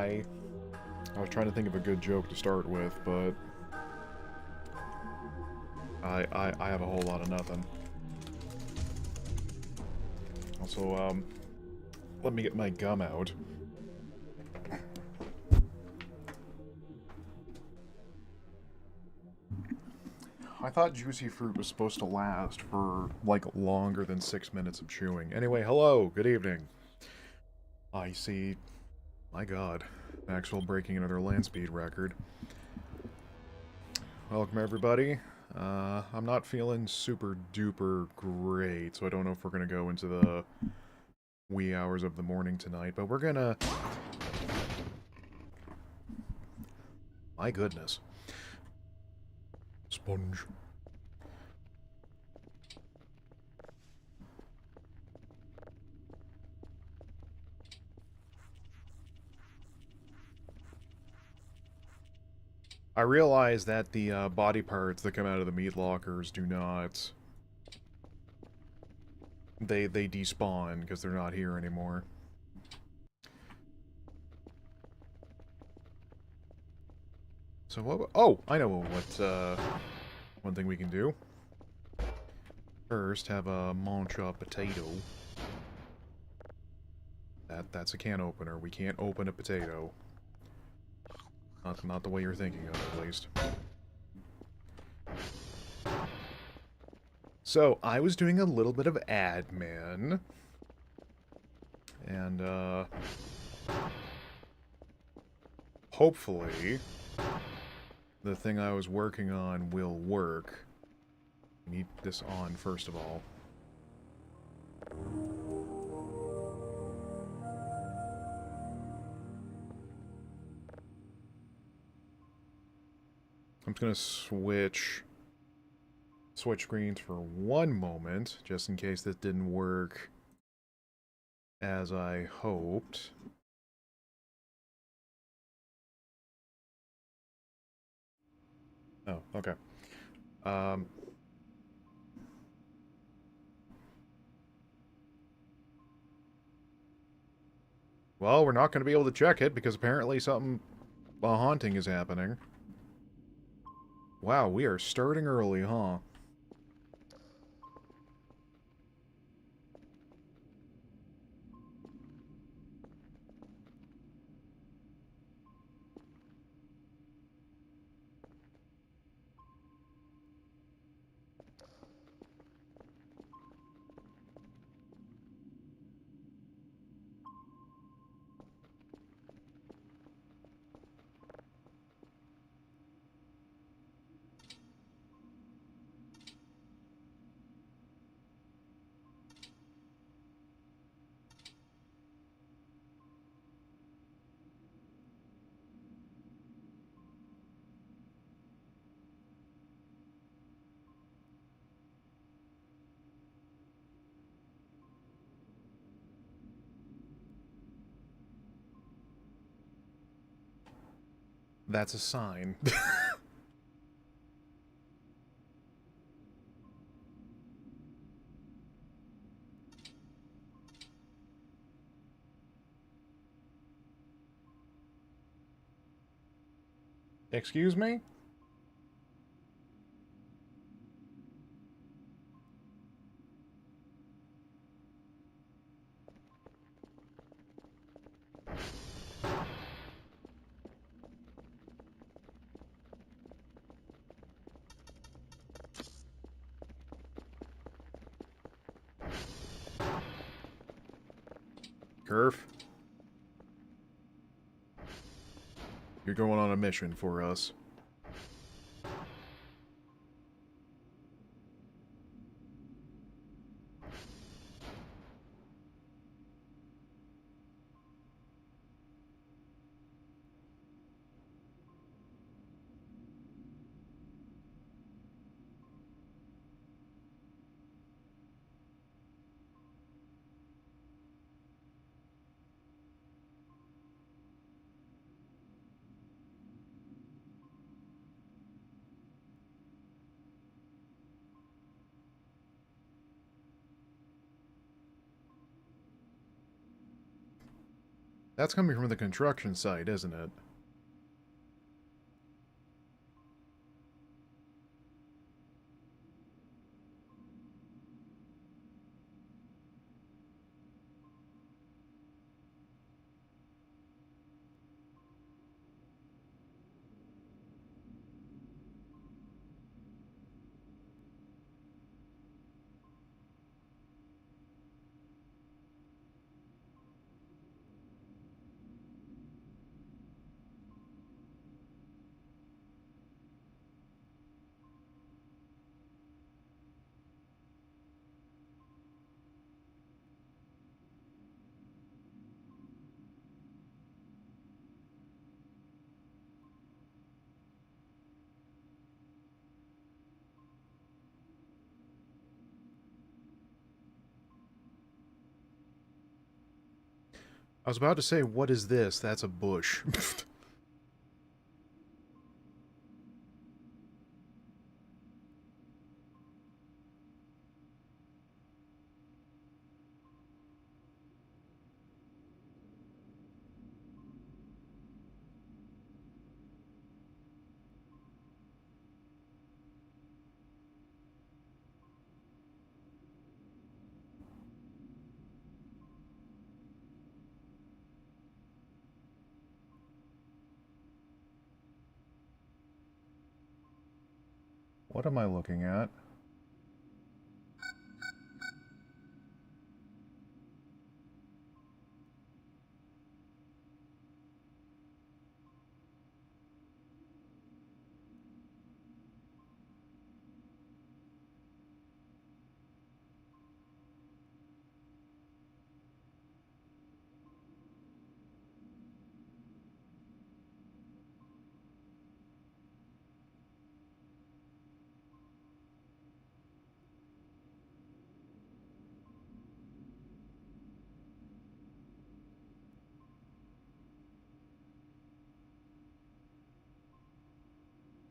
Hi. I was trying to think of a good joke to start with, but I have a whole lot of nothing. Also, let me get my gum out. I thought Juicy Fruit was supposed to last for, like, longer than 6 minutes of chewing. Anyway, hello, good evening. I see... My god. Maxwell breaking another land speed record. Welcome, everybody. I'm not feeling super duper great, so I don't know if we're gonna go into the wee hours of the morning tonight, but we're gonna... My goodness. Sponge. I realize that the body parts that come out of the meat lockers do not... They despawn because they're not here anymore. So what... Oh, I know what, one thing we can do. First, have a mancha potato. That's a can opener. We can't open a potato. Not the way you're thinking of, at least. So, I was doing a little bit of admin. And, hopefully, the thing I was working on will work. I need this on, first of all. I'm just gonna switch screens for one moment, just in case this didn't work as I hoped. Oh, okay. Well, we're not going to be able to check it, because apparently something... a haunting is happening. Wow, we are starting early, huh? That's a sign. Excuse me? Kerf? You're going on a mission for us. That's coming from the construction site, isn't it? I was about to say, what is this? That's a bush. What am I looking at?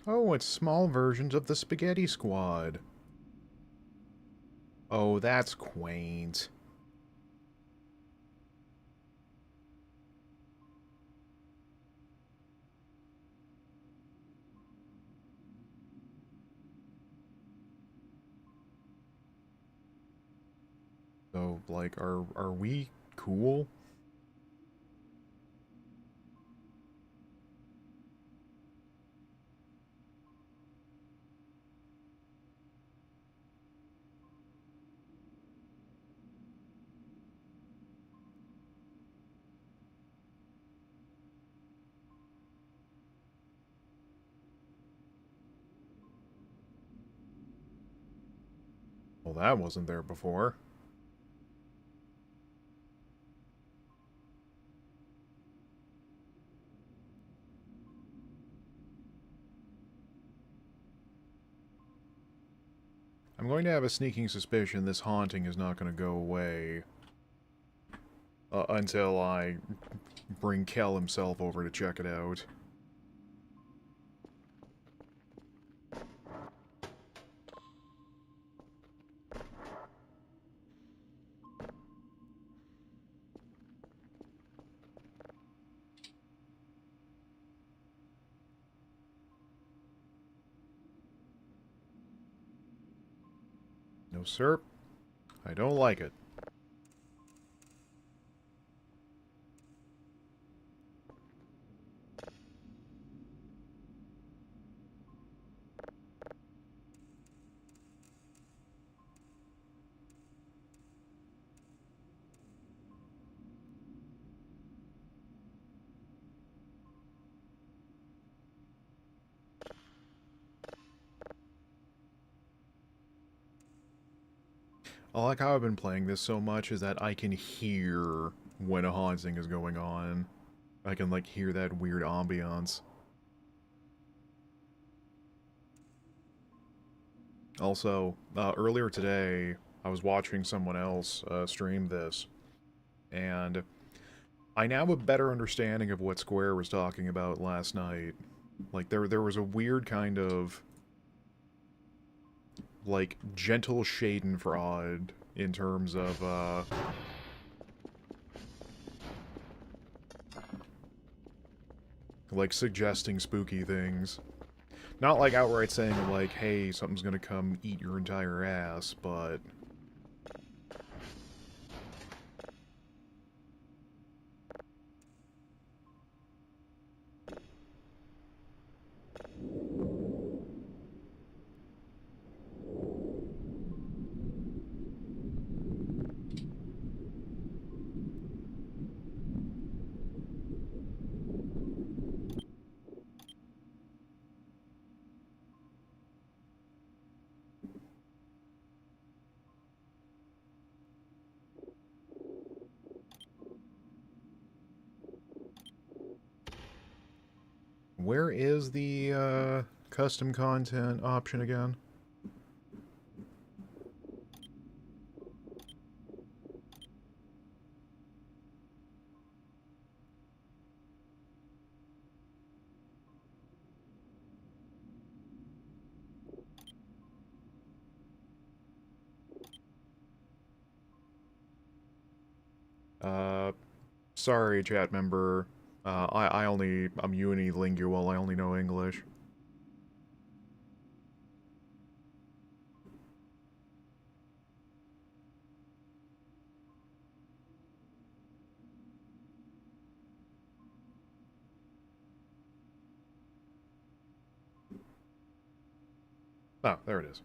Oh, it's small versions of the Spaghetti Squad. Oh, that's quaint. So, like, are we cool? Well, that wasn't there before. I'm going to have a sneaking suspicion this haunting is not going to go away until I bring Kel himself over to check it out. No, sir. I don't like it. I like how I've been playing this so much is that I can hear when a haunting is going on. I can, like, hear that weird ambiance. Also, earlier today, I was watching someone else stream this, and I now have a better understanding of what Square was talking about last night. Like, there was a weird kind of, like, gentle schadenfreude in terms of, Like, suggesting spooky things. Not like outright saying, like, hey, something's gonna come eat your entire ass, but... Where is the, custom content option again? Sorry, chat member. I'm unilingual, I only know English. Oh, there it is.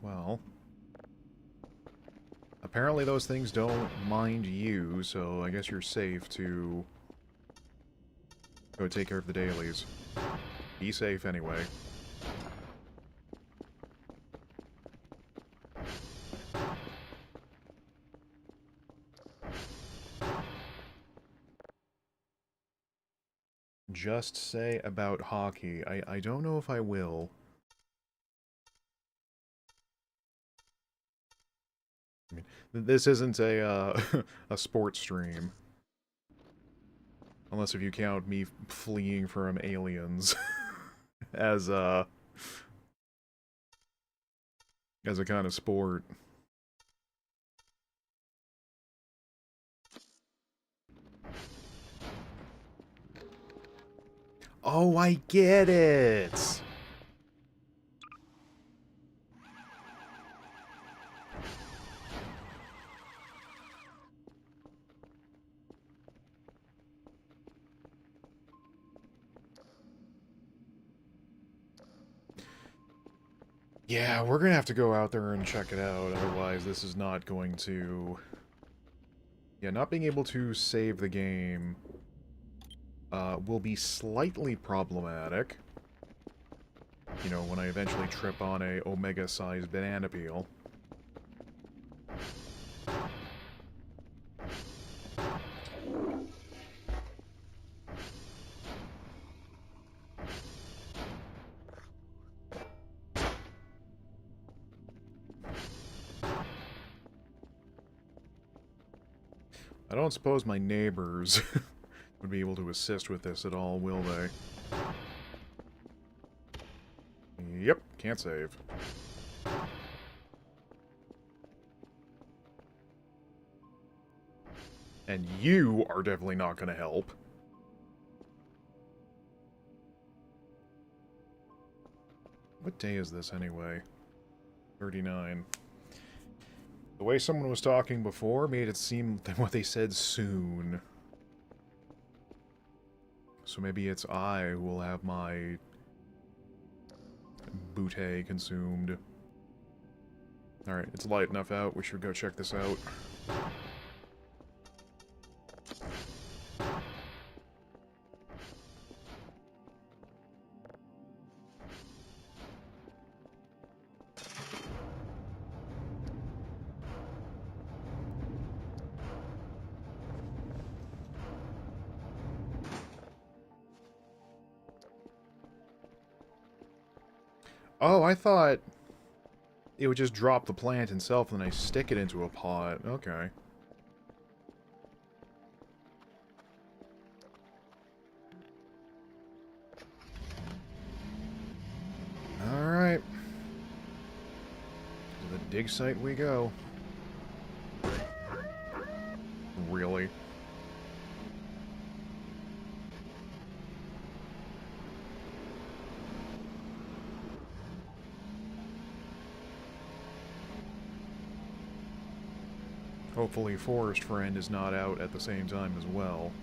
Well... apparently those things don't mind you, so I guess you're safe to... go take care of the dailies. Be safe anyway. Just say about hockey. I don't know if I will. I mean, this isn't a, a sports stream. Unless if you count me fleeing from aliens as a kind of sport. Oh, I get it! Yeah, we're gonna have to go out there and check it out, otherwise this is not going to... yeah, not being able to save the game will be slightly problematic. You know, when I eventually trip on a Omega-sized banana peel. I don't suppose my neighbors would be able to assist with this at all, will they? Yep, can't save. And you are definitely not going to help. What day is this, anyway? 39. The way someone was talking before made it seem that what they said soon. So maybe it's I who will have my bootay consumed. Alright, it's light enough out. We should go check this out. Oh, I thought it would just drop the plant itself and then I stick it into a pot. Okay. dig site we go. Really? Hopefully Forest Friend is not out at the same time as well.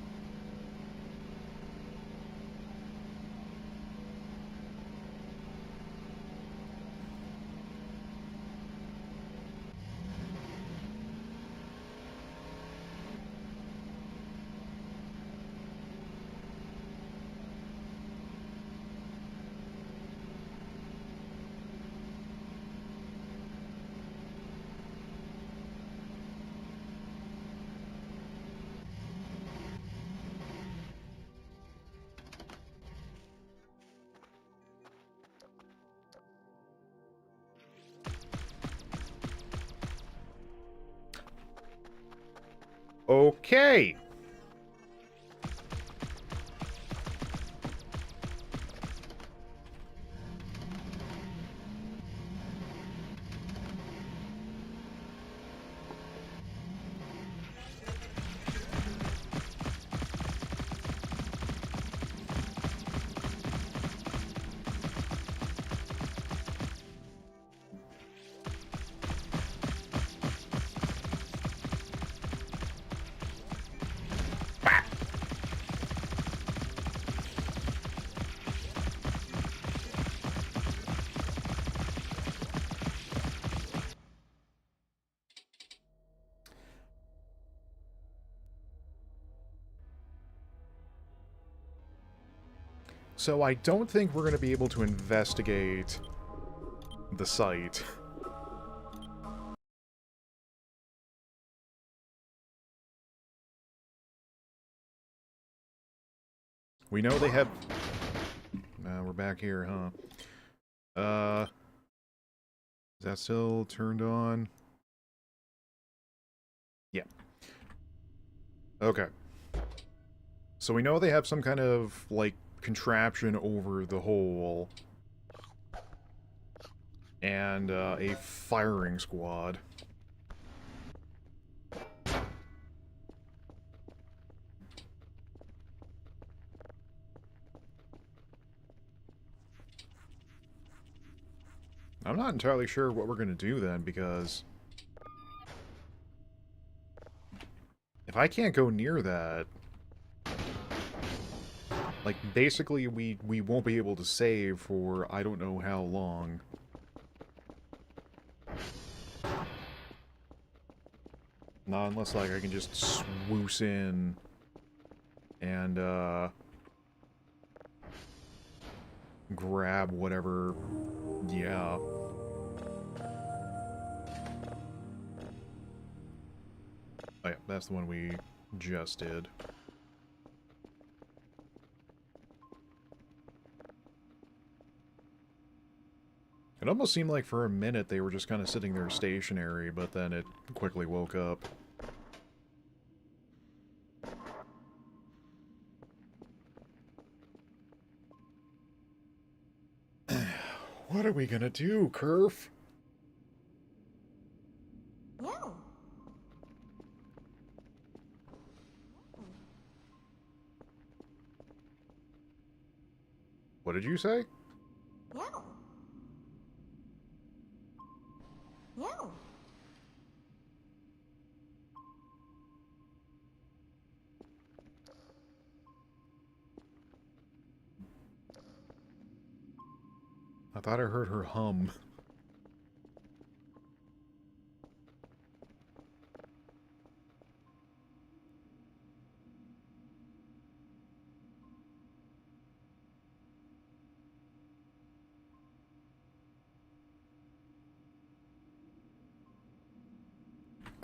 Okay. So I don't think we're going to be able to investigate the site. We know they have... we're back here, huh? Is that still turned on? Yeah. Okay. So we know they have some kind of, like, contraption over the hole. And, a firing squad. I'm not entirely sure what we're gonna do then, because... if I can't go near that... like, basically we won't be able to save for I don't know how long. Not unless, like, I can just swoosh in and, grab whatever... yeah. Oh yeah, that's the one we just did. It almost seemed like for a minute they were just kind of sitting there stationary, but then it quickly woke up. What are we gonna do, Curve? No. What did you say? No. No. I thought I heard her hum.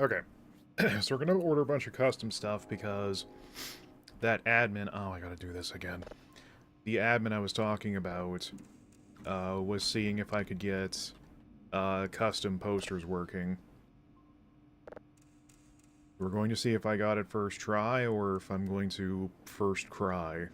Okay. So we're gonna order a bunch of custom stuff because that admin... oh, I gotta do this again. The admin I was talking about was seeing if I could get custom posters working. We're going to see if I got it first try or if I'm going to first cry.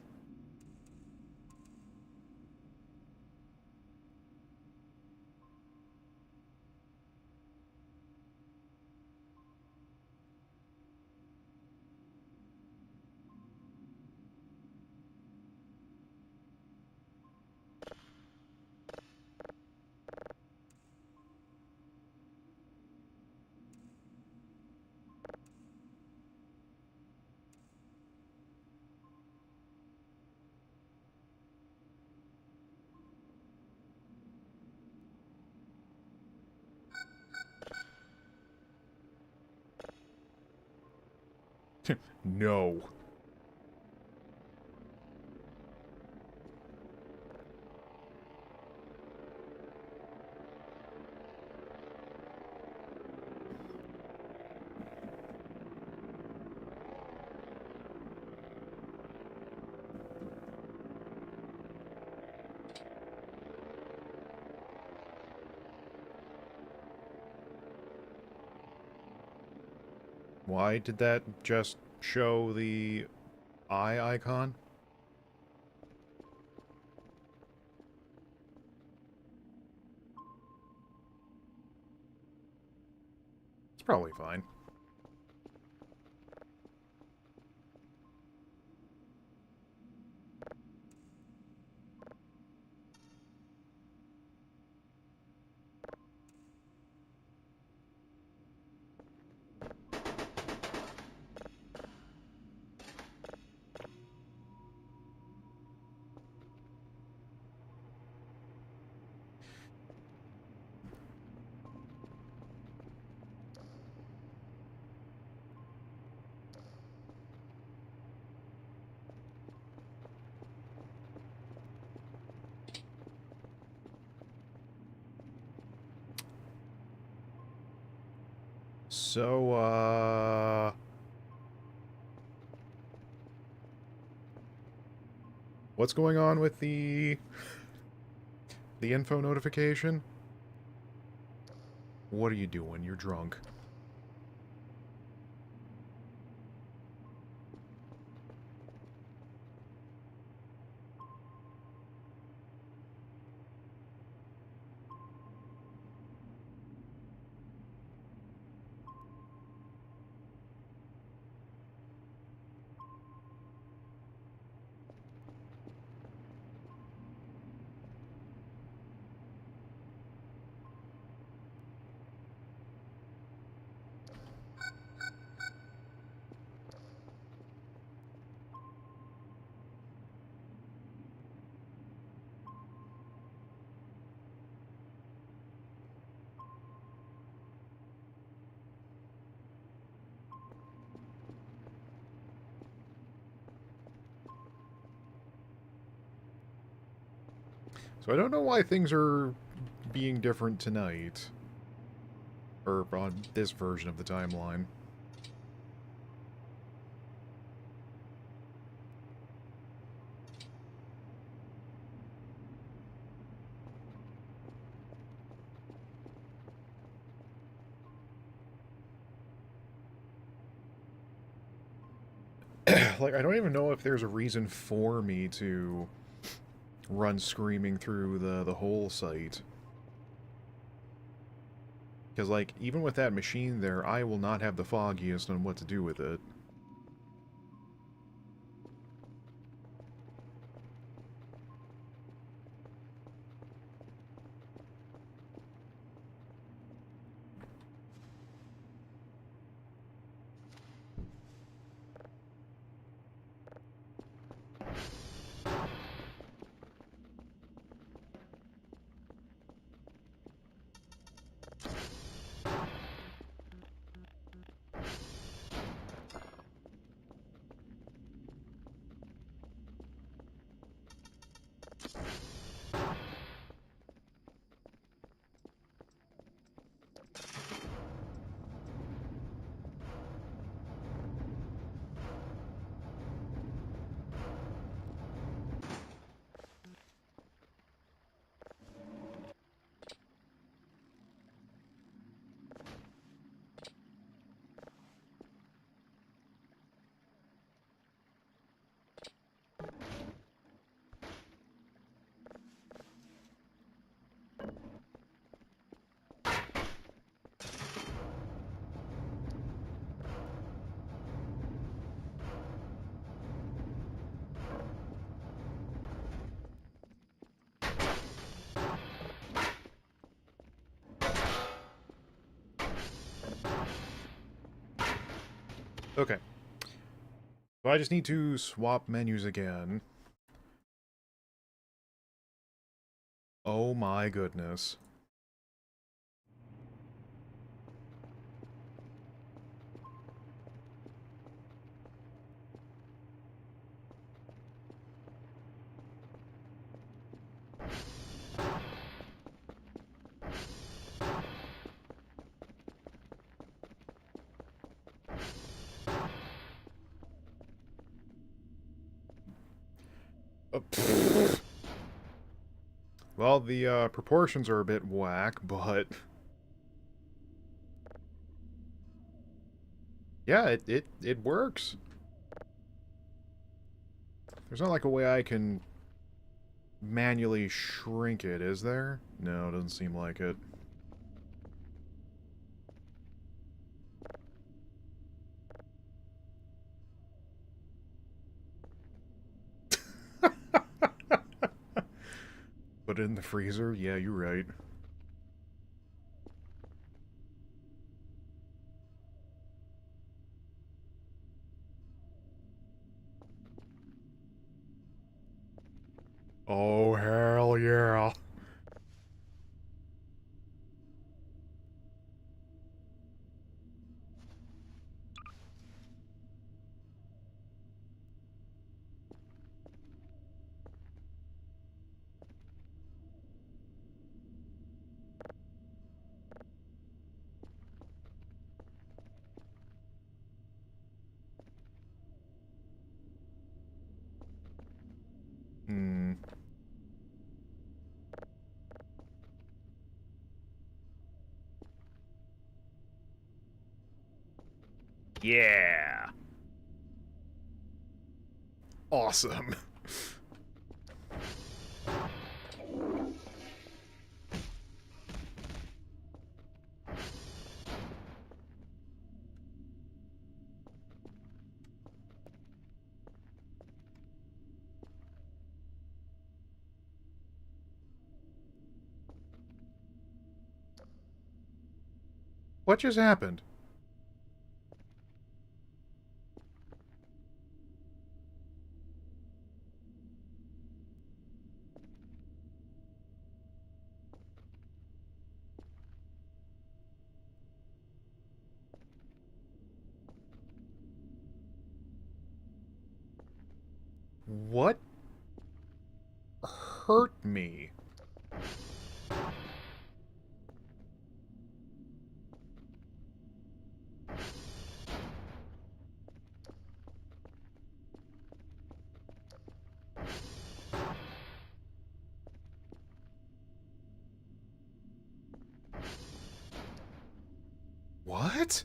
No. Why did that just show the eye icon? It's probably fine. So, what's going on with the info notification? What are you doing? You're drunk. So I don't know why things are being different tonight. Or on this version of the timeline. Like, I don't even know if there's a reason for me to run screaming through the whole site. Because, like, even with that machine there, I will not have the foggiest on what to do with it. Okay. So I just need to swap menus again. Oh my goodness. Well, the proportions are a bit whack, but yeah, it works. There's not like a way I can manually shrink it, is there? No, it doesn't seem like it. Put it in the freezer? Yeah, you're right. Oh, hell yeah. Hmm. Yeah. Awesome. What just happened? What hurt me? What?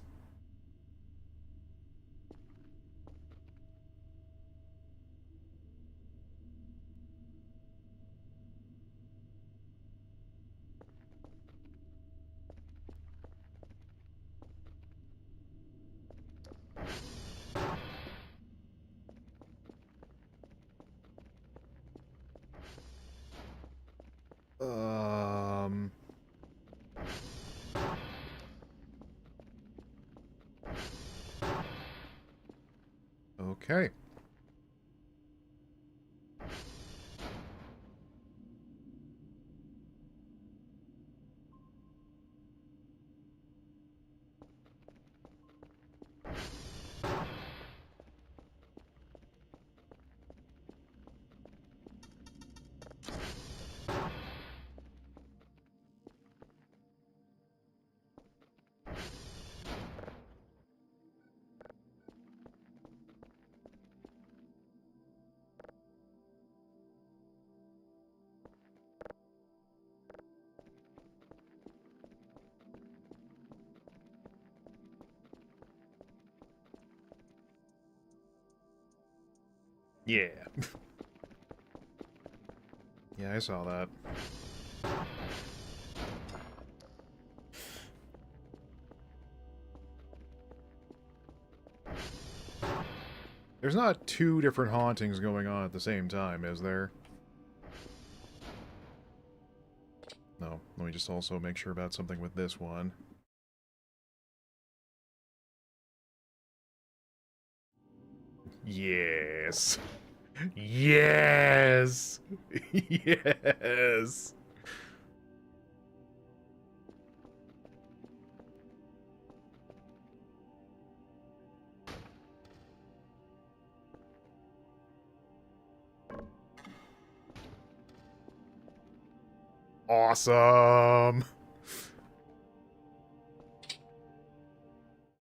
Um... Okay. Yeah. Yeah, I saw that. There's not two different hauntings going on at the same time, is there? No. Let me just also make sure about something with this one. Yes. Yes. Yes. Awesome.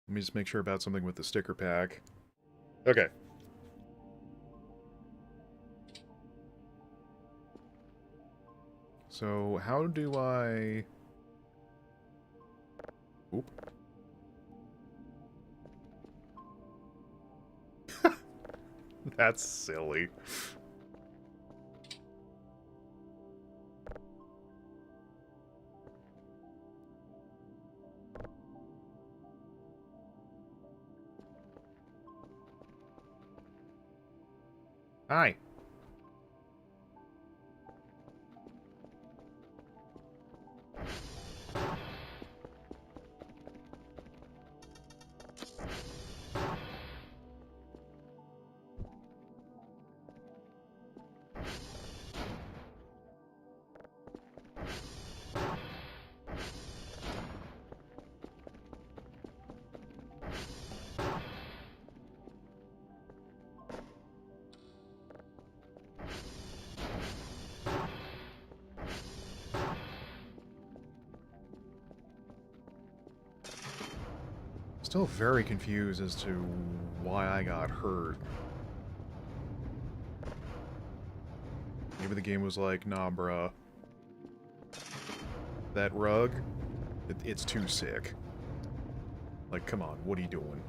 Let me just make sure about something with the sticker pack. Okay. So, how do I... Oop. That's silly. Hi. Still very confused as to why I got hurt. Maybe the game was like, nah, bruh. That rug, it's too sick. Like, come on, what are you doing?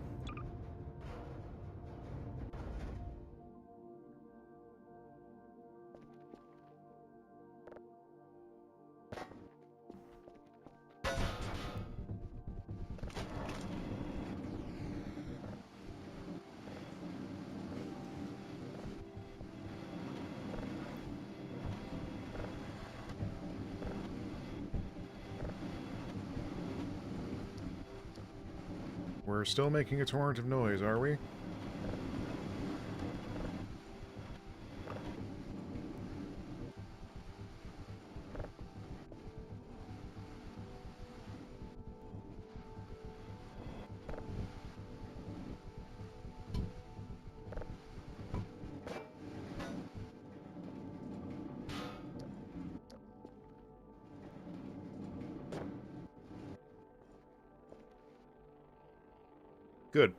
We're still making a torrent of noise, are we? Good.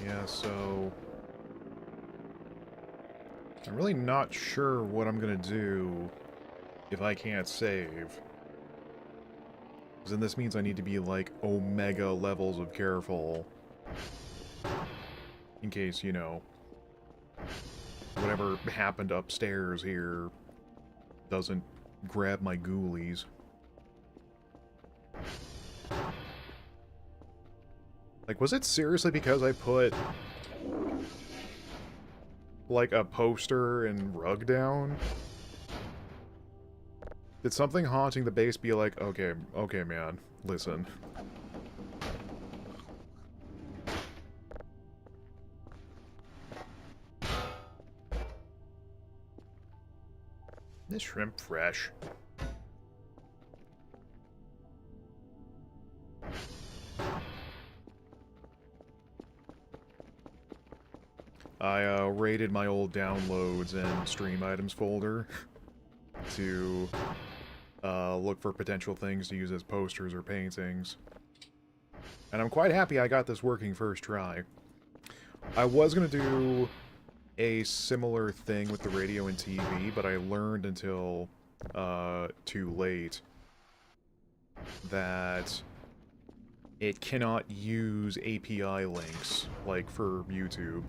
Yeah, so... I'm really not sure what I'm gonna do if I can't save. Because then this means I need to be, like, omega levels of careful. In case, you know, whatever happened upstairs here doesn't grab my ghoulies. Like, was it seriously because I put, like, a poster and rug down? Did something haunting the base be like, okay, man, listen. This shrimp fresh. I raided my old downloads and stream items folder to look for potential things to use as posters or paintings. And I'm quite happy I got this working first try. I was going to do a similar thing with the radio and TV, but I learned until too late that it cannot use API links, like for YouTube.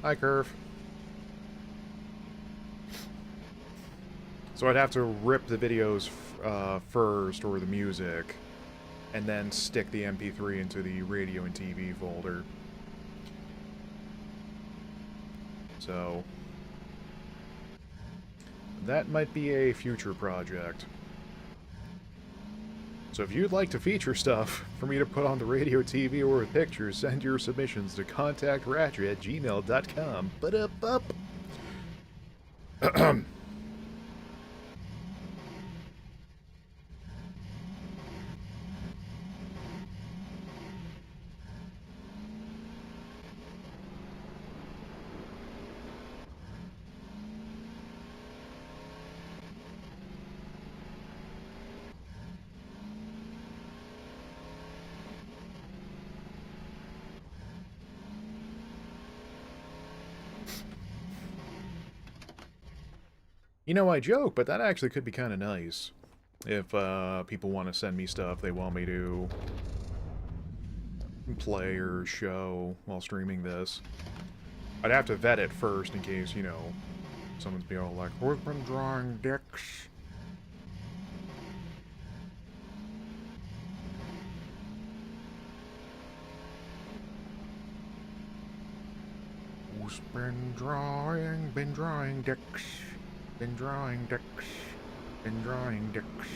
Hi, Curve. So I'd have to rip the videos first, or the music, and then stick the MP3 into the radio and TV folder. So that might be a future project. So if you'd like to feature stuff for me to put on the radio, TV, or with pictures, send your submissions to contactratchet@gmail.com. Ba-da-bup! You know, I joke, but that actually could be kind of nice. If people want to send me stuff they want me to play or show while streaming this. I'd have to vet it first in case, you know, someone's be all like, "We've been drawing dicks." Who's been drawing dicks, been drawing dicks, been drawing dicks.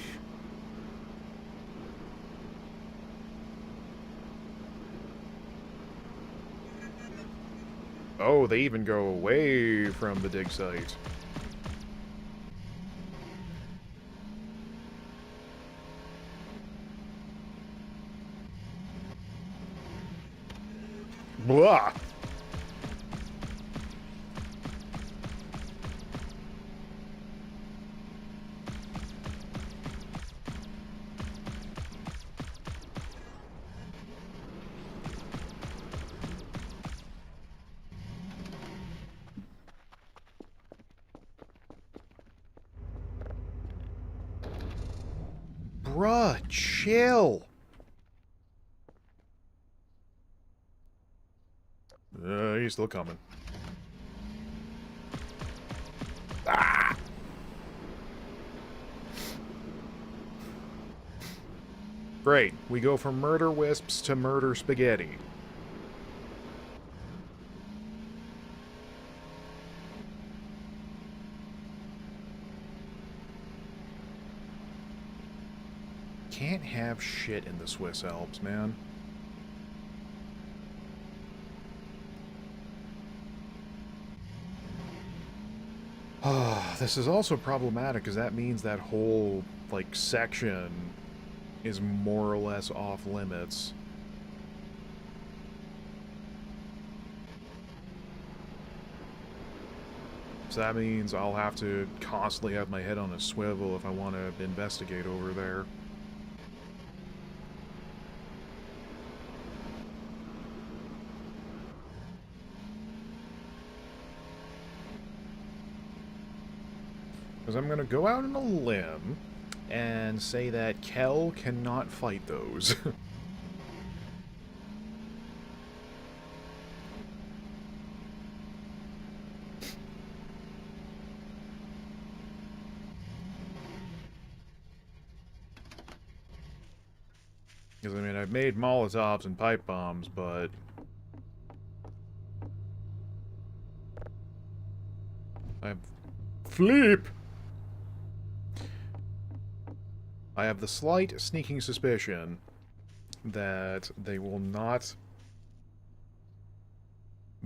Oh, they even go away from the dig site. Blah! Bruh, chill! He's still coming. Ah! Great, we go from murder wisps to murder spaghetti. Can't have shit in the Swiss Alps, man. This is also problematic because that means that whole, like, section is more or less off limits. So that means I'll have to constantly have my head on a swivel if I want to investigate over there. Because I'm going to go out on a limb and say that Kel cannot fight those. Because, I mean, I've made Molotovs and pipe bombs, but I've... Fleep! I have the slight sneaking suspicion that they will not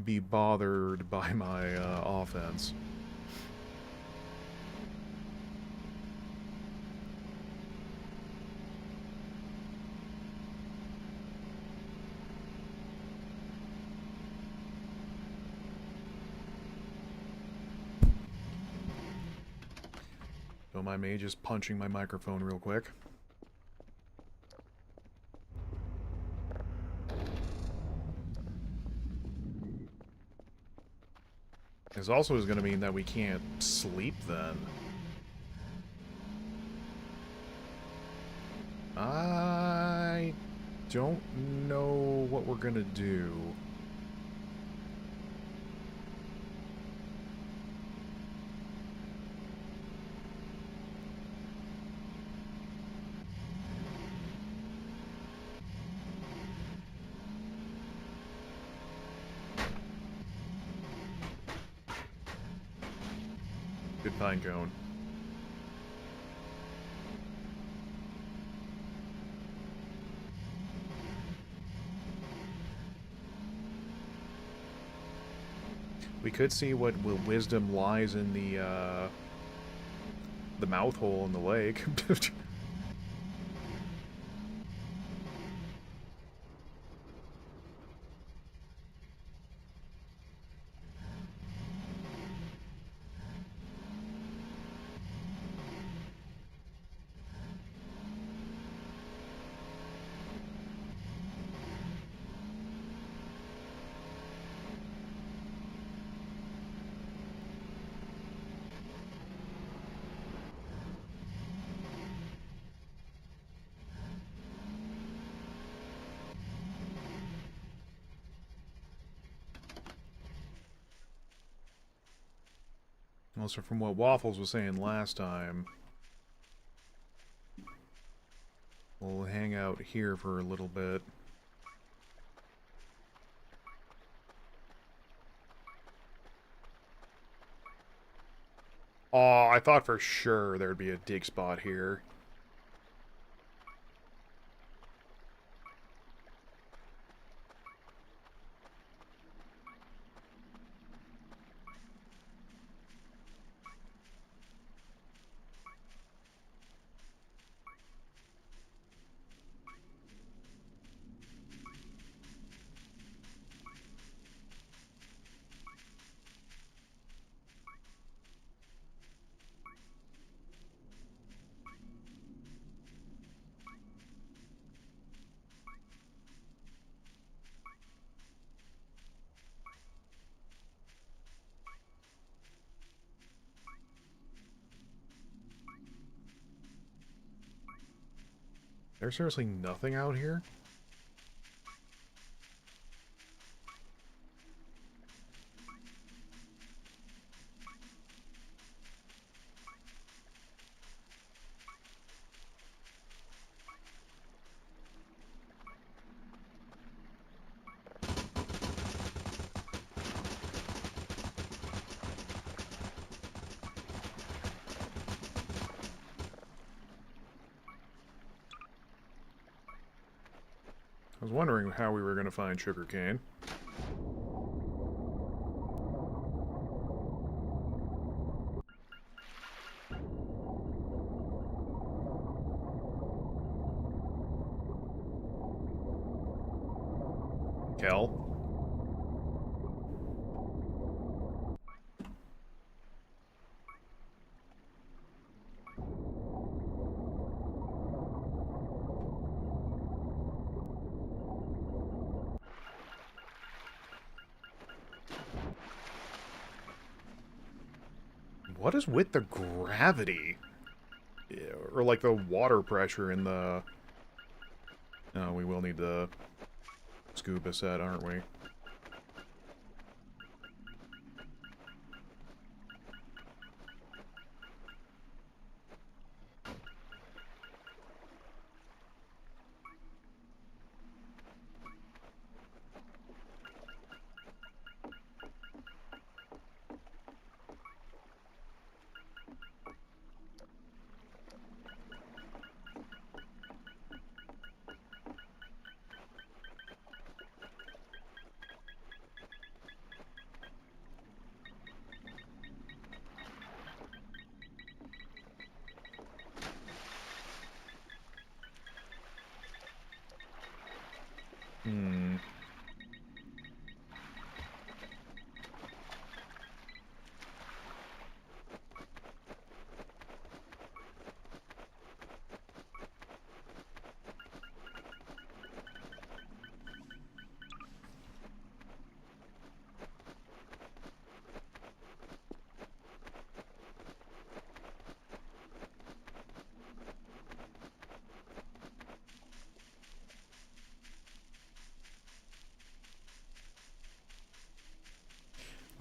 be bothered by my offense. Don't mind me just punching my microphone real quick. This also is going to mean that we can't sleep then. I don't know what we're going to do. Good pine cone. We could see what wisdom lies in the mouth hole in the lake. Also, from what Waffles was saying last time, we'll hang out here for a little bit. Oh, I thought for sure there'd be a dig spot here. There's seriously nothing out here? I was wondering how we were going to find sugarcane. Kel? What is with the gravity? Yeah, or like the water pressure in the... Oh, we will need the scuba set, aren't we? Hmm.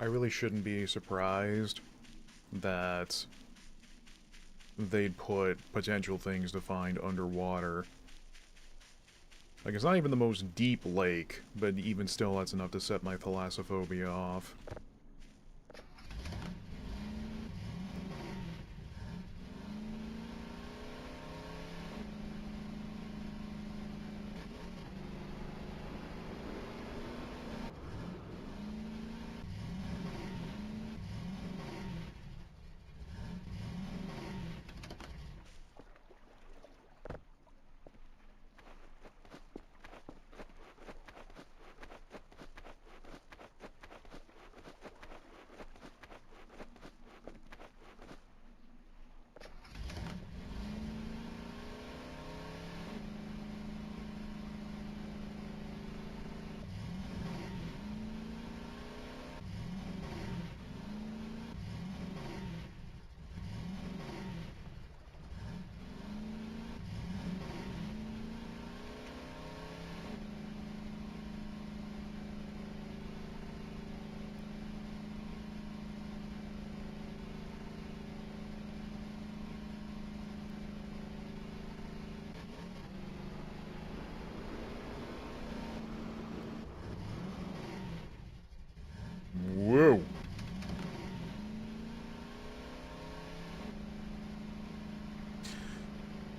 I really shouldn't be surprised that they'd put potential things to find underwater. Like, it's not even the most deep lake, but even still, that's enough to set my thalassophobia off.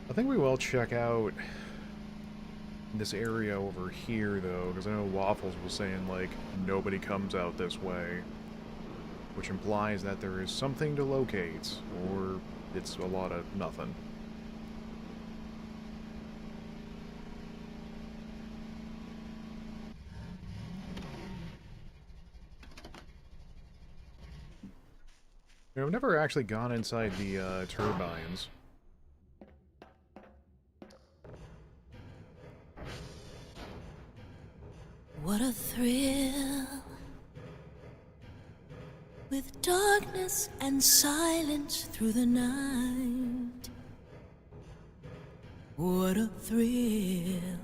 I think we will check out this area over here, though, because I know Waffles was saying, like, nobody comes out this way, which implies that there is something to locate, or it's a lot of nothing. You know, I've never actually gone inside the turbines. What a thrill, with darkness and silence through the night. What a thrill.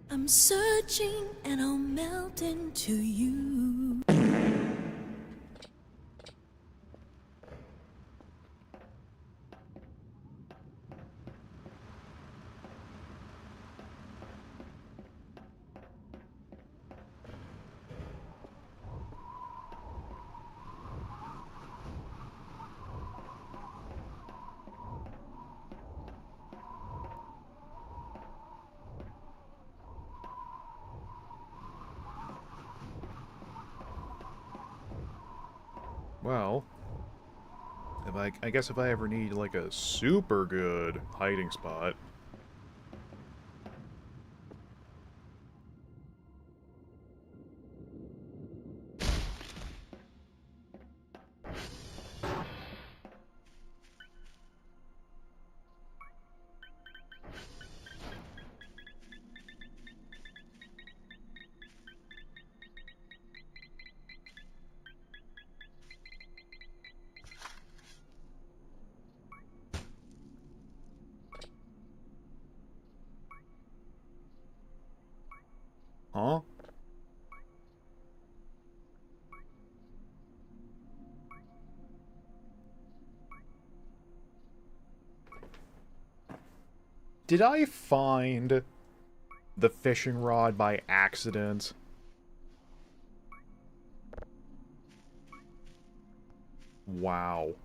I'm searching and I'll melt into you. Well, I guess if I ever need, like, a super good hiding spot... Huh? Did I find the fishing rod by accident? Wow.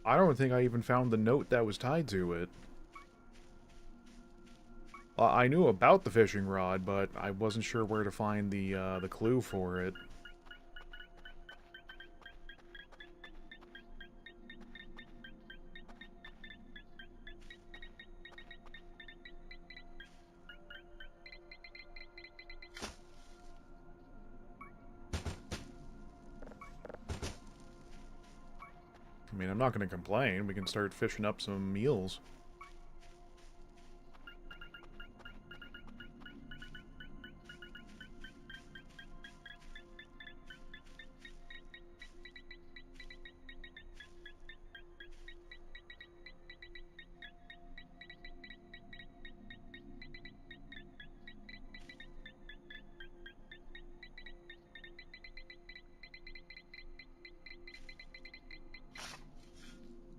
I don't think I even found the note that was tied to it. I knew about the fishing rod, but I wasn't sure where to find the clue for it. I mean, I'm not going to complain. We can start fishing up some meals.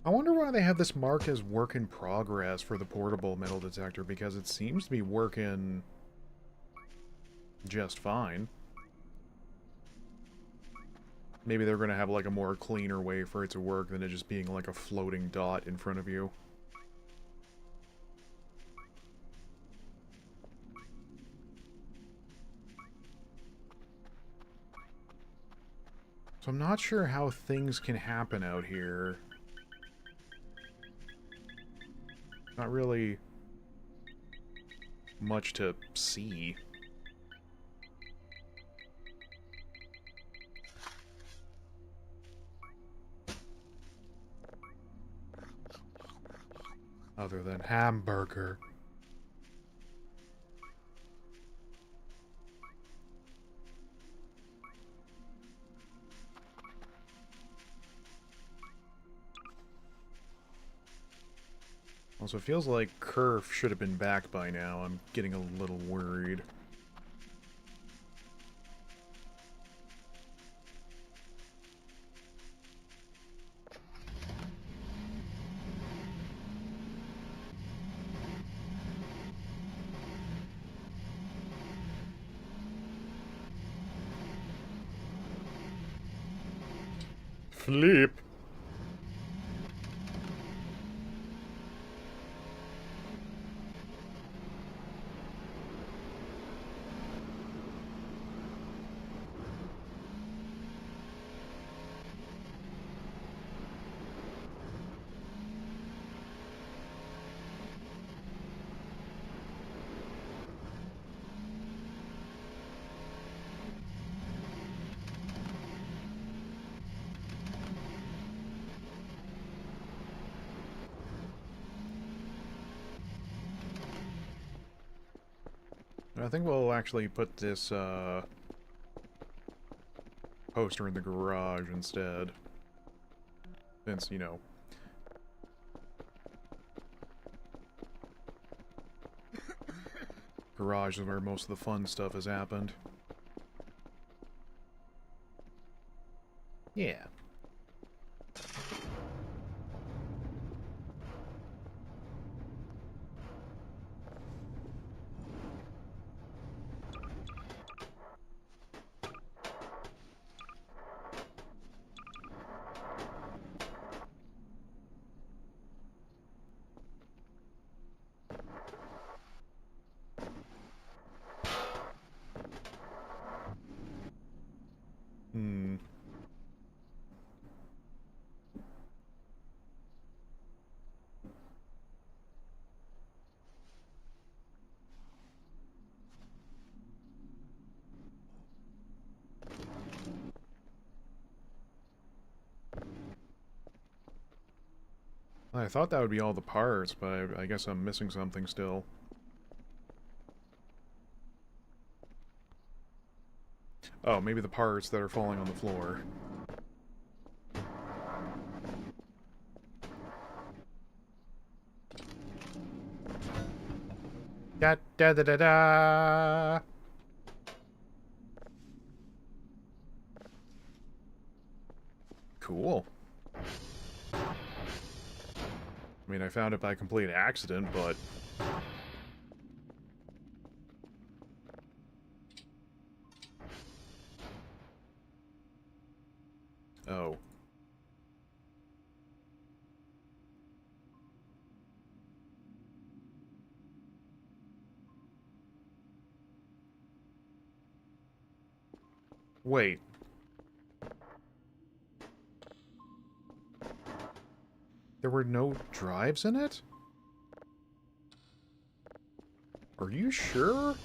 I wonder why they have this marked as work in progress for the portable metal detector, because it seems to be working just fine. Maybe they're going to have like a more cleaner way for it to work than it just being like a floating dot in front of you. So I'm not sure how things can happen out here. Not really much to see. Other than hamburger. Also, it feels like Kerf should have been back by now. I'm getting a little worried. Flip! I think we'll actually put this, poster in the garage instead. Since, you know... garage is where most of the fun stuff has happened. Yeah. Hmm. I thought that would be all the parts, but I guess I'm missing something still. Oh, maybe the parts that are falling on the floor. Da da da da da! Cool. I mean, I found it by complete accident, but... oh. Wait. There were no drives in it? Are you sure?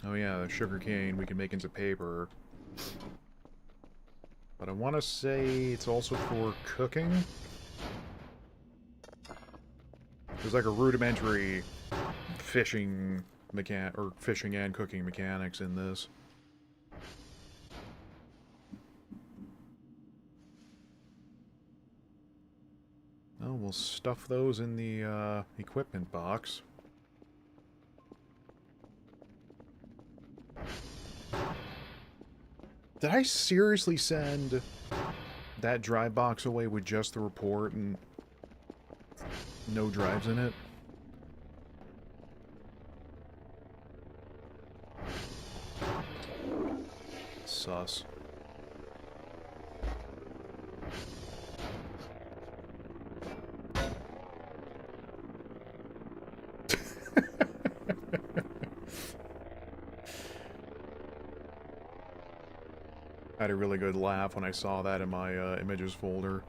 Oh yeah, the sugar cane we can make into paper. But I want to say it's also for cooking. There's like a rudimentary fishing fishing and cooking mechanics in this. Oh, we'll stuff those in the equipment box. Did I seriously send that drive box away with just the report and no drives in it? Sus. I had a really good laugh when I saw that in my images folder.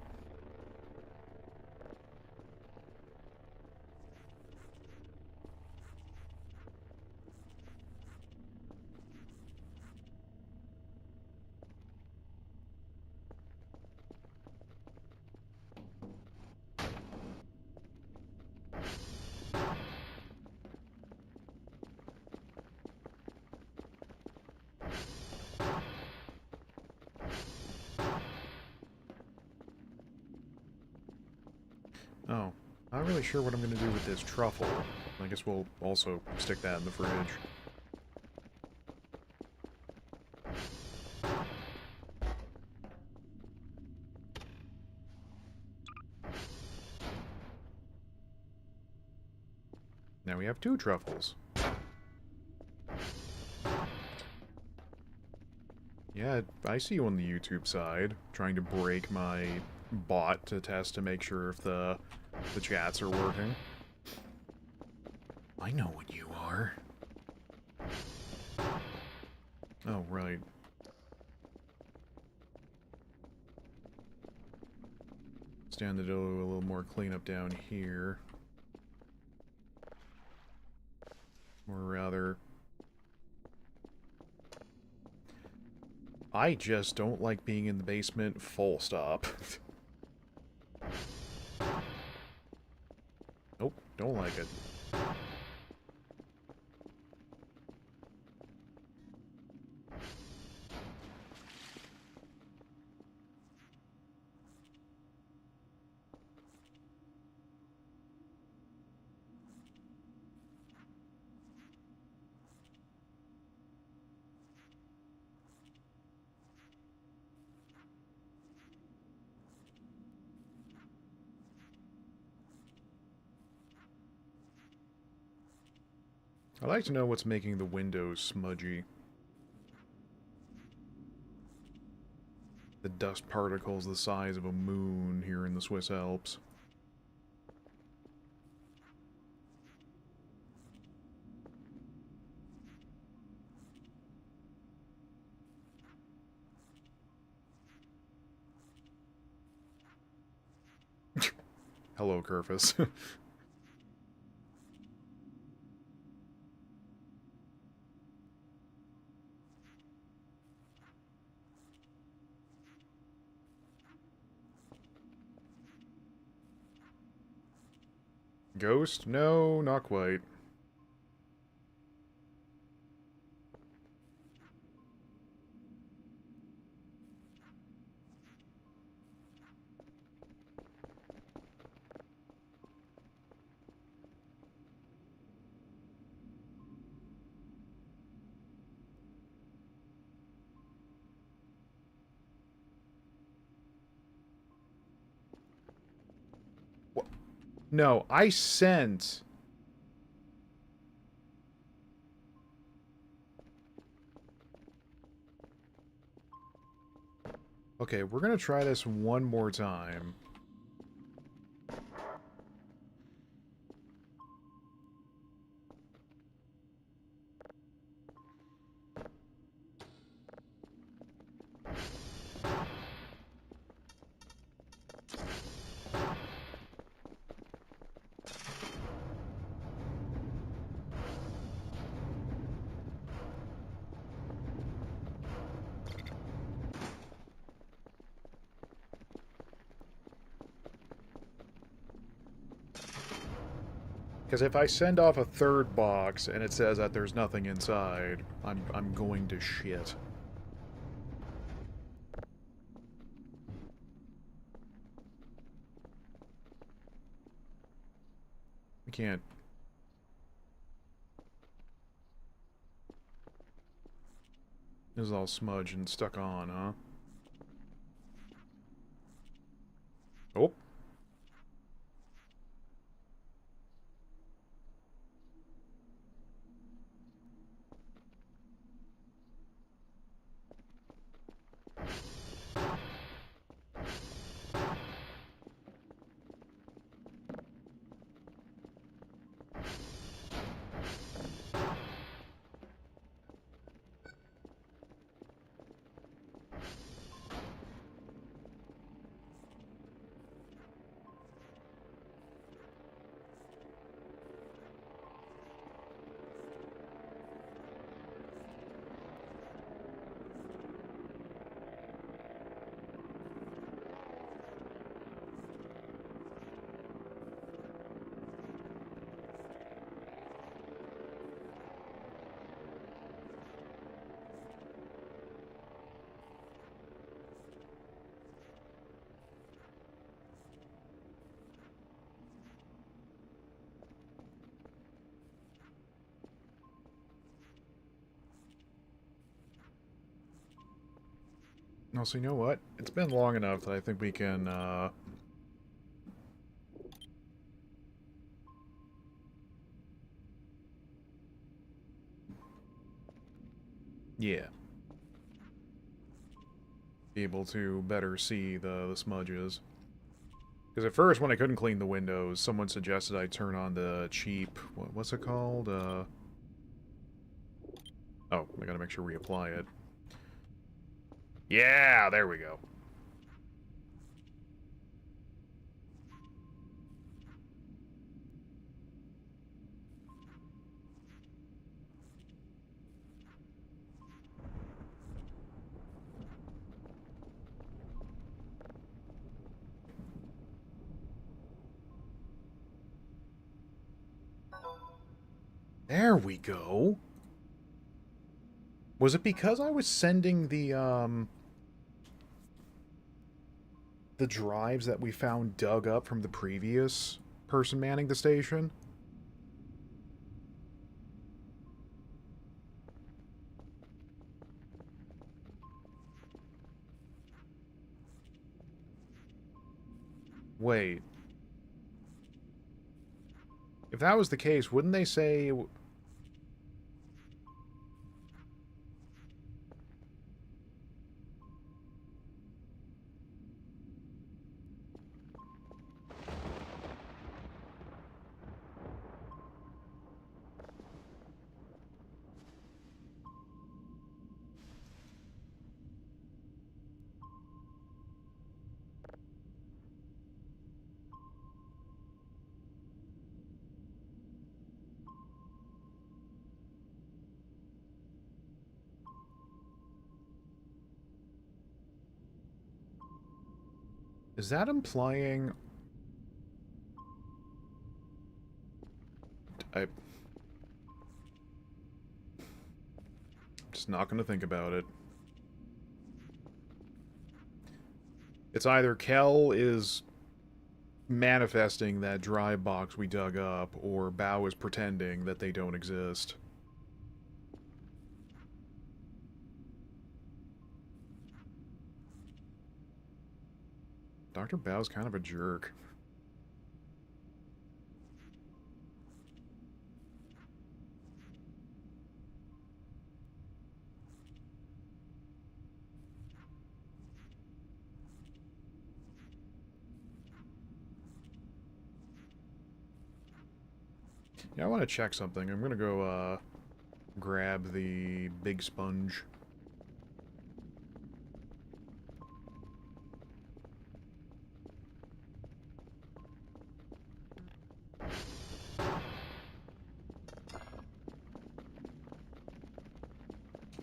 Oh, not really sure what I'm going to do with this truffle. I guess we'll also stick that in the fridge. Now we have 2 truffles. Yeah, I see you on the YouTube side, trying to break my bot to test to make sure if the chats are working. I know what you are. Oh, right. Stand to do a little more cleanup down here. Or rather... I just don't like being in the basement, full stop. Nope, don't like it. I'd like to know what's making the windows smudgy. The dust particles the size of a moon here in the Swiss Alps. Hello, Kerfus. Ghost? No, not quite. What? No, I sent... Okay, we're gonna try this one more time. Because if I send off a third box and it says that there's nothing inside, I'm going to shit. I can't. This is all smudged and stuck on, huh? Oh. No, so you know what? It's been long enough that I think we can, yeah. Be able to better see the smudges. Because at first, when I couldn't clean the windows, someone suggested I turn on the cheap... What's it called? Oh, I gotta make sure we apply it. Yeah, there we go. There we go. Was it because I was sending the drives that we found dug up from the previous person manning the station? Wait. If that was the case, wouldn't they say... Is that implying... I'm just not gonna think about it. It's either Kel is manifesting that drive box we dug up, or Bao is pretending that they don't exist. Dr. Bao's kind of a jerk. Yeah, I want to check something. I'm gonna go, grab the big sponge.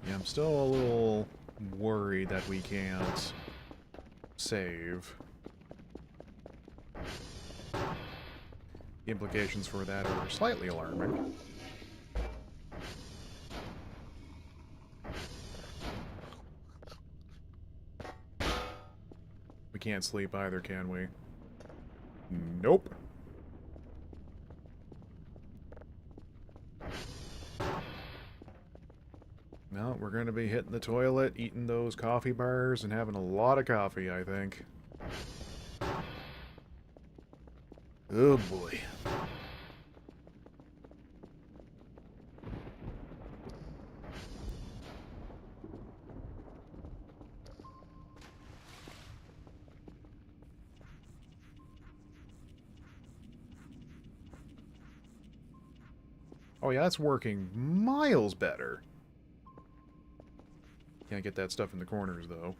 Yeah, I'm still a little worried that we can't save. The implications for that are slightly alarming. We can't sleep either, can we? Nope. No, we're going to be hitting the toilet, eating those coffee bars, and having a lot of coffee, I think. Oh boy. Oh yeah, that's working miles better. Can't get that stuff in the corners, though.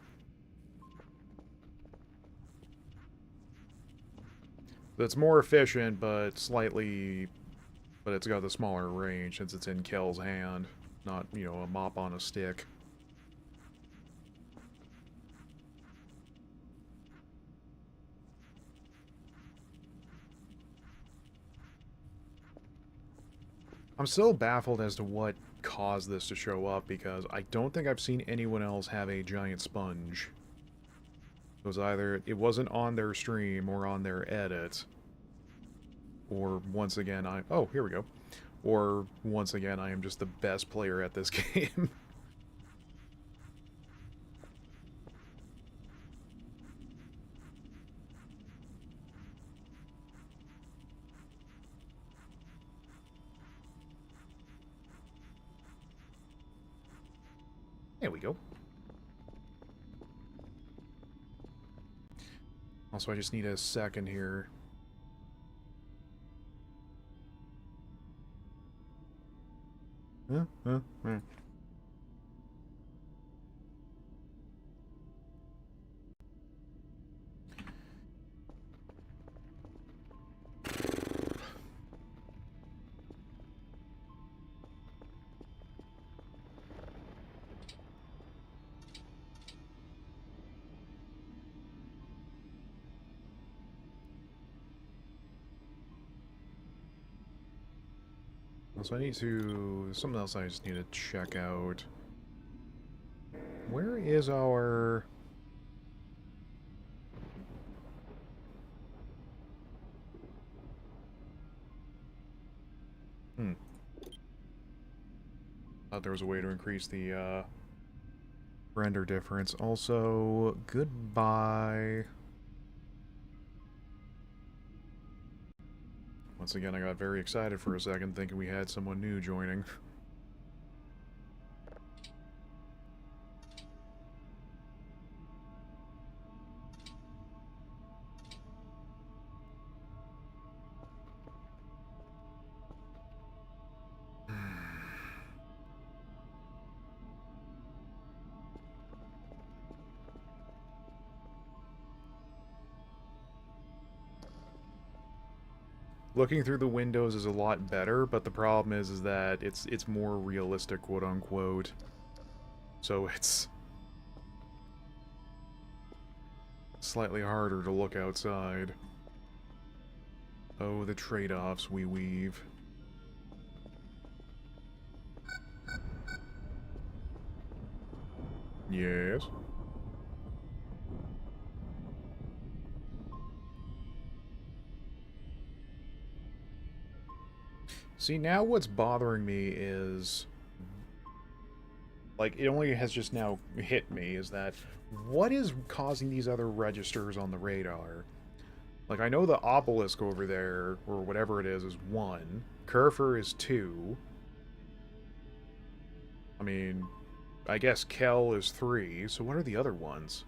That's more efficient, but slightly... But it's got the smaller range, since it's in Kel's hand. Not, you know, a mop on a stick. I'm still baffled as to what caused this to show up, because I don't think I've seen anyone else have a giant sponge. It was either, it wasn't on their stream or on their edit, or once again oh, here we go. Or once again, I am just the best player at this game. There we go. Also, I just need a second here. Huh? So I need to... something else I just need to check out. Where is our... Thought there was a way to increase the, render difference. Also, goodbye. Once again, I got very excited for a second, thinking we had someone new joining. Looking through the windows is a lot better, but the problem is that it's more realistic, quote unquote. So it's slightly harder to look outside. Oh, the trade-offs we weave. Yes. See, now what's bothering me is... like, it only has just now hit me, is that... what is causing these other registers on the radar? Like, I know the obelisk over there, or whatever it is 1. Kerfur is 2. I mean, I guess Kel is 3, so what are the other ones?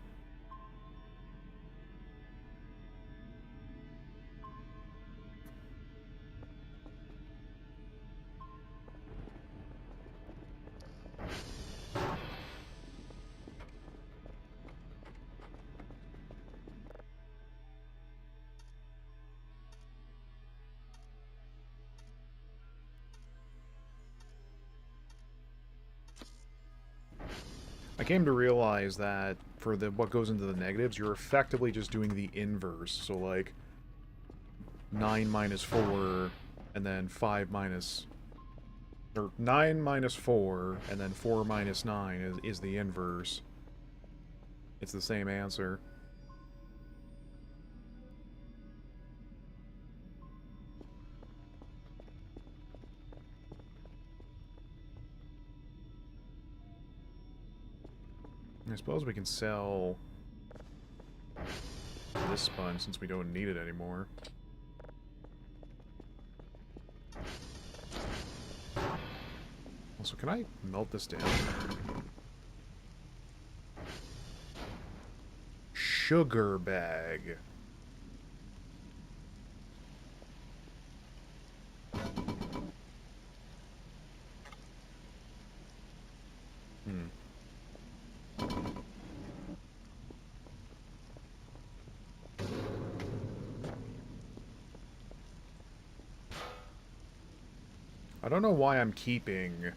I came to realize that for the what goes into the negatives, you're effectively just doing the inverse. So like 9 minus 4 and then 5 minus, or 9 minus 4 and then 4 minus 9 is the inverse. It's the same answer. I suppose we can sell this sponge since we don't need it anymore. Also, can I melt this down? Sugar bag. I don't know why I'm keeping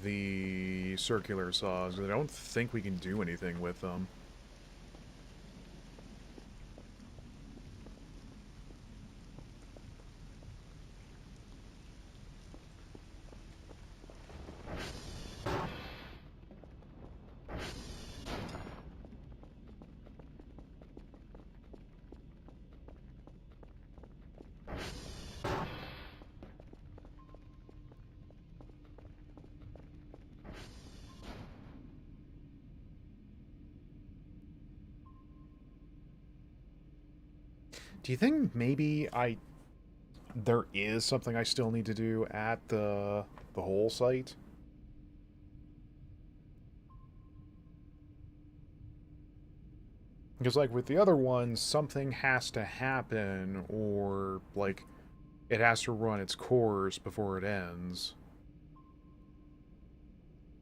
the circular saws, because I don't think we can do anything with them. Do you think maybe there is something I still need to do at the whole site? Because, like, with the other ones, something has to happen, or, like, it has to run its course before it ends.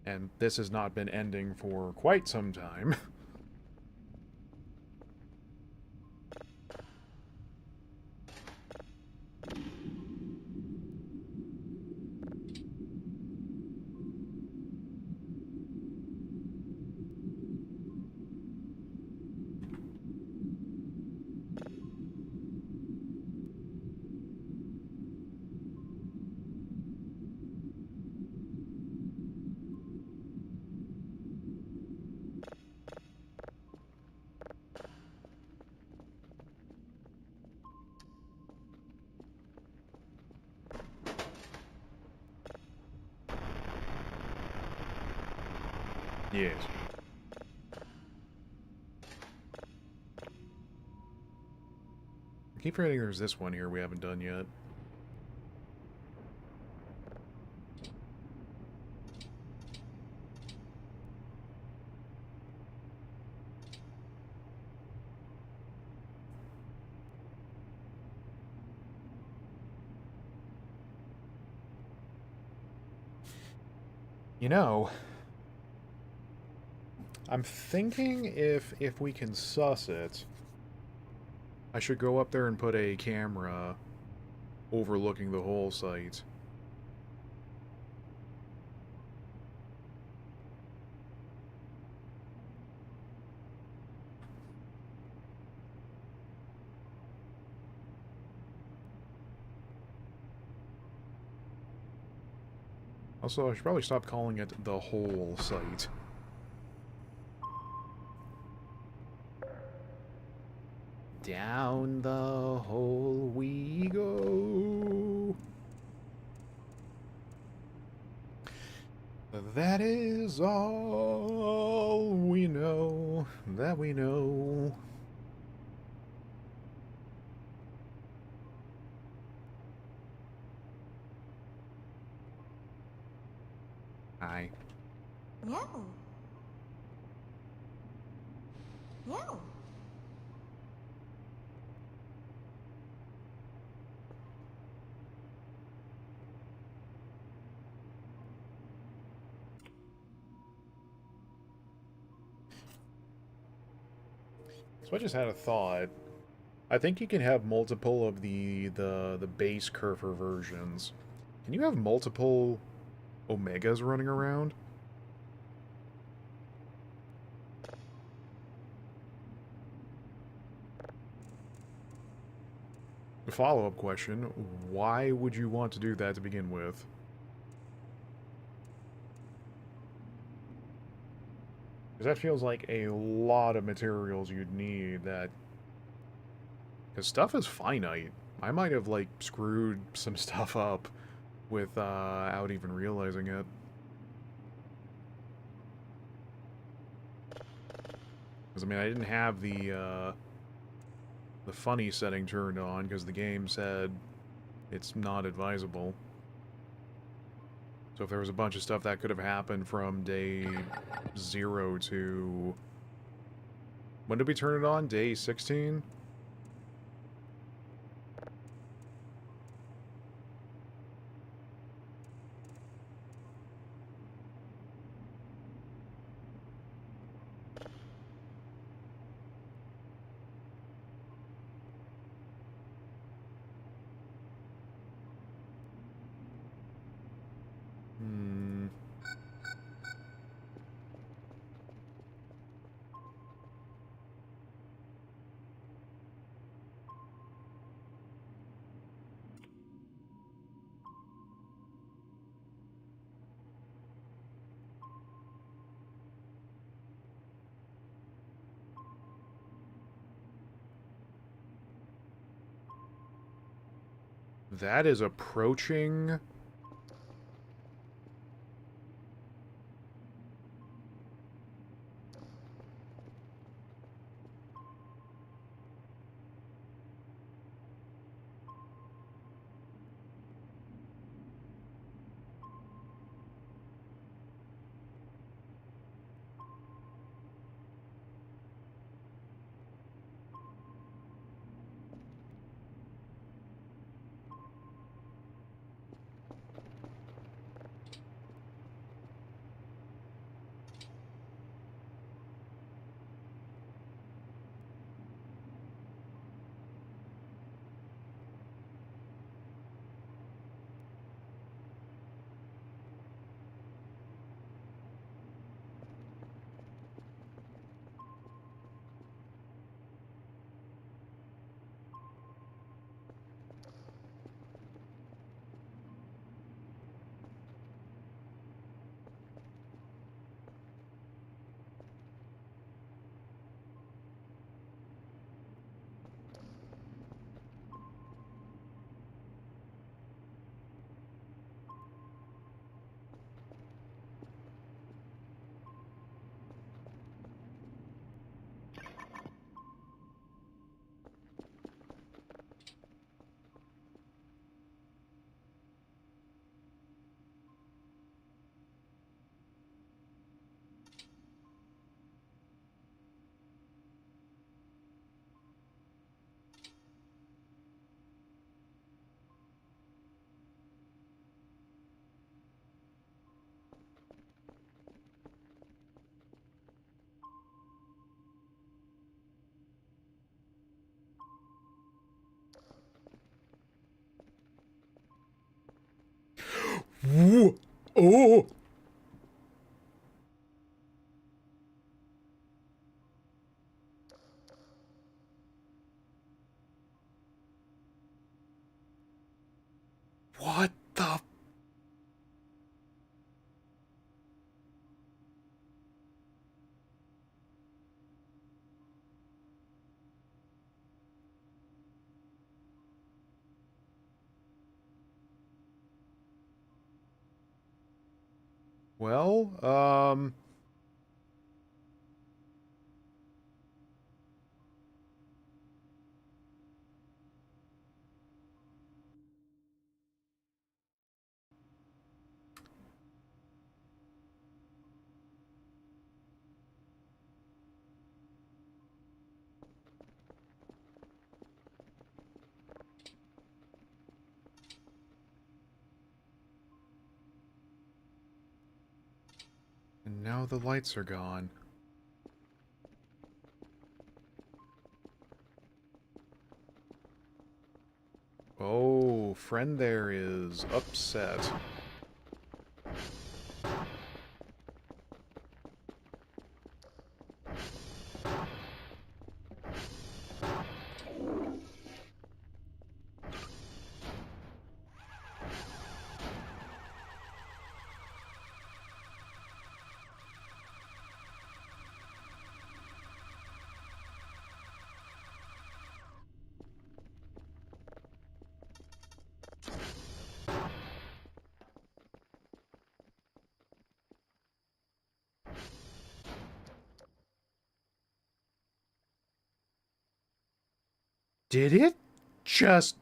And this has not been ending for quite some time. Yes. I keep forgetting there's this one here we haven't done yet. You know, I'm thinking if we can suss it, I should go up there and put a camera overlooking the whole site. Also, I should probably stop calling it the whole site. Down the hole we go. That is all we know, that we know. Hi. Yo. Yo. So I just had a thought. I think you can have multiple of the base Kerfer versions. Can you have multiple Omegas running around? The follow-up question, why would you want to do that to begin with? Because that feels like a lot of materials you'd need that... Because stuff is finite. I might have, like, screwed some stuff up without even realizing it. Because, I mean, I didn't have the funny setting turned on because the game said it's not advisable. So if there was a bunch of stuff that could have happened from day 0 to... When did we turn it on? Day 16? Hmm... That is approaching... Whoa. Oh! What the... Well, and now the lights are gone. Oh, friend there is upset. Did it just...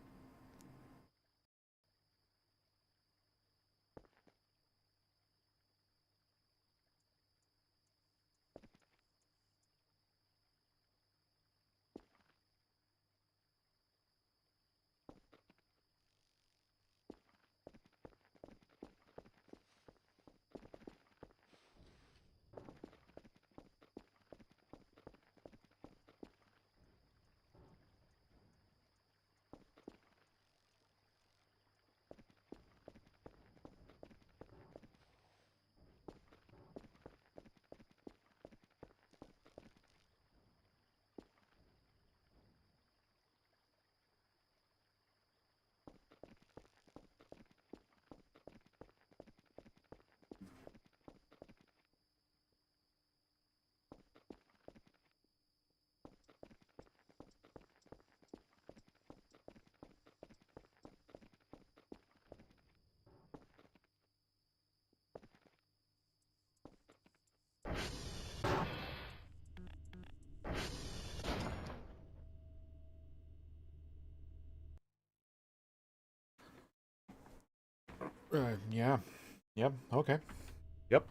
yeah. Yep, okay. Yep.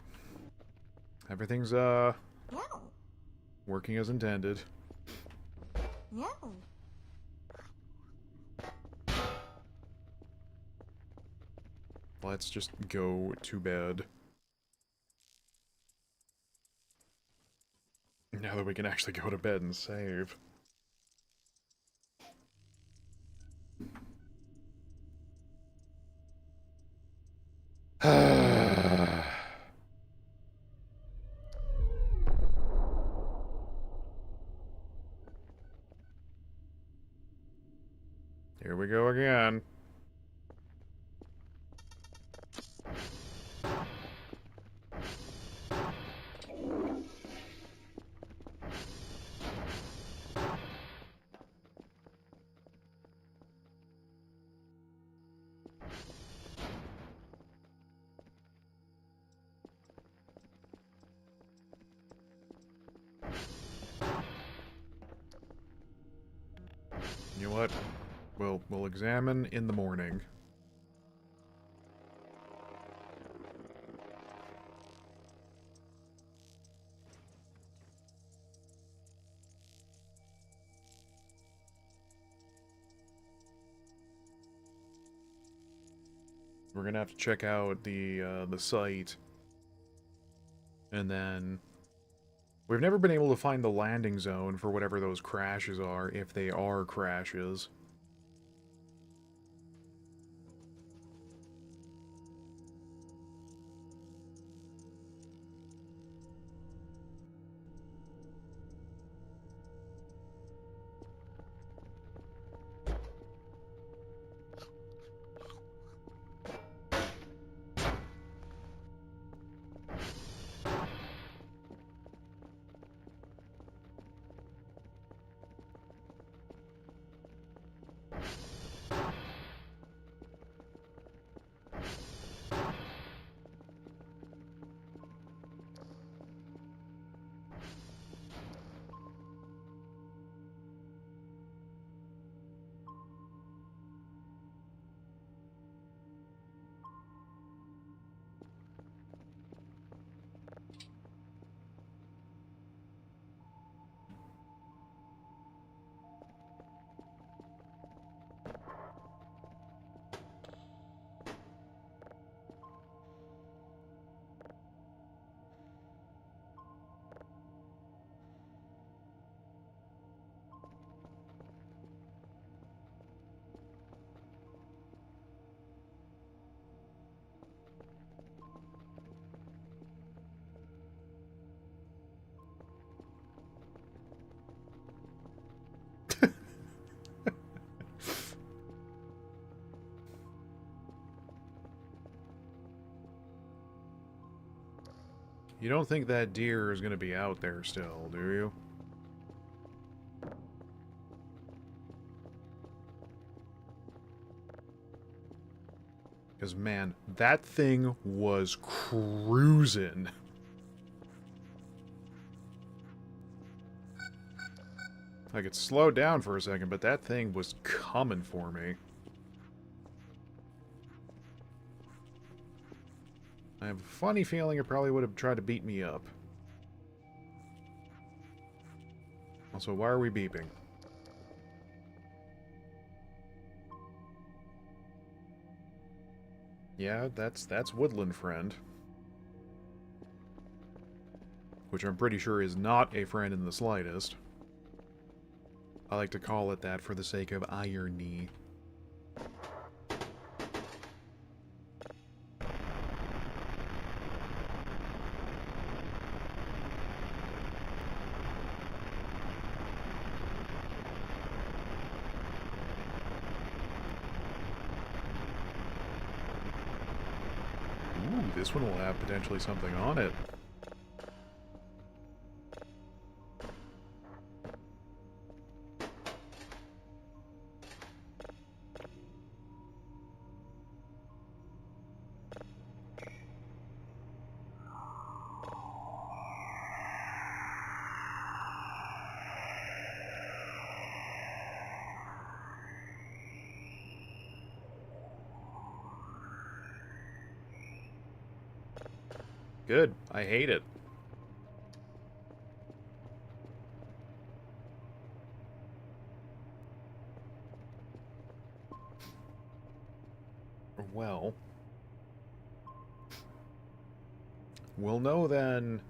Everything's, No. working as intended. No. Let's just go to bed. Now that we can actually go to bed and save. Here we go again. You know what? We'll examine in the morning. We're gonna have to check out the site. And then... We've never been able to find the landing zone for whatever those crashes are, if they are crashes. You don't think that deer is going to be out there still, do you? Because, man, that thing was cruising. Like, it slowed down for a second, but that thing was coming for me. I have a funny feeling it probably would have tried to beat me up. Also, why are we beeping? Yeah, that's Woodland Friend. Which I'm pretty sure is not a friend in the slightest. I like to call it that for the sake of irony. Ooh, this one will have potentially something on it. Good. I hate it. Well, we'll know then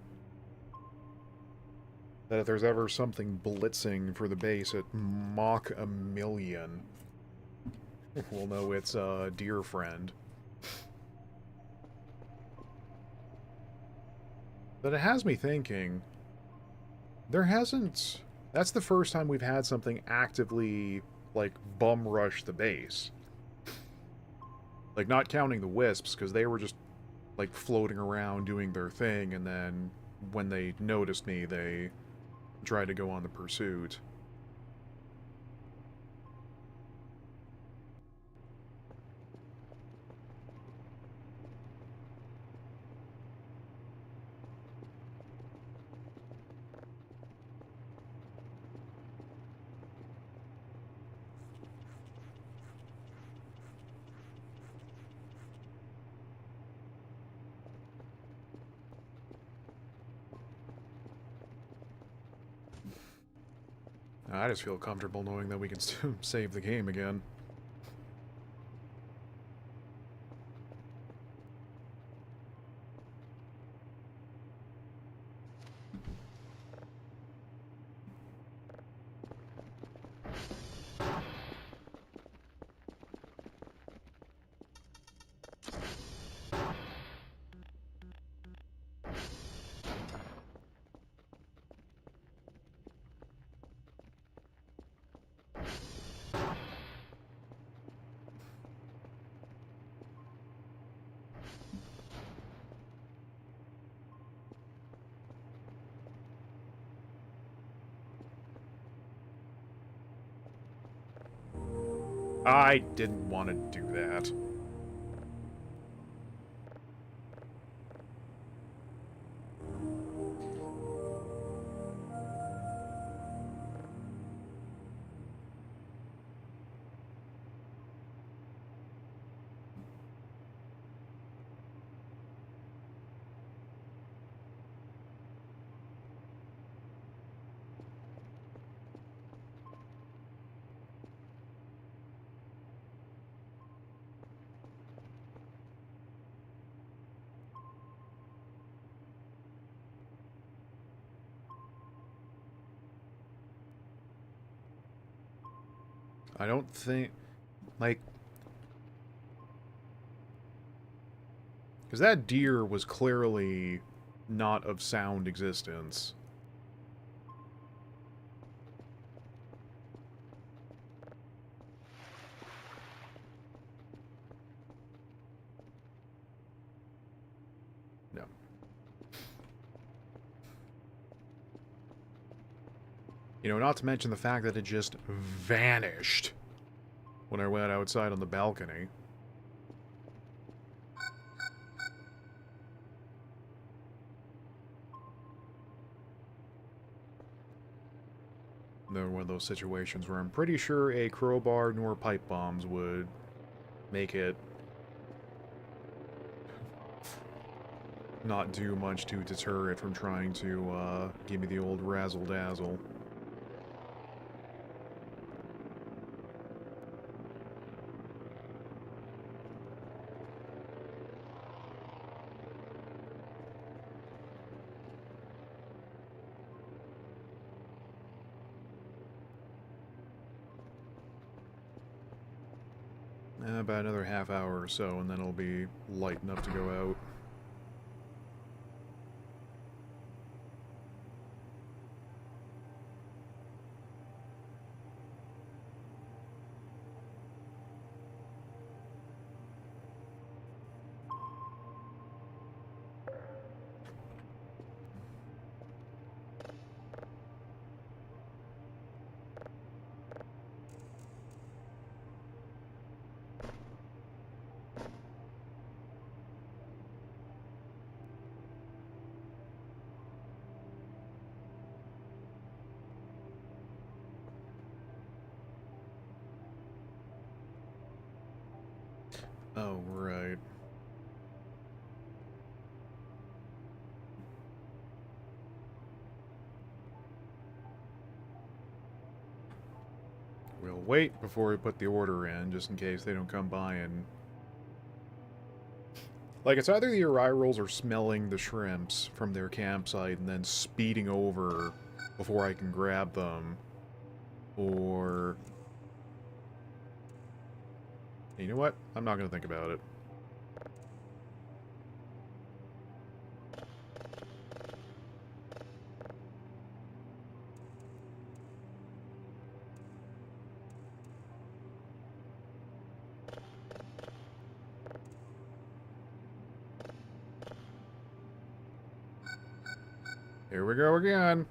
that if there's ever something blitzing for the base at Mach 1,000,000, we'll know it's a deer friend. But it has me thinking, there hasn't... That's the first time we've had something actively, like, bum rush the base. Like, not counting the wisps, because they were just, like, floating around doing their thing, and then when they noticed me, they tried to go on the pursuit. I just feel comfortable knowing that we can still save the game again. I didn't want to do that. I don't think... Like... Because that deer was clearly not of sound existence. No. You know, not to mention the fact that it just vanished when I went outside on the balcony. Another one of those situations where I'm pretty sure a crowbar nor pipe bombs would make it not do much to deter it from trying to give me the old razzle-dazzle. About another half hour or so, and then it'll be light enough to go out. Oh, right. We'll wait before we put the order in, just in case they don't come by and... Like, it's either the Arrivals are smelling the shrimps from their campsite and then speeding over before I can grab them, or... You know what? I'm not going to think about it. Here we go again.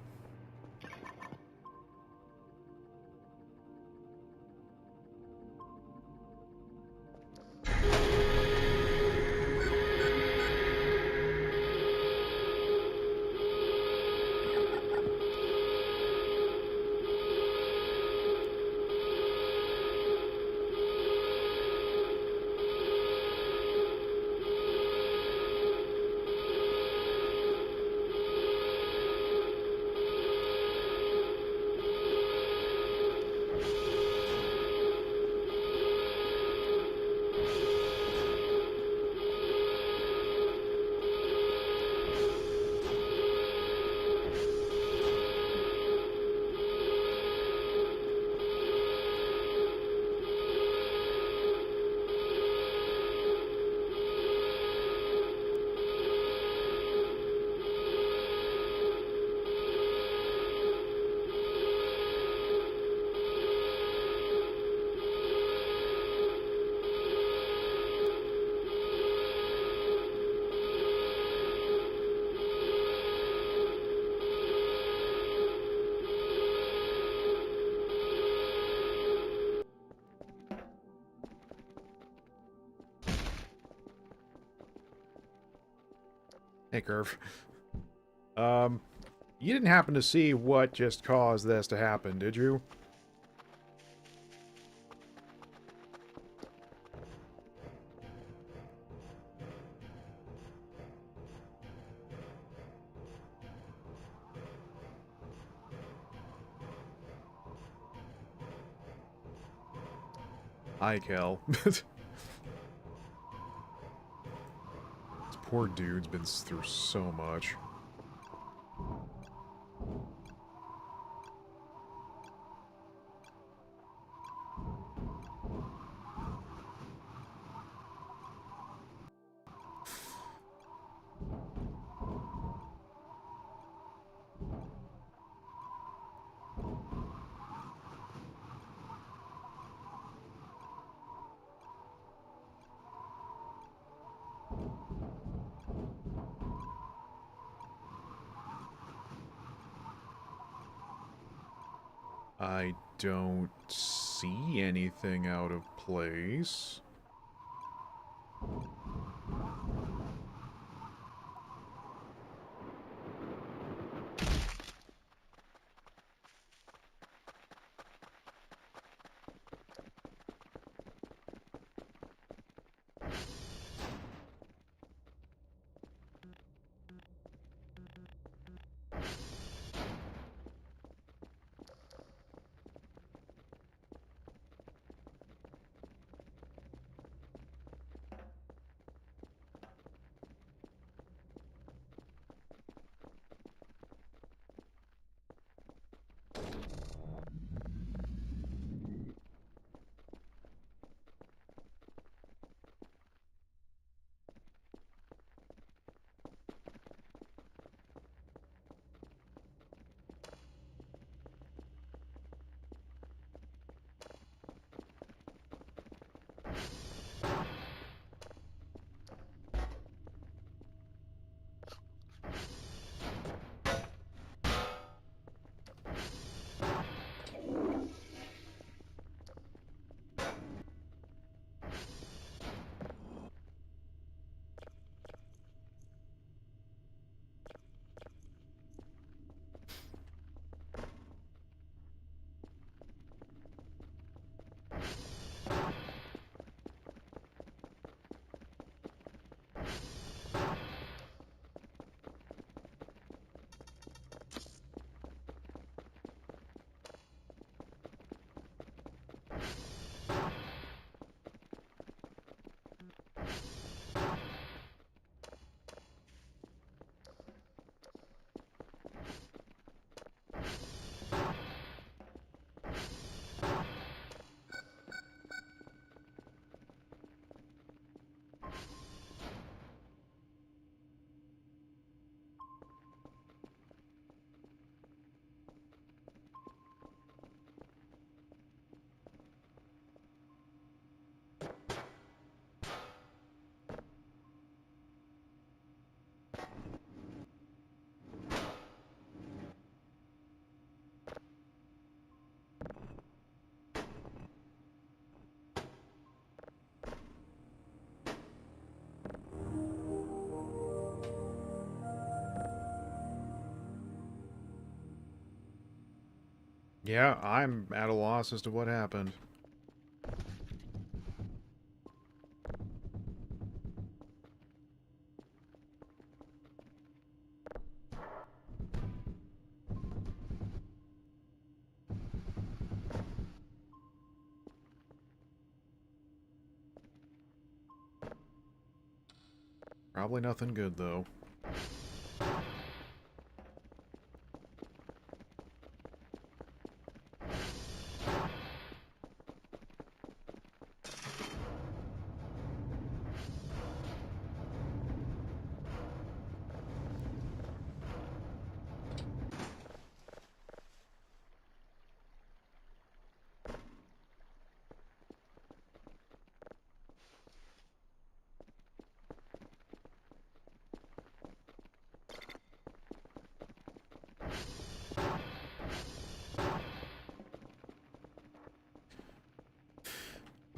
Hey, Curve. You didn't happen to see what just caused this to happen, did you? Hi, Kel. This poor dude's been through so much. I don't see anything out of place. Yeah, I'm at a loss as to what happened. Probably nothing good, though.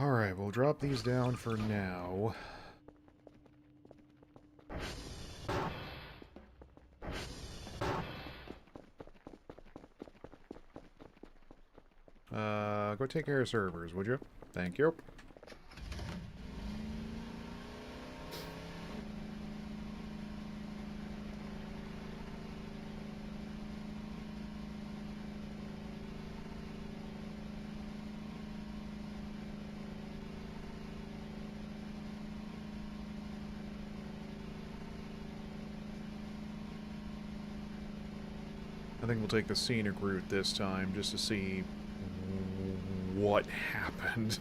Alright, we'll drop these down for now. Go take care of servers, would you? Thank you. I think we'll take the scenic route this time, just to see what happened.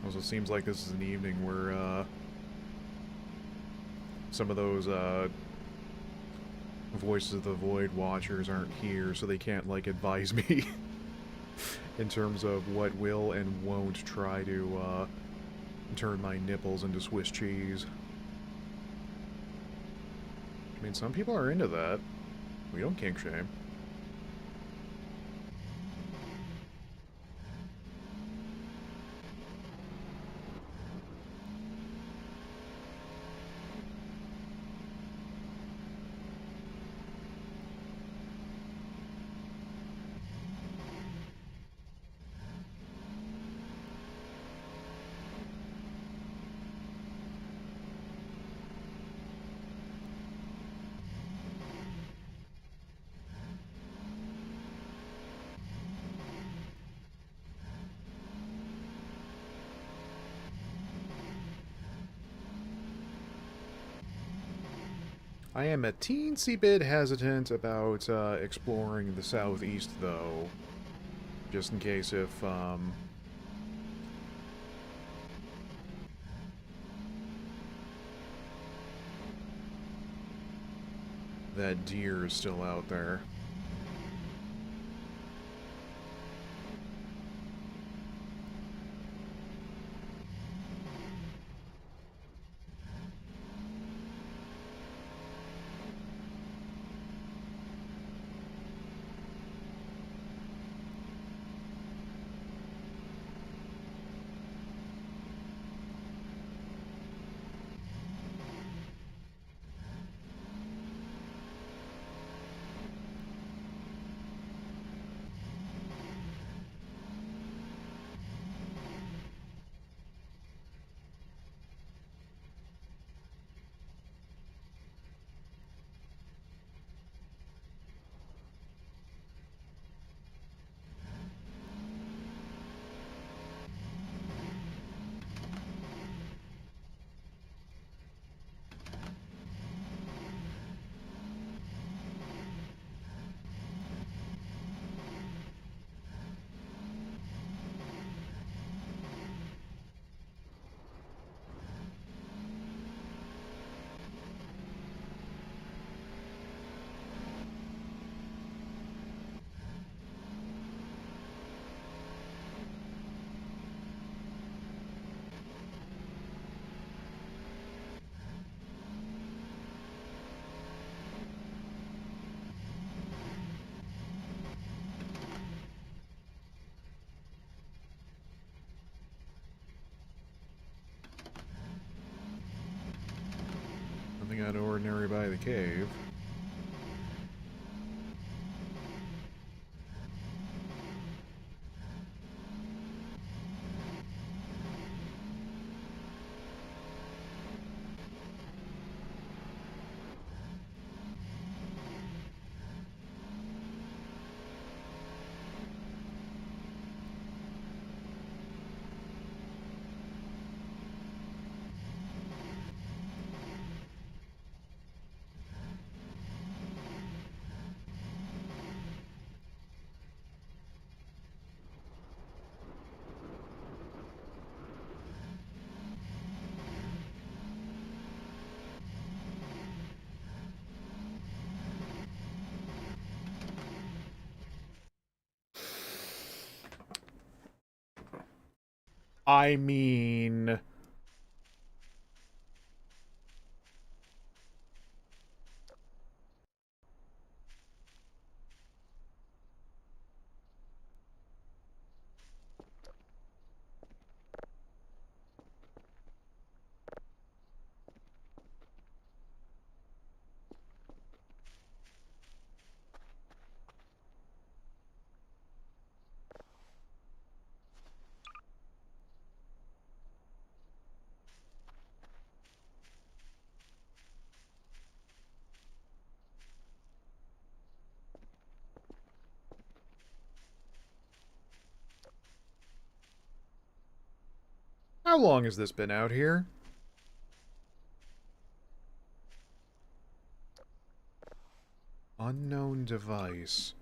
Also, it seems like this is an evening where, some of those, Voices of the Void watchers aren't here, so they can't, like, advise me in terms of what will and won't try to turn my nipples into Swiss cheese. I mean, some people are into that. We don't kink shame. I am a teensy bit hesitant about exploring the southeast, though. Just in case if, that deer is still out there. Nothing out of ordinary by the cave. I mean... How long has this been out here? Unknown device.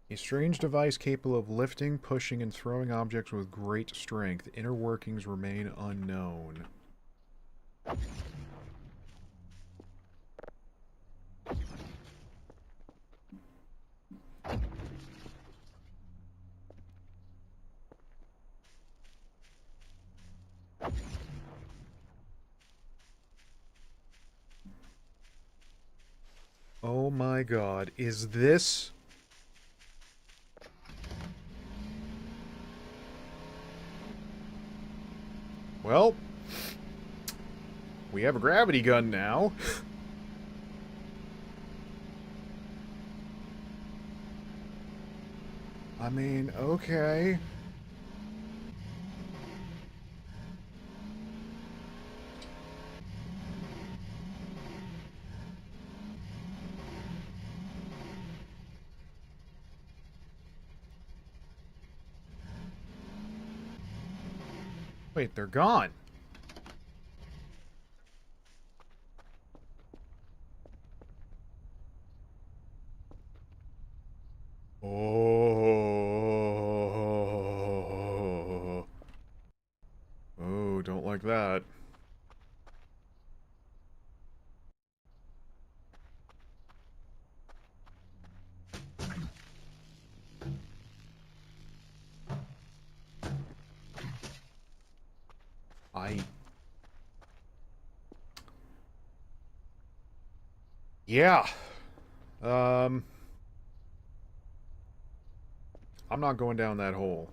A strange device capable of lifting, pushing, and throwing objects with great strength. Inner workings remain unknown. Oh my god, is this... Well, we have a gravity gun now. I mean, okay. Wait, they're gone. Oh. Oh, don't like that. Yeah. Um... I'm not going down that hole.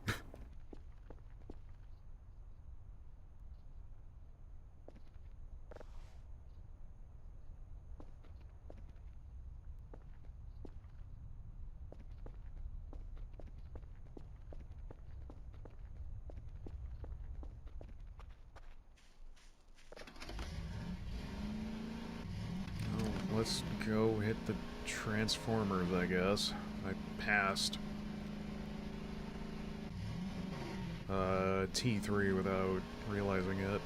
Oh, let's go hit the Transformers, I guess. I passed T3 without realizing it.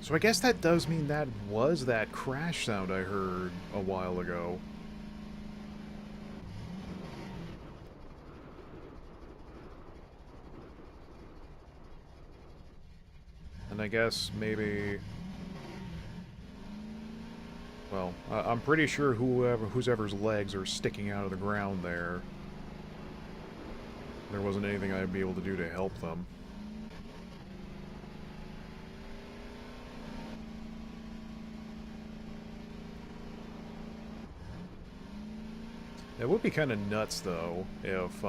So I guess that does mean that was that crash sound I heard a while ago. And I guess maybe... Well, I'm pretty sure whoever's legs are sticking out of the ground there wasn't anything I'd be able to do to help them. It would be kind of nuts, though, if,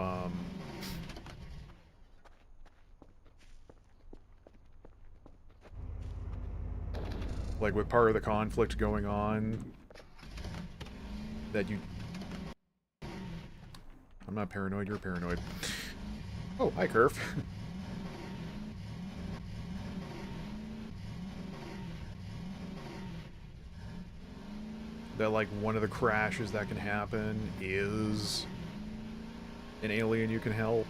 like, with part of the conflict going on, that you... I'm not paranoid, you're paranoid. Oh, hi, Curve. That, like, one of the crashes that can happen is an alien you can help.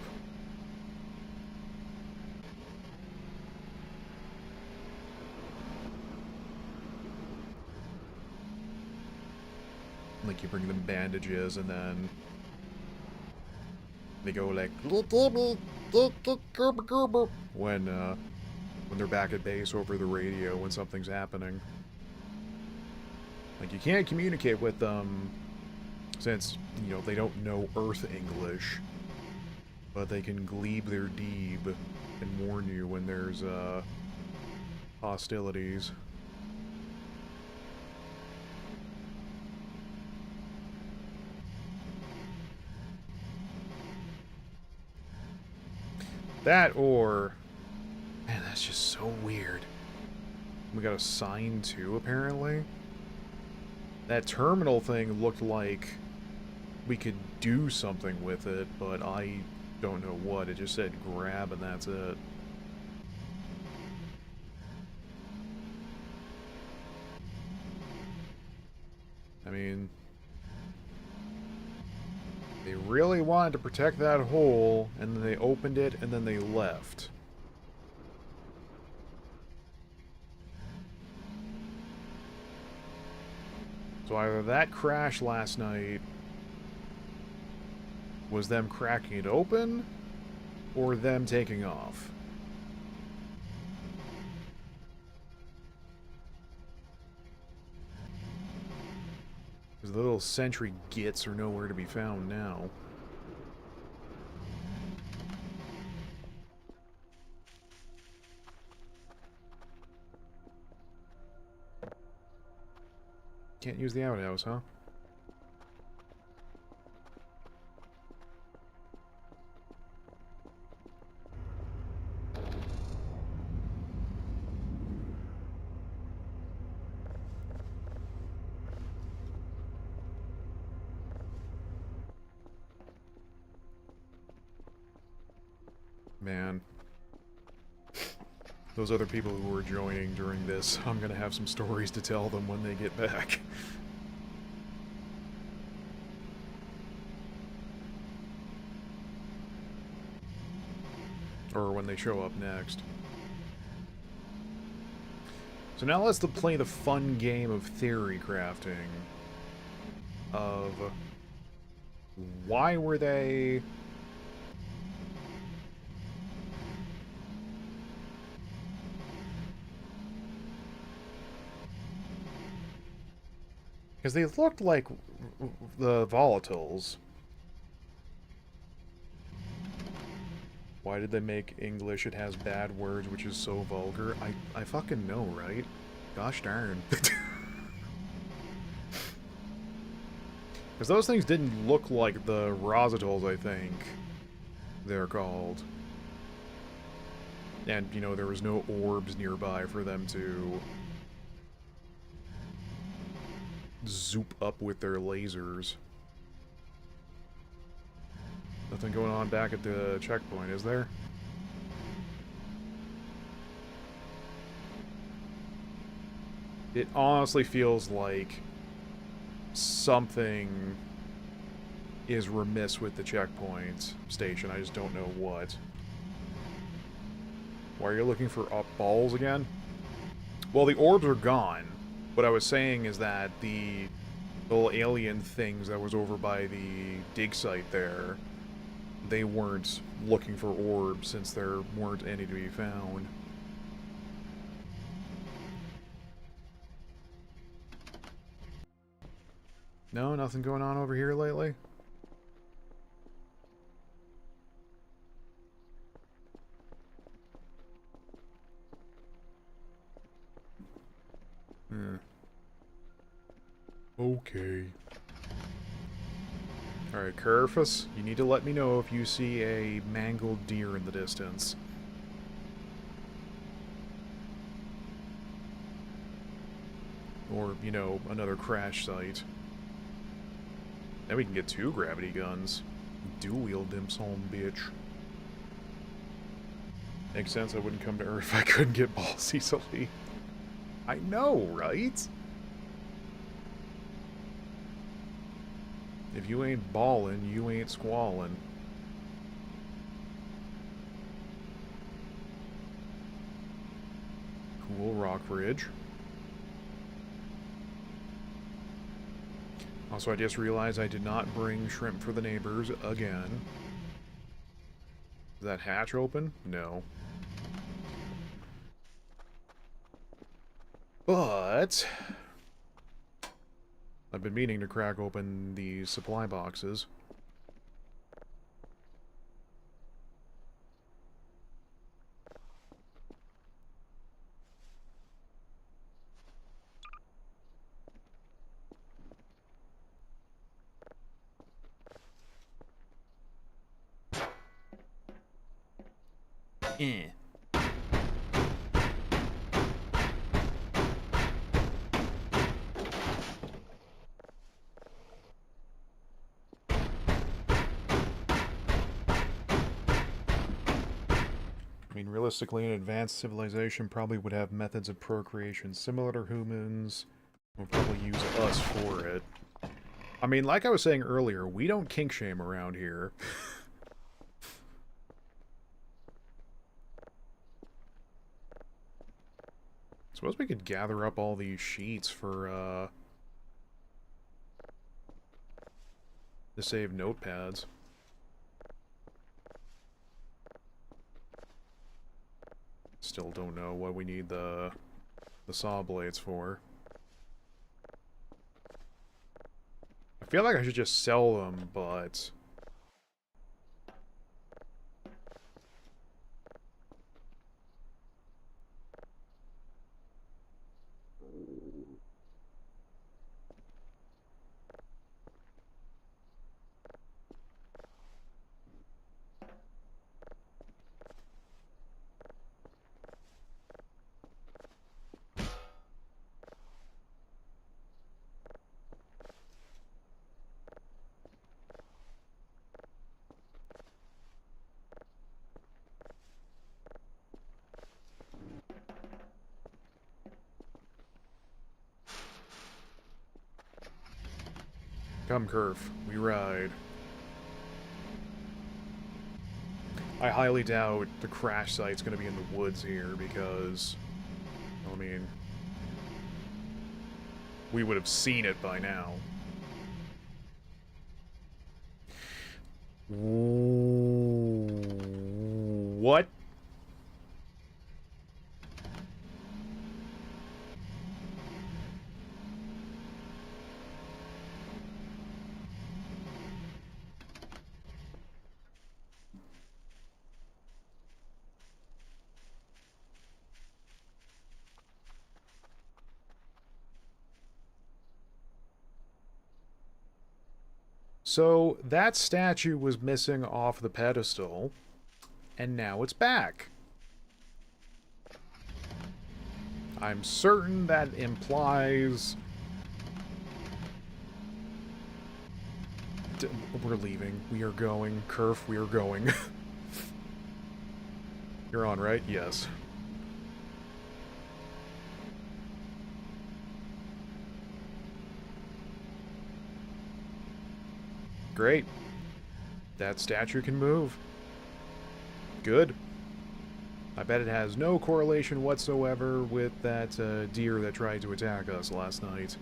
Like, you bring them bandages, and then they go like, when they're back at base over the radio when something's happening. Like, you can't communicate with them since, you know, they don't know Earth English, but they can glebe their deeb and warn you when there's hostilities. That or... Man, that's just so weird. We got a sign too, apparently. That terminal thing looked like we could do something with it, but I don't know what. It just said grab and that's it. I mean... They really wanted to protect that hole, and then they opened it, and then they left. So either that crash last night was them cracking it open, or them taking off. Because the little sentry gits are nowhere to be found now. Can't use the outhouse, huh? Man. Those other people who were joining during this, I'm gonna have some stories to tell them when they get back. Or when they show up next. So now let's play the fun game of theory crafting. Of... why were they... because they looked like the volatiles. Why did they make English? It has bad words, which is so vulgar. I fucking know, right? Gosh darn. Because those things didn't look like the Rositals, I think they're called. And, you know, there was no orbs nearby for them to zoop up with their lasers. Nothing going on back at the checkpoint, is there? It honestly feels like something is remiss with the checkpoint station. I just don't know what. Why are you looking for up balls again? Well, the orbs are gone. What I was saying is that the little alien things that was over by the dig site there, they weren't looking for orbs since there weren't any to be found. No, nothing going on over here lately? Okay. Alright, Kerfus, you need to let me know if you see a mangled deer in the distance. Or, you know, another crash site. Then we can get 2 gravity guns. Dual-wield them son bitch. Makes sense, I wouldn't come to Earth if I couldn't get balls easily. I know, right? If you ain't ballin', you ain't squallin'. Cool rock bridge. Also, I just realized I did not bring shrimp for the neighbors again. Is that hatch open? No. But I've been meaning to crack open the supply boxes. Eh. I mean, realistically, an advanced civilization probably would have methods of procreation similar to humans. Will probably use us for it. I mean, like I was saying earlier, we don't kink shame around here. Suppose we could gather up all these sheets for, to save notepads. Still don't know what we need the saw blades for. I feel like I should just sell them, but... Come, Curve. We ride. I highly doubt the crash site's going to be in the woods here because, I mean, we would have seen it by now. What? So, that statue was missing off the pedestal, and now it's back. I'm certain that implies... We're leaving. We are going. Kerf, we are going. You're on, right? Yes. Great. That statue can move. Good. I bet it has no correlation whatsoever with that deer that tried to attack us last night.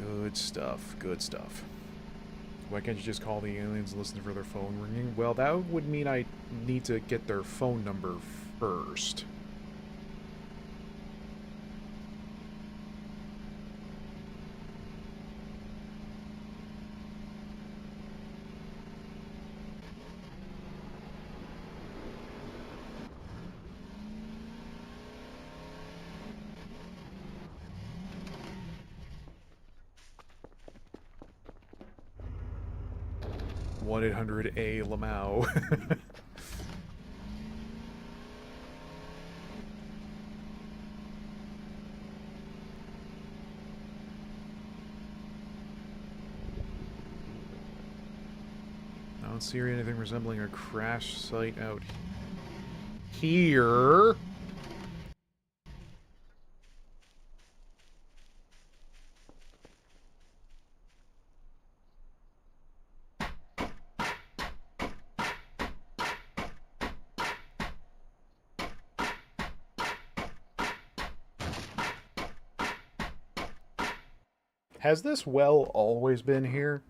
Good stuff. Good stuff. Why can't you just call the aliens and listen for their phone ringing? Well, that would mean I need to get their phone number first. One 800-A Lamau. I don't see anything resembling a crash site out here. Has this well always been here?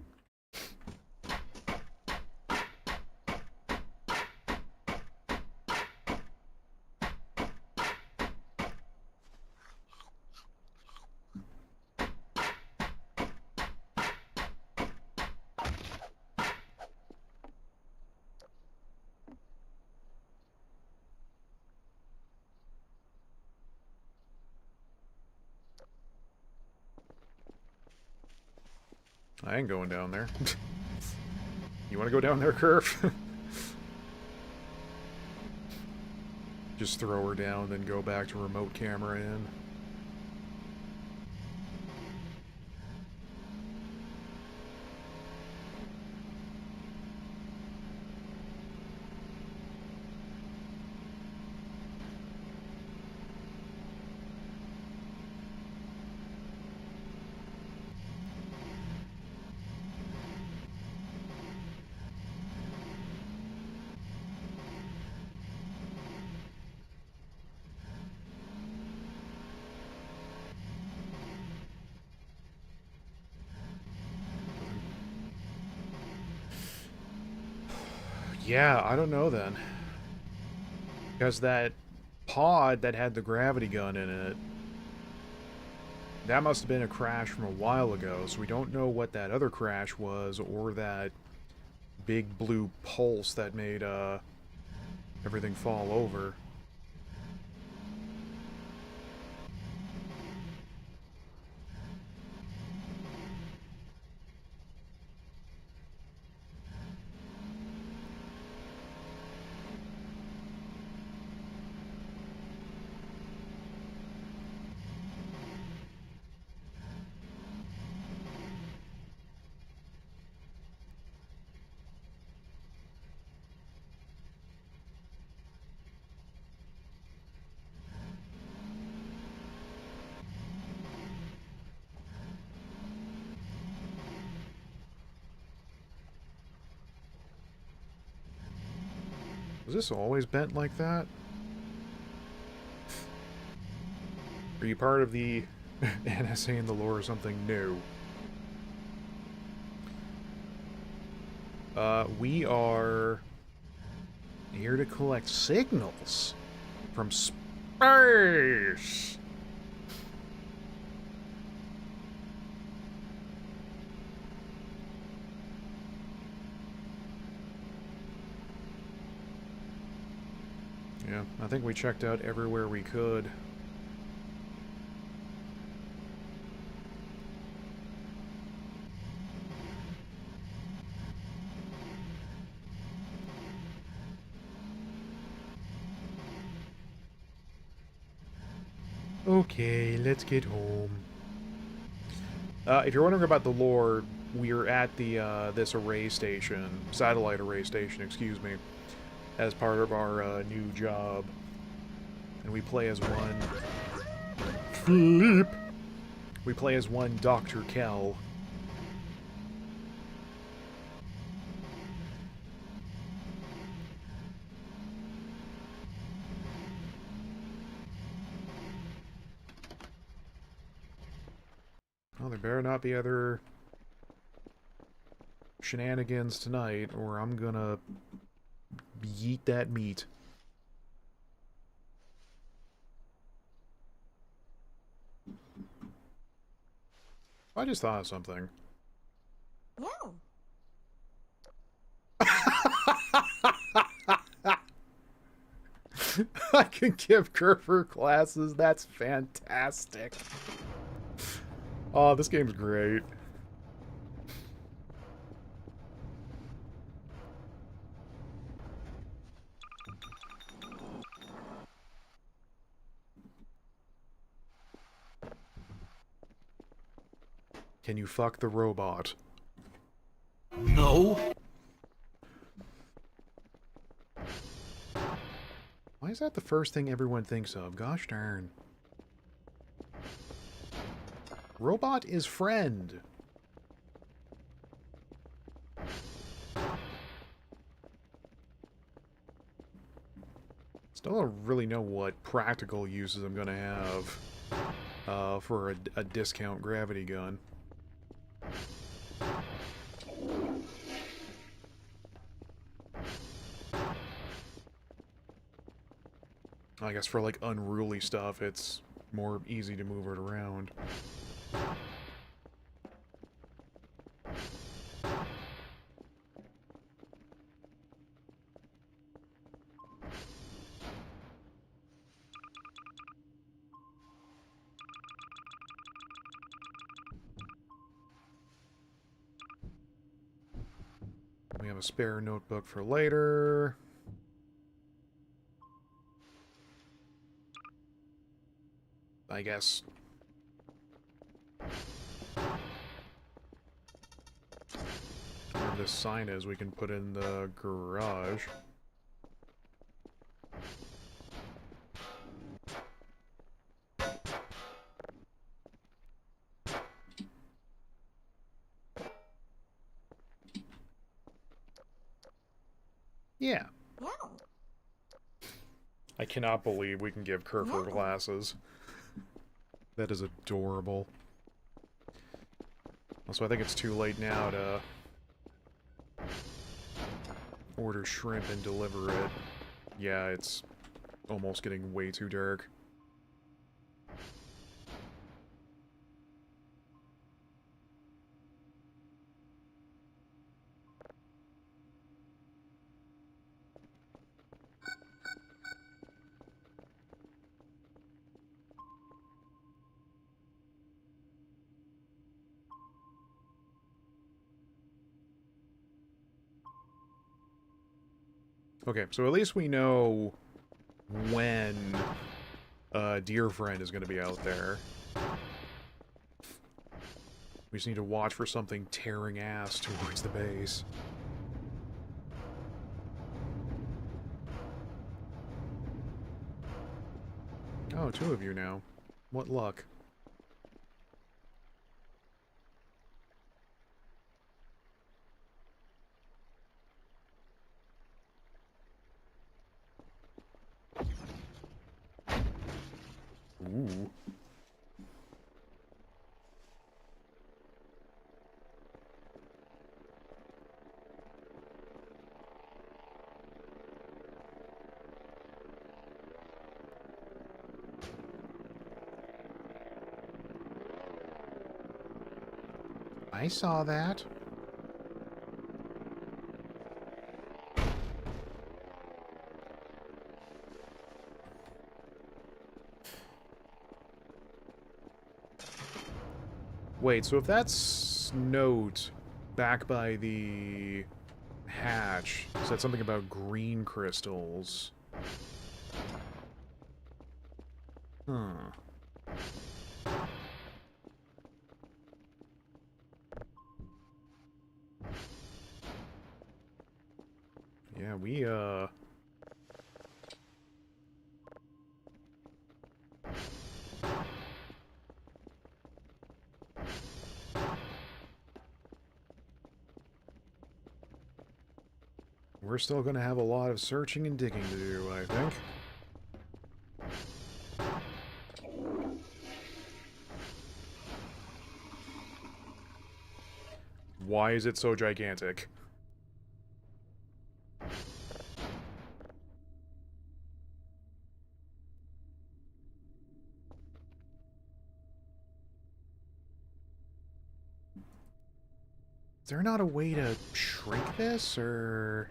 I ain't going down there. You want to go down there, Curve? Just throw her down, then go back to remote camera in. Yeah, I don't know then. Because that pod that had the gravity gun in it, that must have been a crash from a while ago, so we don't know what that other crash was, or that big blue pulse that made everything fall over. Was this always bent like that? Are you part of the NSA and the lore or something new? We are here to collect signals from space. Yeah, I think we checked out everywhere we could. Okay, let's get home. If you're wondering about the lore, we're at the this array station, satellite array station, excuse me, as part of our new job, and we play as one. Flip. We play as one Dr. Kell. Well, there better not be other shenanigans tonight, or I'm gonna yeet that meat. I just thought of something. Yeah. I can give Kerfer classes. That's fantastic. Oh, this game's great. Can you fuck the robot? No. Why is that the first thing everyone thinks of? Gosh darn. Robot is friend. Still don't really know what practical uses I'm gonna have for a discount gravity gun. I guess for like unruly stuff, it's more easy to move it around. We have a spare notebook for later. I guess. Where this sign is, we can put in the garage. Yeah. Yeah. I cannot believe we can give Kerfer Yeah. glasses. That is adorable. Also, I think it's too late now to order shrimp and deliver it. Yeah, it's almost getting way too dark. Okay, so at least we know when Dear Friend is going to be out there. We just need to watch for something tearing ass towards the base. Oh, two of you now. What luck. Ooh. I saw that. Wait, so if that's note back by the hatch said something about green crystals. Huh. Yeah, we're still gonna have a lot of searching and digging to do, I think. Why is it so gigantic? Is there not a way to shrink this, or...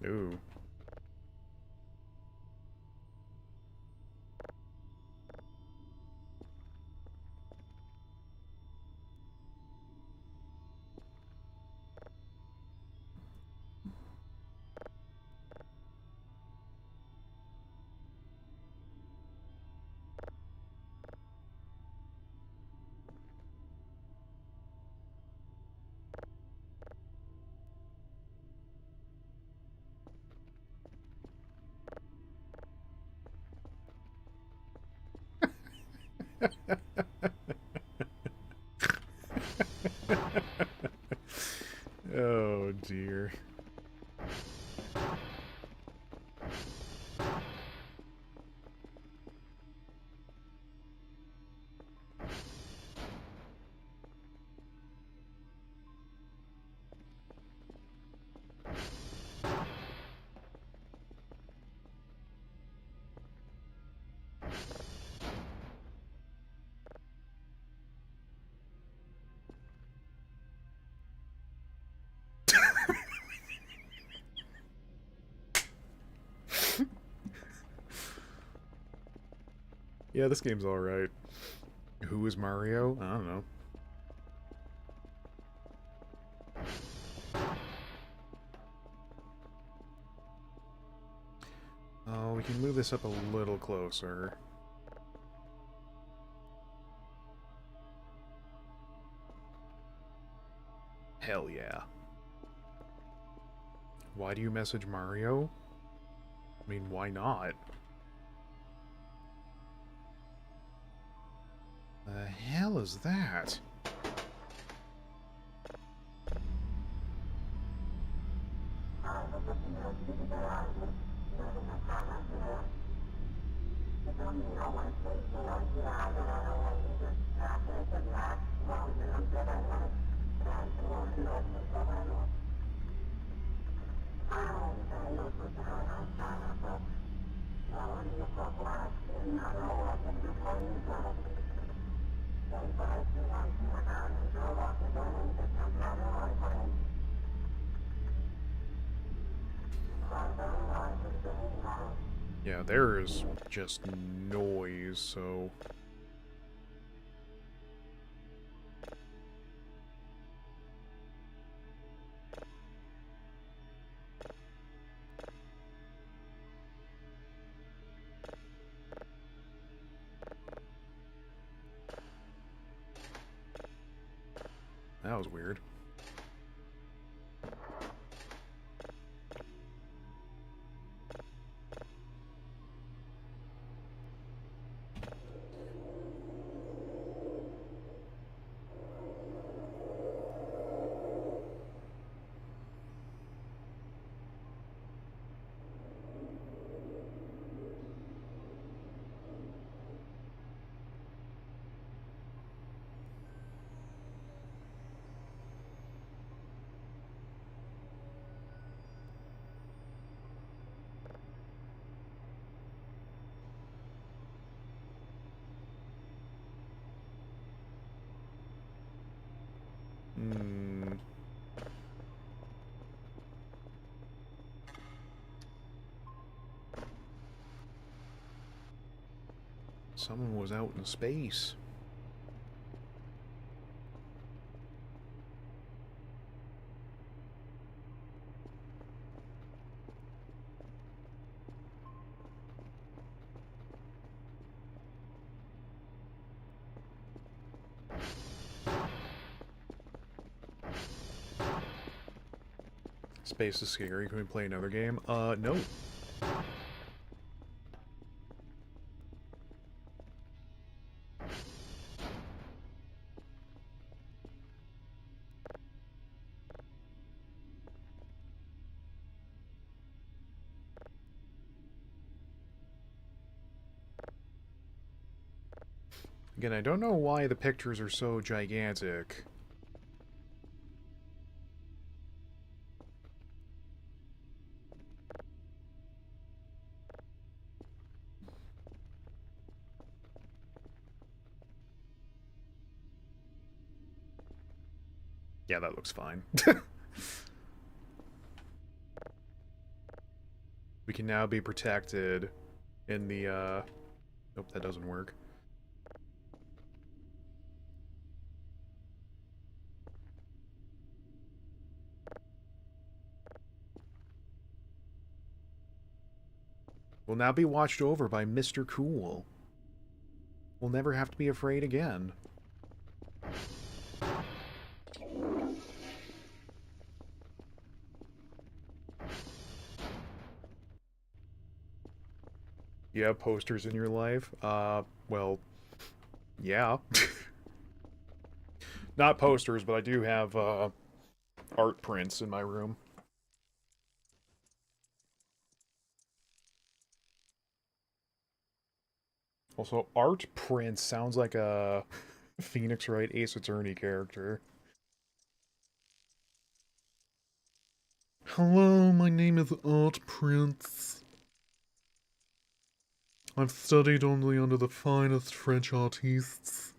Ooh. Oh, dear. Yeah, this game's alright. Who is Mario? I don't know. Oh, we can move this up a little closer. Hell yeah. Why do you message Mario? I mean, why not? The hell is that? Yeah, there is just noise, so... That was weird. Hmm. Someone was out in space. Space is scary. Can we play another game? No. Again, I don't know why the pictures are so gigantic. Yeah, that looks fine. We can now be protected in the, Nope, that doesn't work. We'll now be watched over by Mr. Cool. We'll never have to be afraid again. You have posters in your life? Well, yeah. Not posters, but I do have, art prints in my room. Also, art prints sounds like a Phoenix Wright Ace Attorney character. Hello, my name is Art Prince. I've studied only under the finest French artists.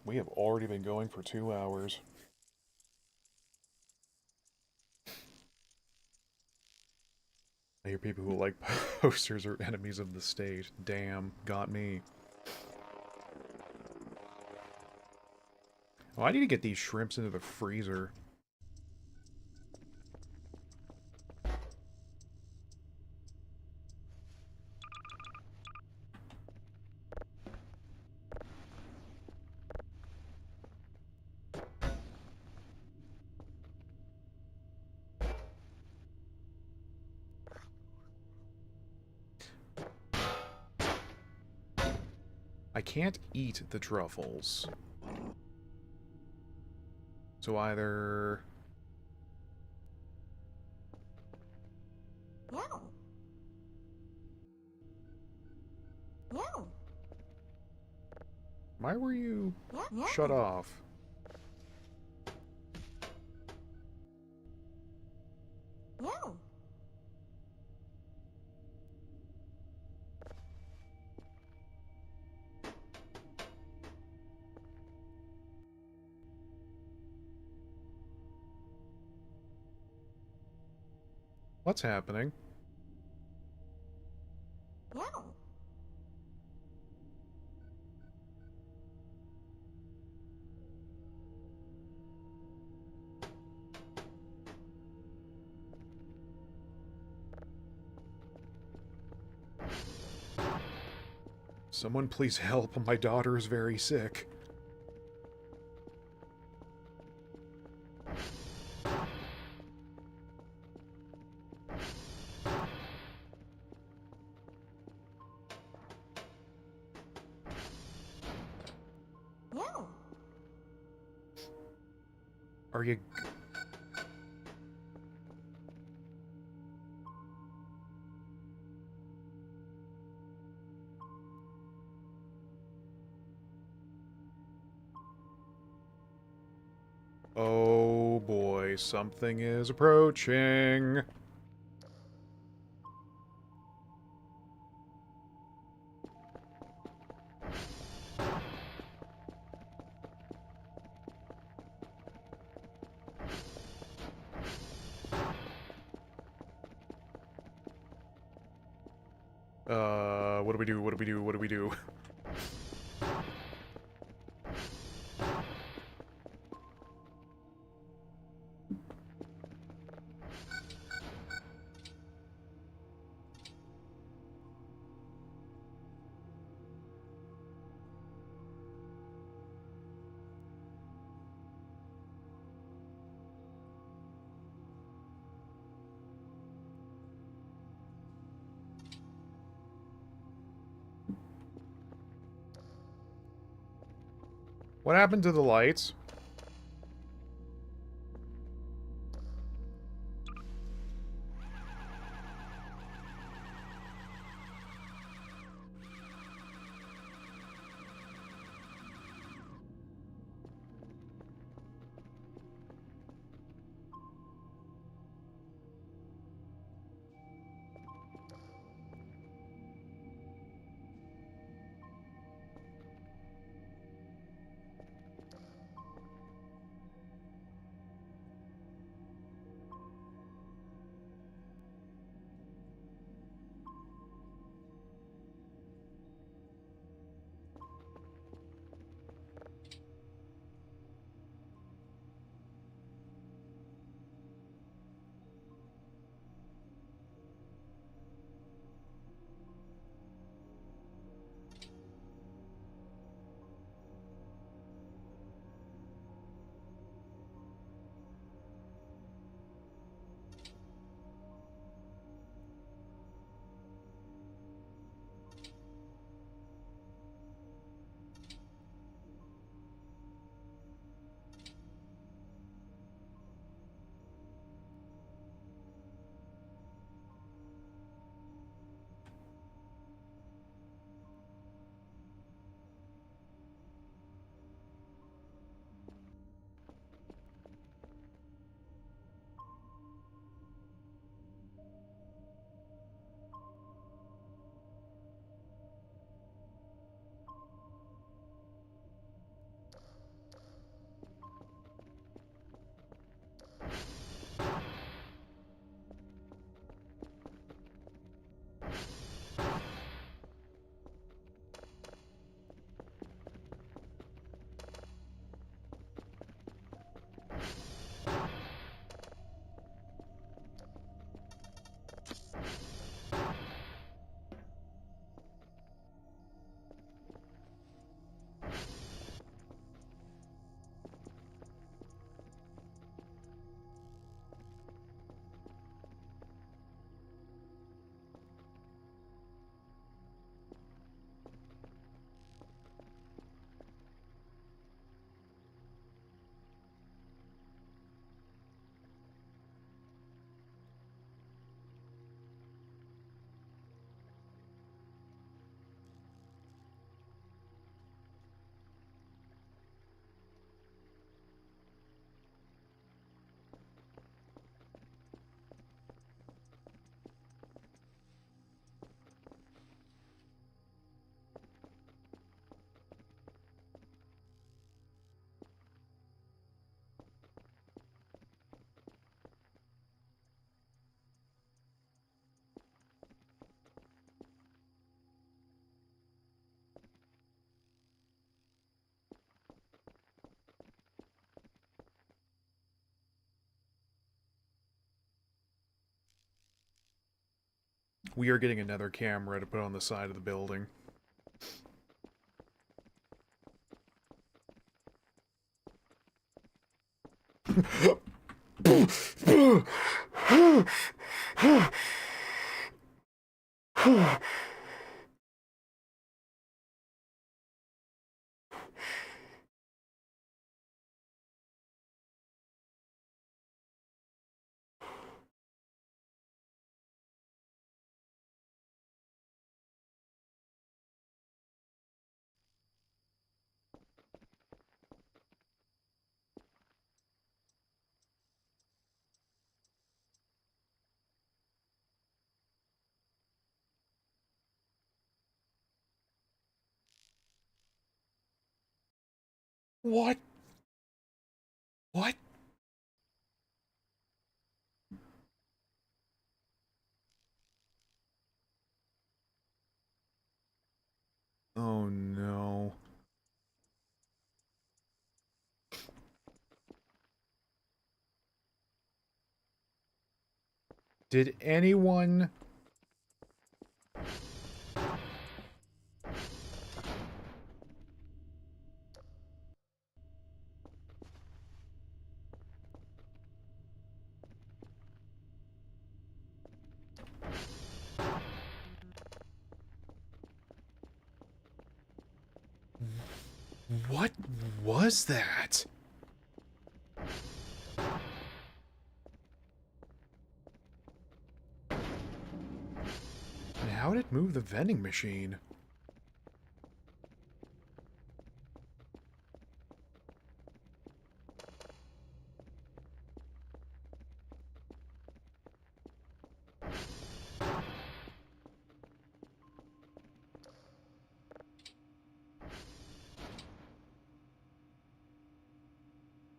We have already been going for 2 hours. I hear people who like posters are enemies of the state. Damn, got me. Oh, I need to get these shrimps into the freezer. I can't eat the truffles. So either... No. No. Why were you No. shut off? No. What's happening? No. Someone please help, my daughter is very sick. No. Are you... Oh boy, something is approaching. What do we do? What do we do? What do we do? What happened to the lights? We are getting another camera to put on the side of the building. What? What? Did anyone... What was that? And how did it move the vending machine?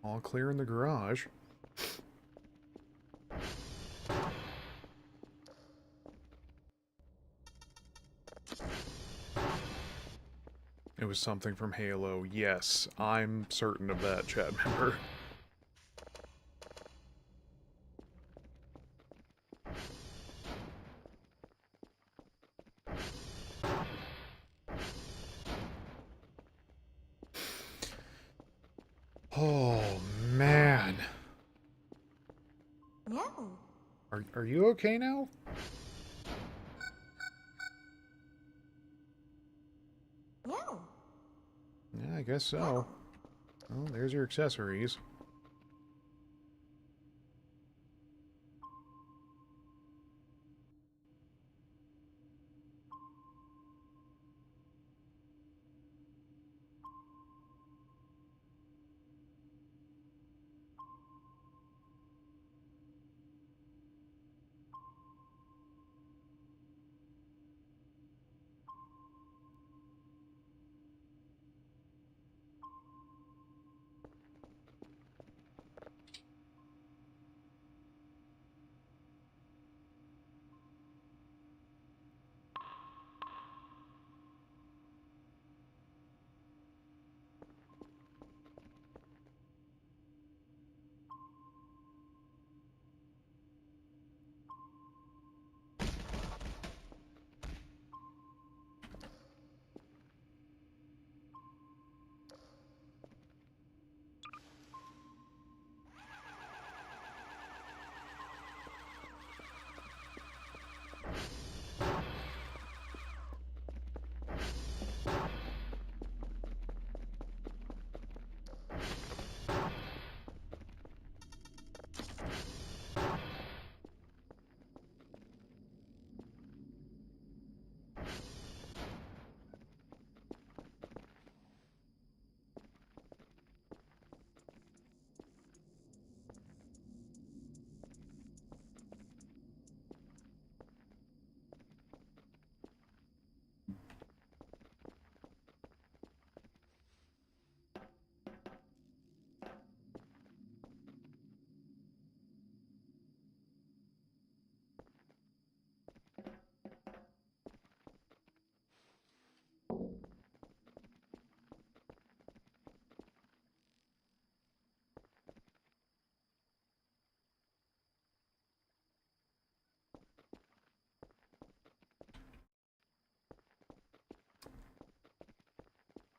All clear in the garage. It was something from Halo. Yes, I'm certain of that, chat member. Oh, man. No. Are you okay now? No. Yeah, I guess so. Well, there's your accessories.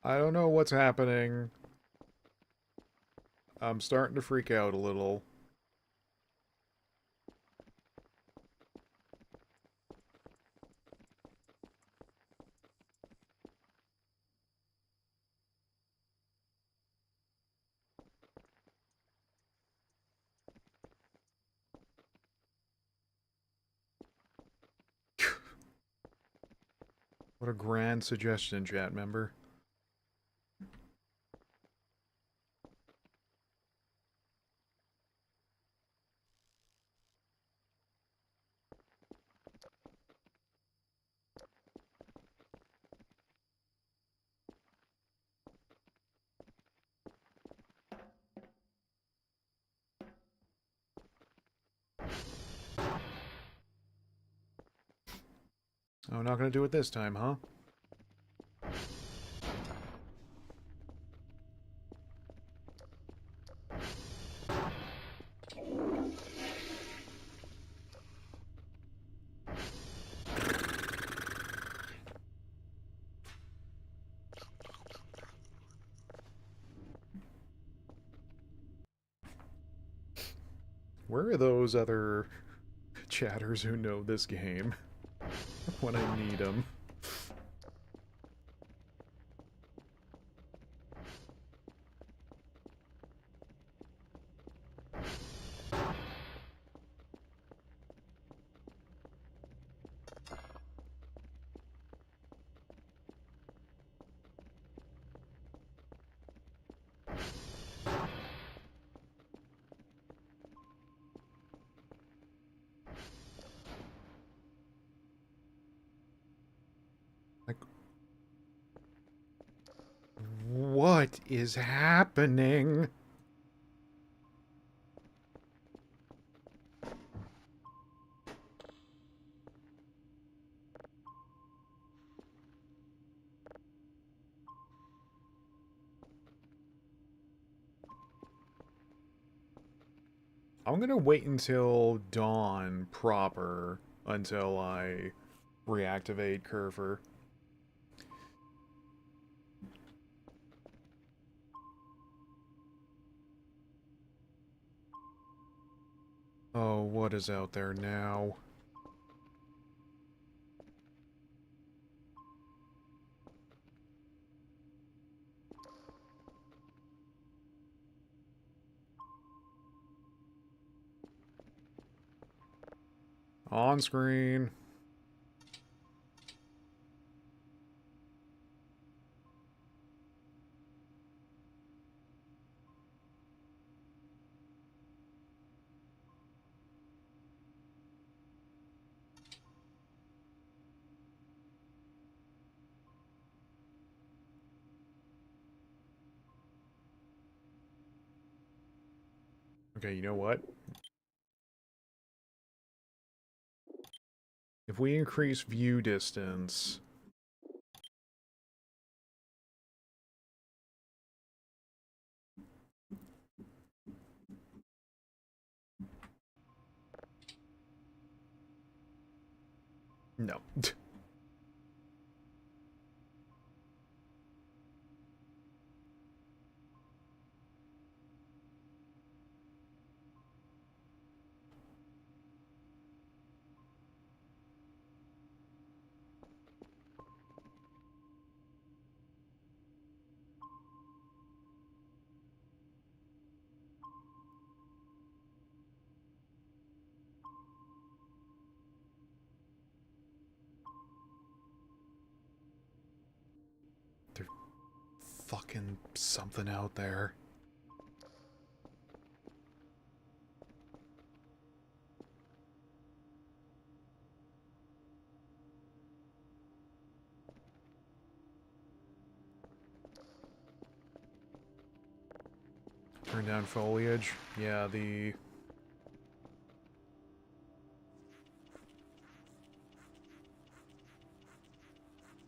I don't know what's happening. I'm starting to freak out a little. What a grand suggestion, chat member. Oh, not gonna do it this time, huh? Where are those other chatters who know this game when I need them? What is happening? I'm gonna wait until dawn proper until I reactivate Curver. Oh, what is out there now? On screen. Okay, you know what? If we increase view distance... No. There's fucking something out there. Turn down foliage. Yeah, the...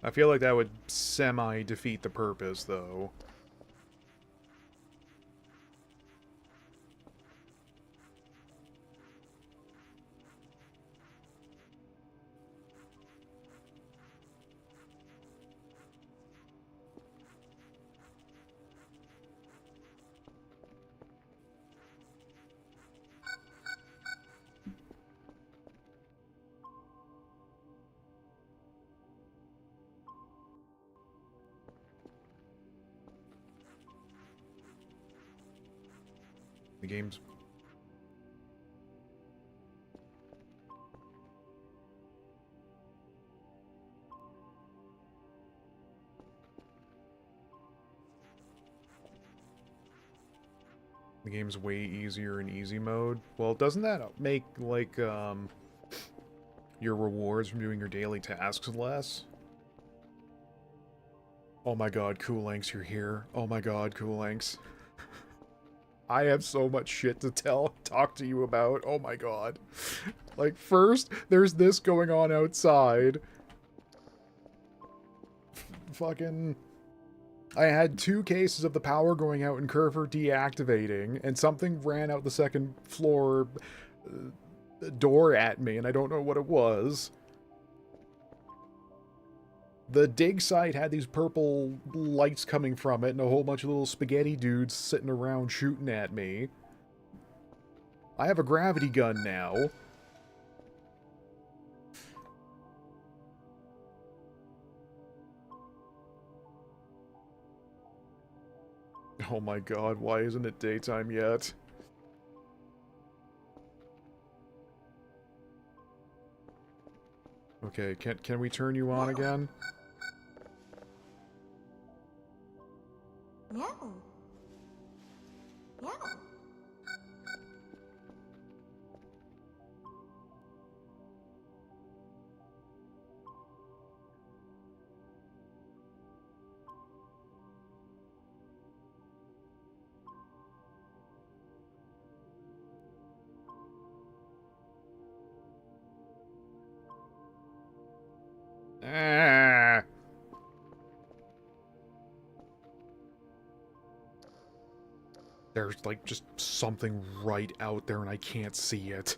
I feel like that would semi-defeat the purpose, though. The game's... The game's way easier in easy mode. Well, doesn't that make, like, your rewards from doing your daily tasks less? Oh my god, Coolanks, you're here. Oh my god, Coolanks. I have so much shit to talk to you about. Oh my god. Like, first, there's this going on outside. Fucking... I had 2 cases of the power going out and Curver deactivating, and something ran out the second floor door at me, and I don't know what it was. The dig site had these purple lights coming from it, and a whole bunch of little spaghetti dudes sitting around shooting at me. I have a gravity gun now. Oh my god, why isn't it daytime yet? Okay, can we turn you on again? No. No. Ah. There's like just something right out there and I can't see it.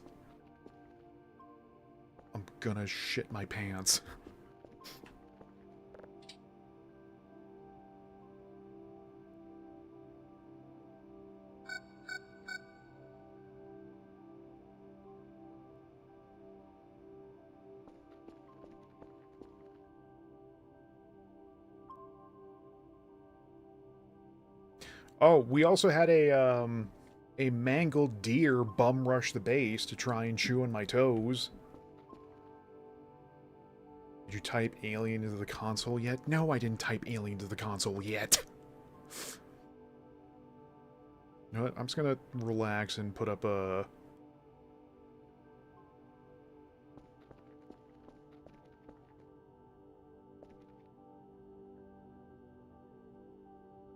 I'm gonna shit my pants. Oh, we also had a mangled deer bum rush the base to try and chew on my toes. Did you type alien into the console yet? No, I didn't type alien into the console yet. You know what? I'm just gonna relax and put up a...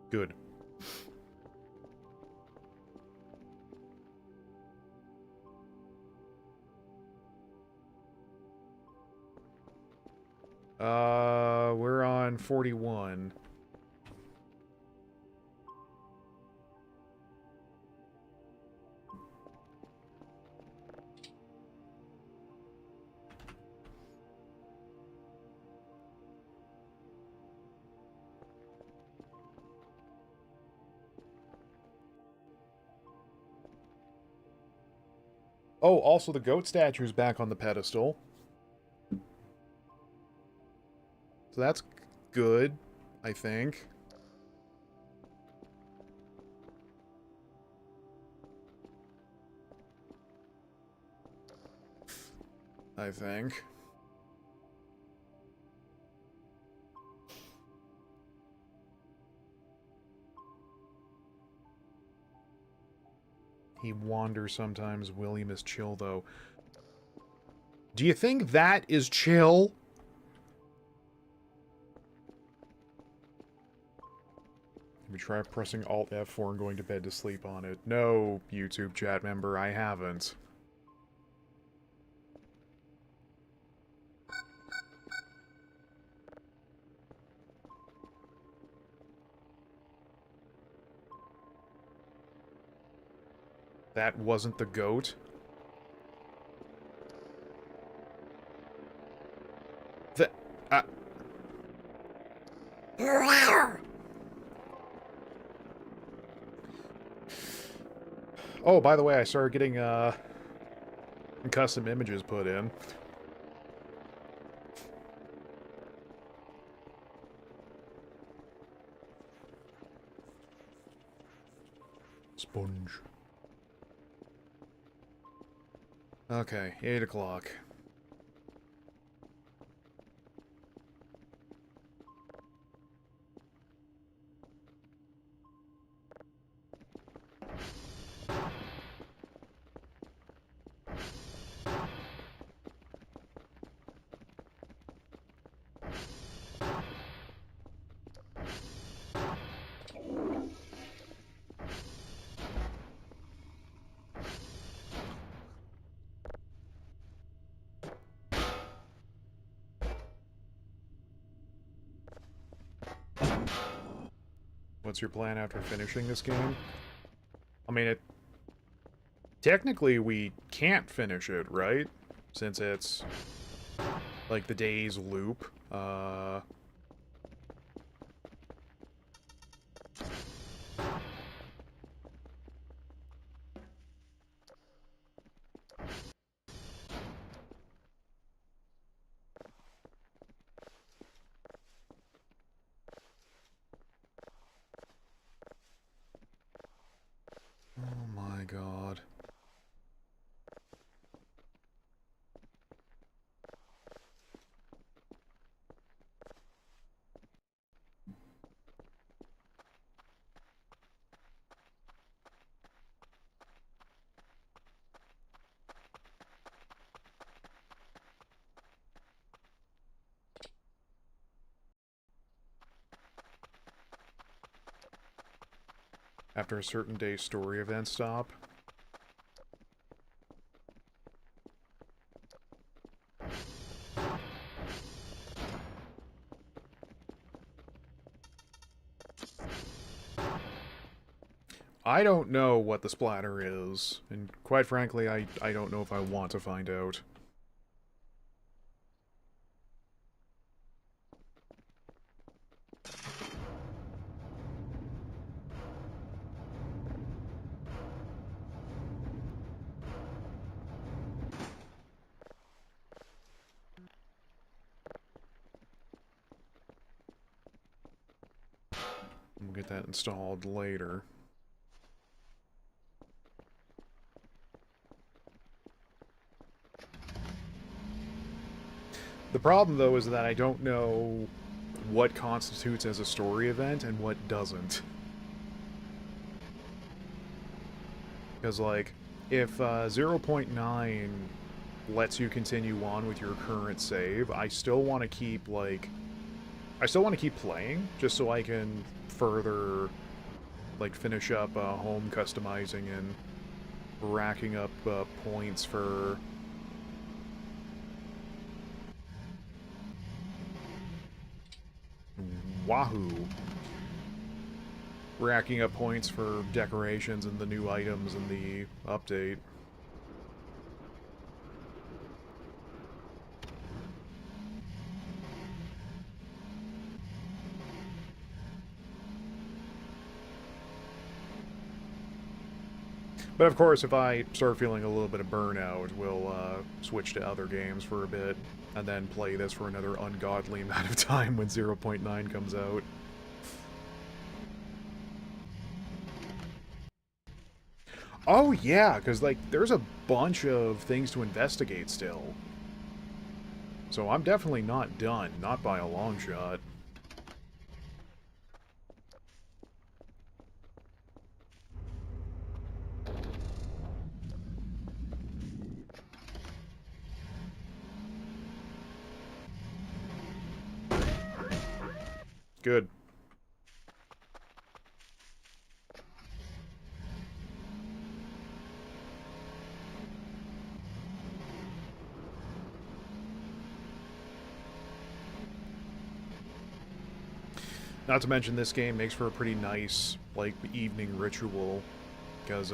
Good. We're on 41. Oh, also the goat statue's back on the pedestal. So that's good, I think. I think. He wanders sometimes. William is chill, though. Do you think that is chill? Let me try pressing Alt F4 and going to bed to sleep on it. No, YouTube chat member, I haven't. That wasn't the goat. The... Oh, by the way, I started getting, custom images put in. Sponge. Okay, 8 o'clock. What's your plan after finishing this game? I mean, technically, we can't finish it, right? Since it's, like, the day's loop. after a certain day story events stop. I don't know what the splatter is, and quite frankly, I don't know if I want to find out. We'll get that installed later. The problem, though, is that I don't know what constitutes as a story event and what doesn't. Because, like, if 0.9 lets you continue on with your current save, I still want to keep, like... I still want to keep playing, just so I can further, like, finish up home customizing and racking up points for... Wahoo! Racking up points for decorations and the new items in the update. But of course, if I start feeling a little bit of burnout, we'll switch to other games for a bit, and then play this for another ungodly amount of time when 0.9 comes out. Oh yeah, because, like, there's a bunch of things to investigate still. So I'm definitely not done, not by a long shot. Good. Not to mention, this game makes for a pretty nice, like, evening ritual, because,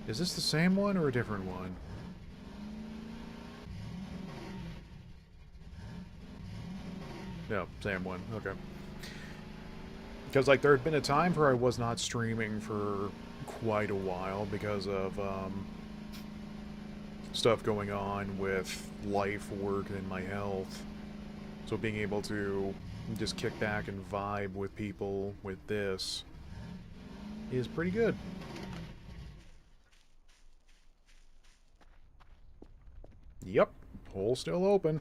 is this the same one or a different one? No, same one. Okay. Because, like, there had been a time where I was not streaming for quite a while because of, stuff going on with life, work, and my health. So being able to just kick back and vibe with people with this is pretty good. Yep, hole still open.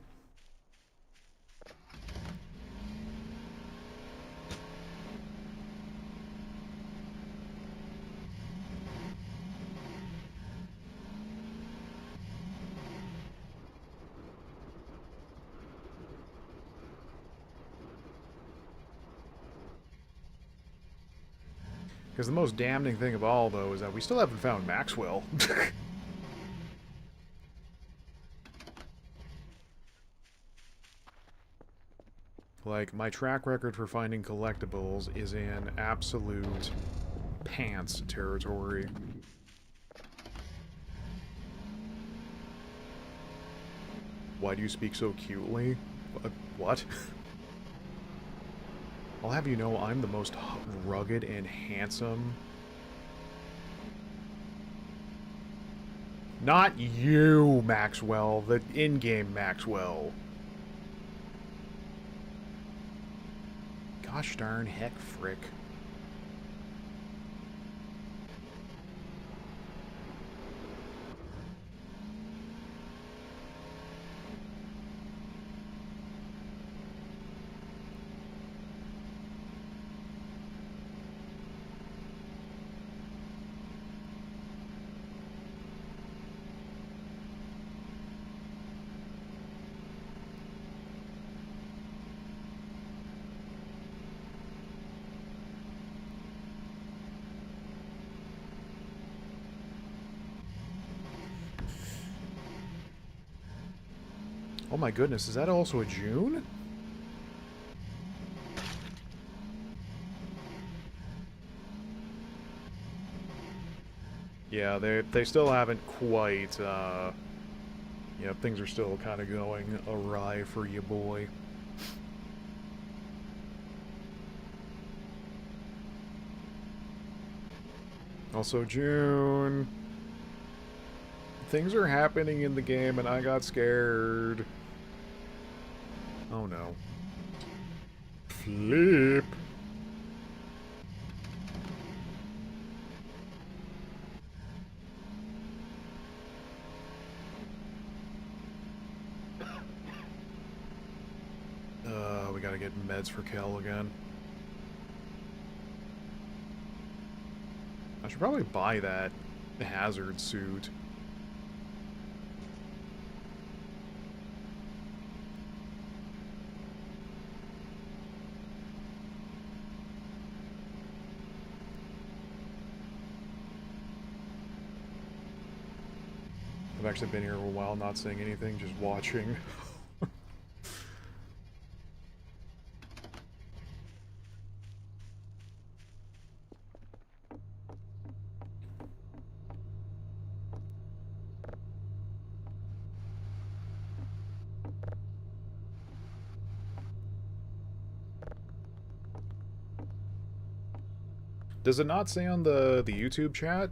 Because the most damning thing of all, though, is that we still haven't found Maxwell. Like, my track record for finding collectibles is in absolute pants territory. Why do you speak so cutely? What? I'll have you know I'm the most rugged and handsome. Not you, Maxwell. The in-game Maxwell. Gosh darn heck frick. Oh my goodness, is that also a June? Yeah, they still haven't quite, yeah, things are still kind of going awry for you, boy. Also, June. Things are happening in the game and I got scared. Oh no. Flip. We gotta get meds for Kel again. I should probably buy that hazard suit. I've actually been here a while, not saying anything, just watching. Does it not say on the YouTube chat?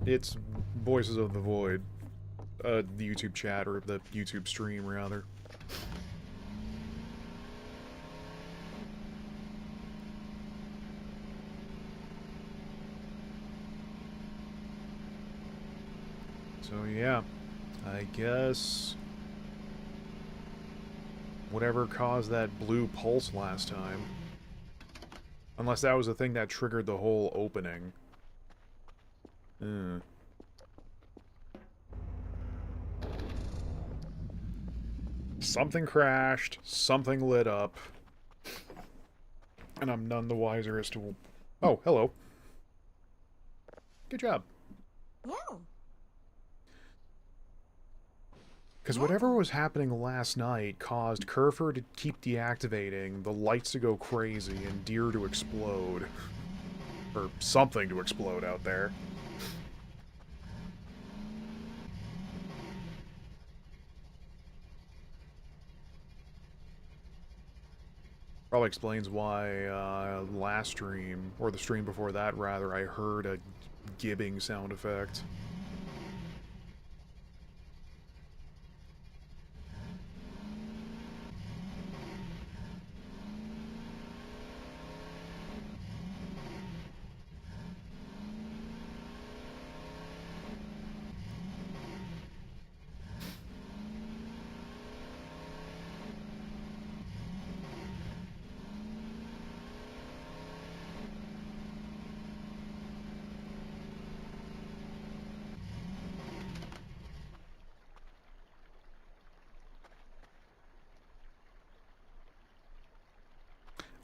It's Voices of the Void. The YouTube chat, or the YouTube stream, rather. So yeah, I guess whatever caused that blue pulse last time. Unless that was the thing that triggered the whole opening. Something crashed, something lit up, and I'm none the wiser as to... Oh, hello. Good job. Yeah. Because whatever was happening last night caused Kerfer to keep deactivating, the lights to go crazy, and Deer to explode. Or something to explode out there. Probably explains why last stream, or the stream before that rather, I heard a gibbing sound effect.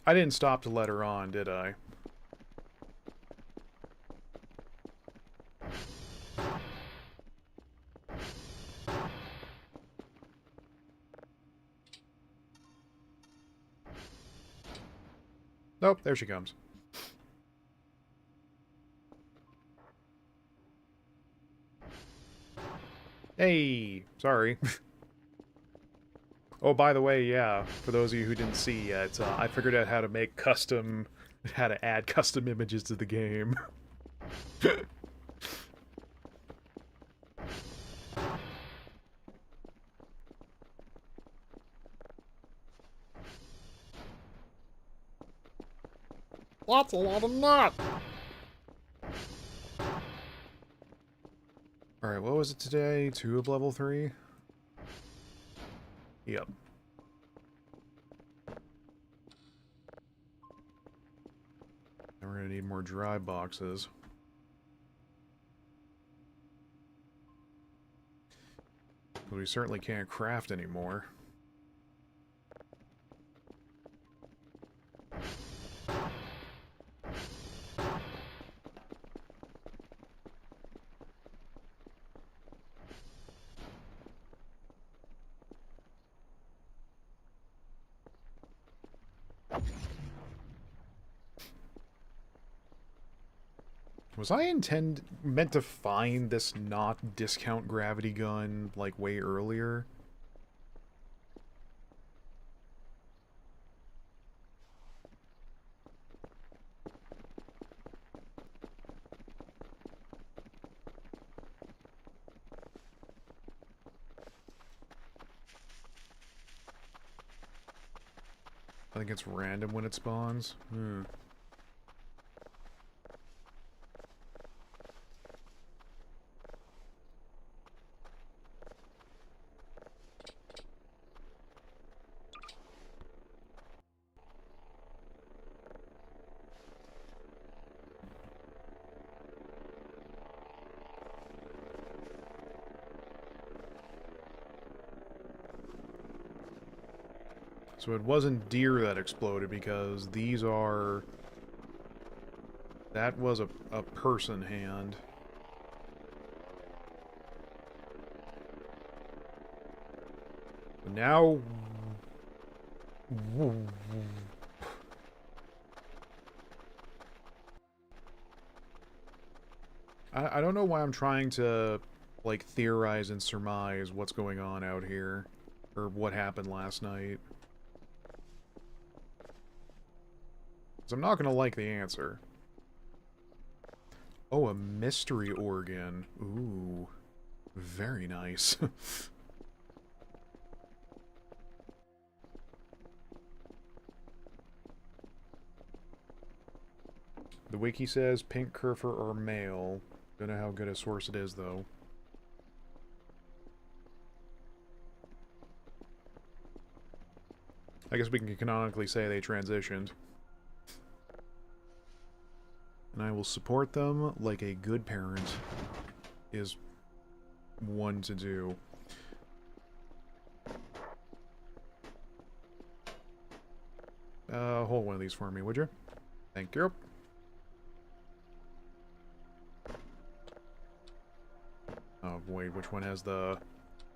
I didn't stop to let her on, did I? Nope, there she comes. Hey, sorry. Oh, by the way, yeah, for those of you who didn't see yet, I figured out how to make how to add custom images to the game. That's a lot of nut! Alright, what was it today? 2 of level 3? Yep. Now we're gonna need more dry boxes. But we certainly can't craft anymore. Was I meant to find this not discount gravity gun, like, way earlier? I think it's random when it spawns. So it wasn't deer that exploded because these are... That was a person hand. Now... I don't know why I'm trying to, like, theorize and surmise what's going on out here. Or what happened last night. Because I'm not going to like the answer. Oh, a mystery organ. Ooh. Very nice. The wiki says pink Kerfur are male. Don't know how good a source it is, though. I guess we can canonically say they transitioned. And I will support them like a good parent is one to do. Hold one of these for me, would you? Thank you. Oh, wait, which one has the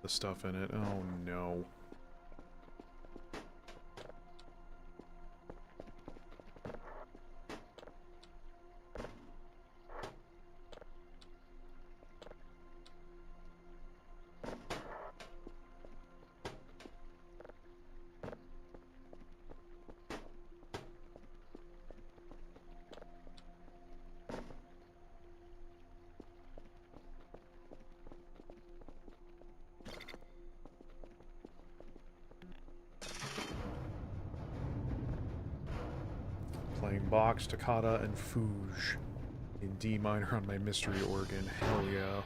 stuff in it? Oh, no. Playing Bach, Toccata, and Fuge in D minor on my mystery organ. Hell yeah.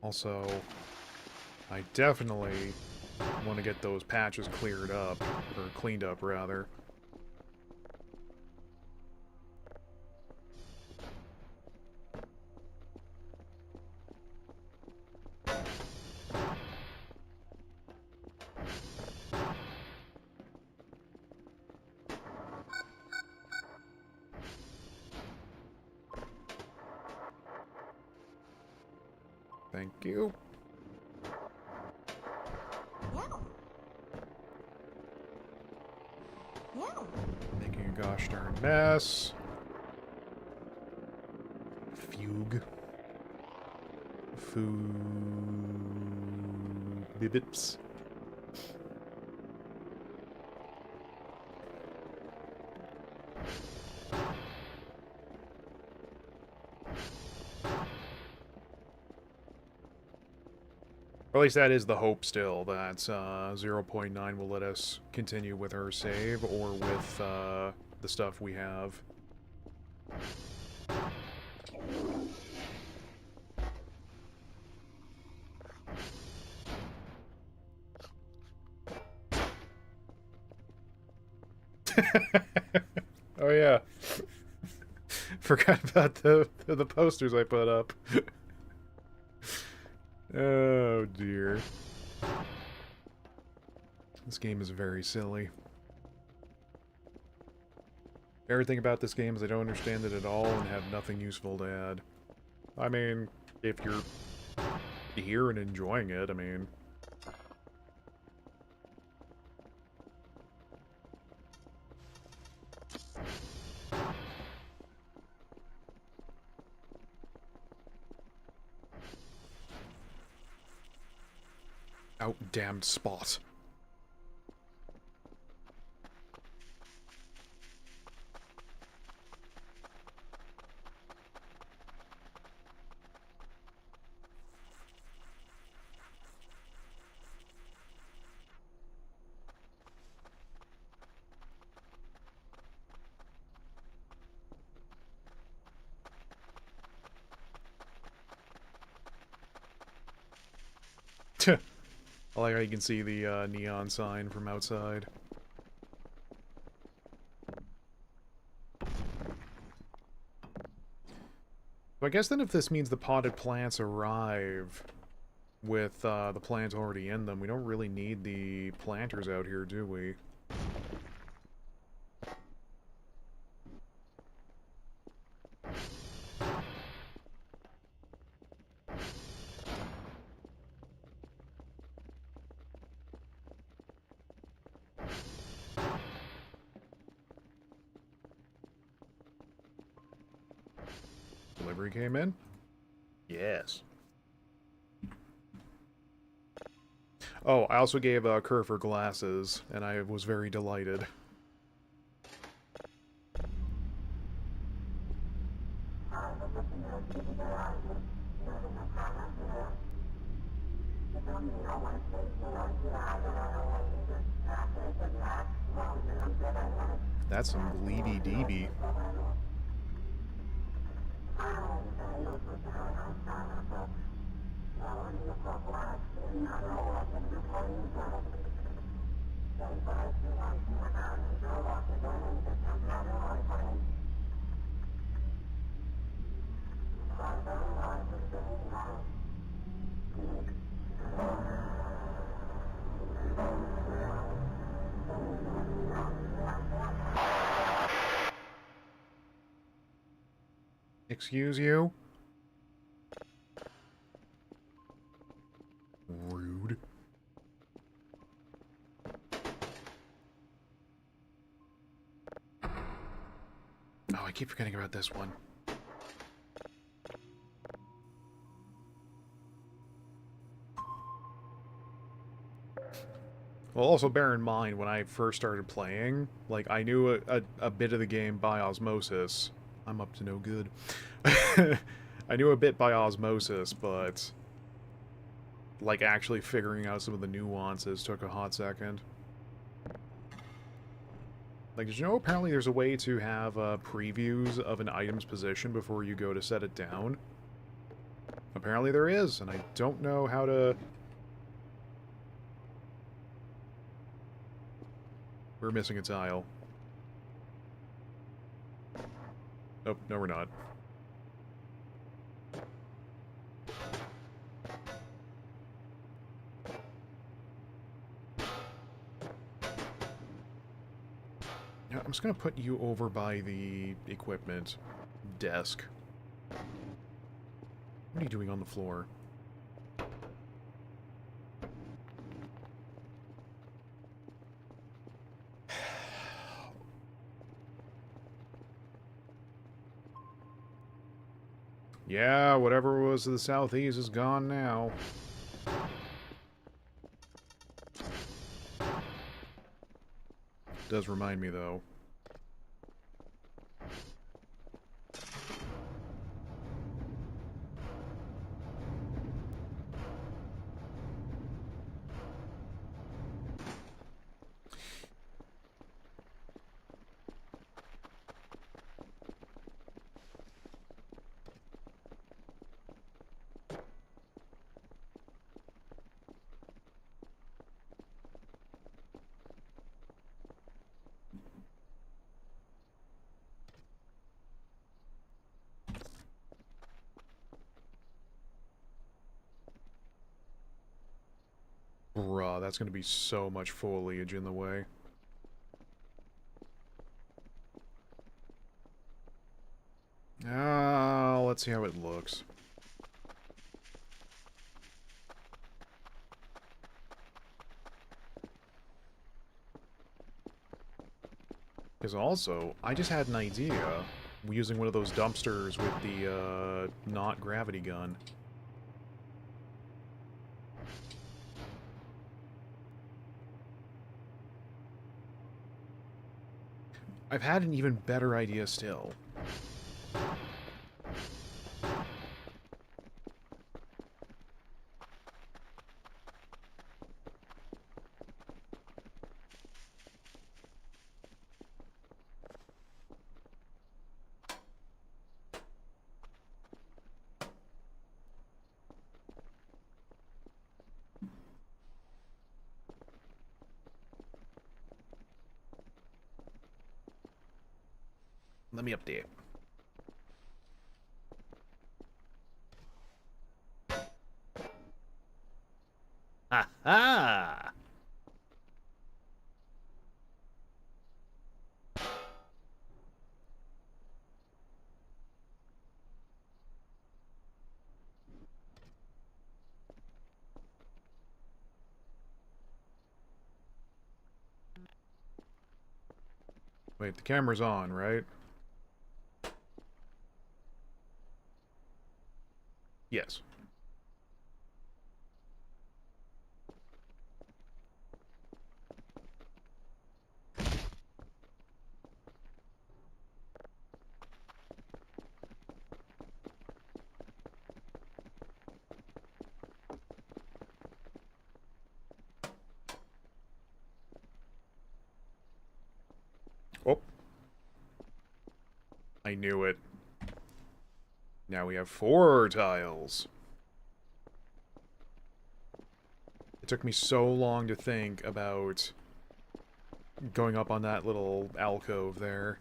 Also, I definitely want to get those patches cleared up, or cleaned up, rather. Thank you. Yeah. Yeah. Making a gosh darn mess. Fugue. Bibips. Or at least that is the hope still, that 0.9 will let us continue with her save, or with the stuff we have. Oh yeah. Forgot about the posters I put up. Oh dear. This game is very silly. Everything about this game is I don't understand it at all and have nothing useful to add. I mean, if you're here and enjoying it, I mean... Outdamned spot. I like how you can see the neon sign from outside. So I guess then if this means the potted plants arrive with the plants already in them, we don't really need the planters out here, do we? Delivery came in? Yes. Oh, I also gave Kerfer glasses, and I was very delighted. That's some Gleeby Deeby. Excuse you? Rude. Oh, I keep forgetting about this one. Well, also bear in mind, when I first started playing, like, I knew a bit of the game by osmosis. I'm up to no good. I knew a bit by osmosis, but... like, actually figuring out some of the nuances took a hot second. Like, did you know apparently there's a way to have previews of an item's position before you go to set it down? Apparently there is, and I don't know how to... We're missing a tile. Nope, no we're not. Yeah, I'm just gonna put you over by the equipment desk. What are you doing on the floor? Yeah, whatever was to the southeast is gone now. Does remind me, though. Bruh, that's gonna be so much foliage in the way. let's see how it looks. Because also, I just had an idea using one of those dumpsters with the, not gravity gun. I've had an even better idea still. Let me update. Ha ha! Wait, the camera's on, right? Yes. Oh. I knew it. Now we have 4 tiles. It took me so long to think about going up on that little alcove there.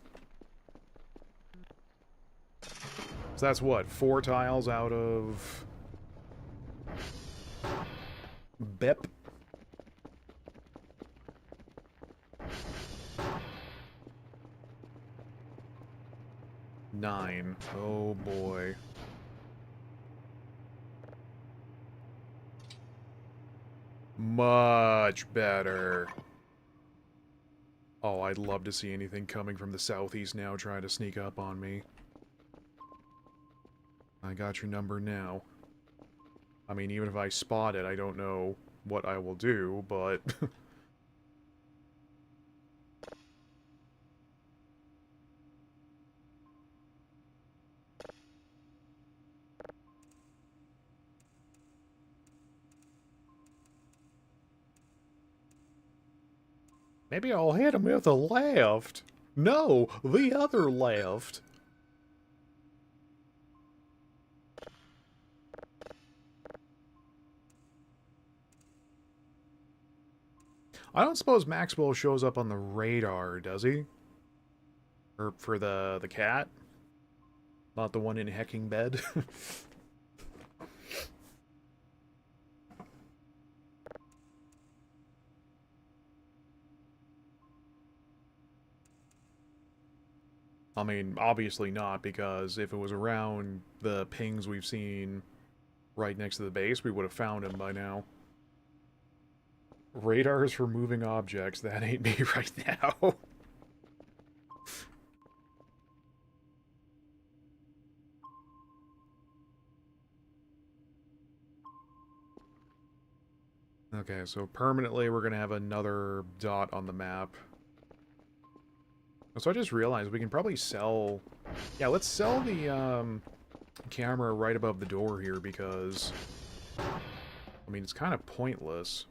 So that's what, 4 tiles out of... Bep? Nine. Oh boy. Much better. Oh, I'd love to see anything coming from the southeast now trying to sneak up on me. I got your number now. I mean, even if I spot it, I don't know what I will do, but... Maybe I'll hit him with the left. No, the other left. I don't suppose Maxwell shows up on the radar, does he? Or for the cat? Not the one in hecking bed? I mean, obviously not, because if it was around the pings we've seen right next to the base, we would have found him by now. Radars for moving objects, that ain't me right now. Okay, so permanently we're gonna have another dot on the map. So I just realized we can probably sell... Yeah, let's sell the camera right above the door here, because... I mean, it's kind of pointless.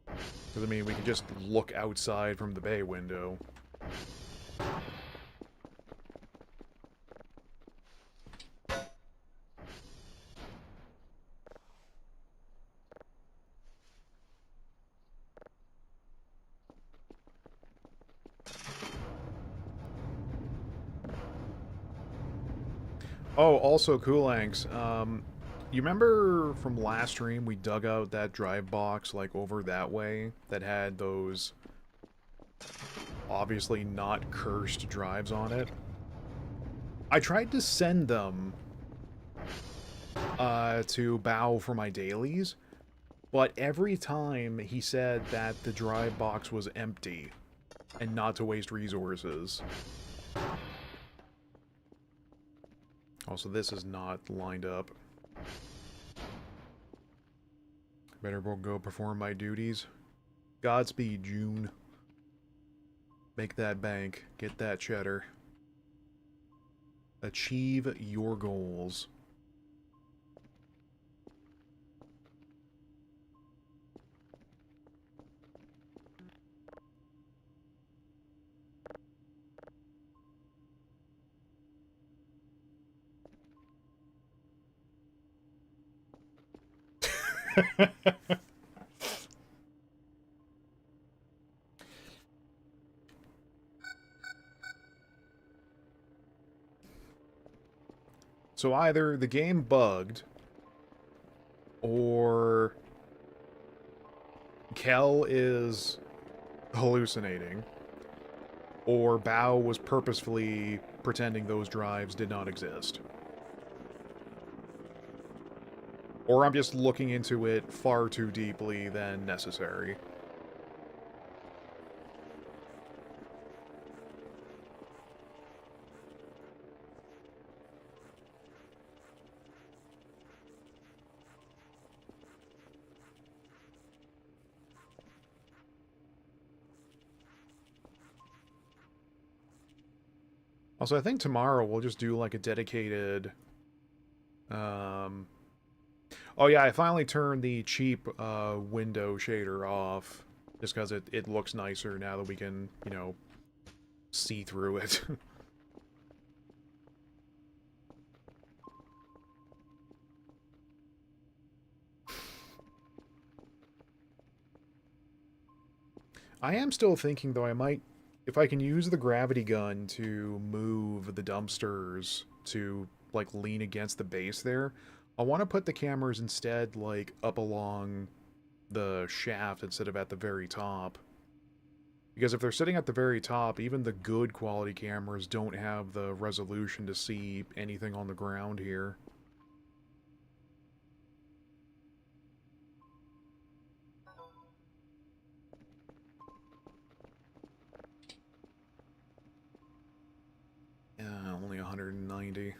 Because, I mean, we can just look outside from the bay window. Oh, also, Kulangs, you remember from last stream we dug out that drive box, like, over that way, that had those obviously not cursed drives on it. I tried to send them to Bao for my dailies, but every time he said that the drive box was empty and not to waste resources. Also, this is not lined up. Better go perform my duties. Godspeed, June. Make that bank. Get that cheddar. Achieve your goals. So either the game bugged, or Kel is hallucinating, or Bao was purposefully pretending those drives did not exist. Or I'm just looking into it far too deeply than necessary. Also, I think tomorrow we'll just do like a dedicated... Oh yeah, I finally turned the cheap window shader off, just because it looks nicer now that we can, you know, see through it. I am still thinking, though, I might... If I can use the gravity gun to move the dumpsters to, like, lean against the base there, I want to put the cameras instead, like, up along the shaft instead of at the very top. Because if they're sitting at the very top, even the good quality cameras don't have the resolution to see anything on the ground here. Yeah, only 190.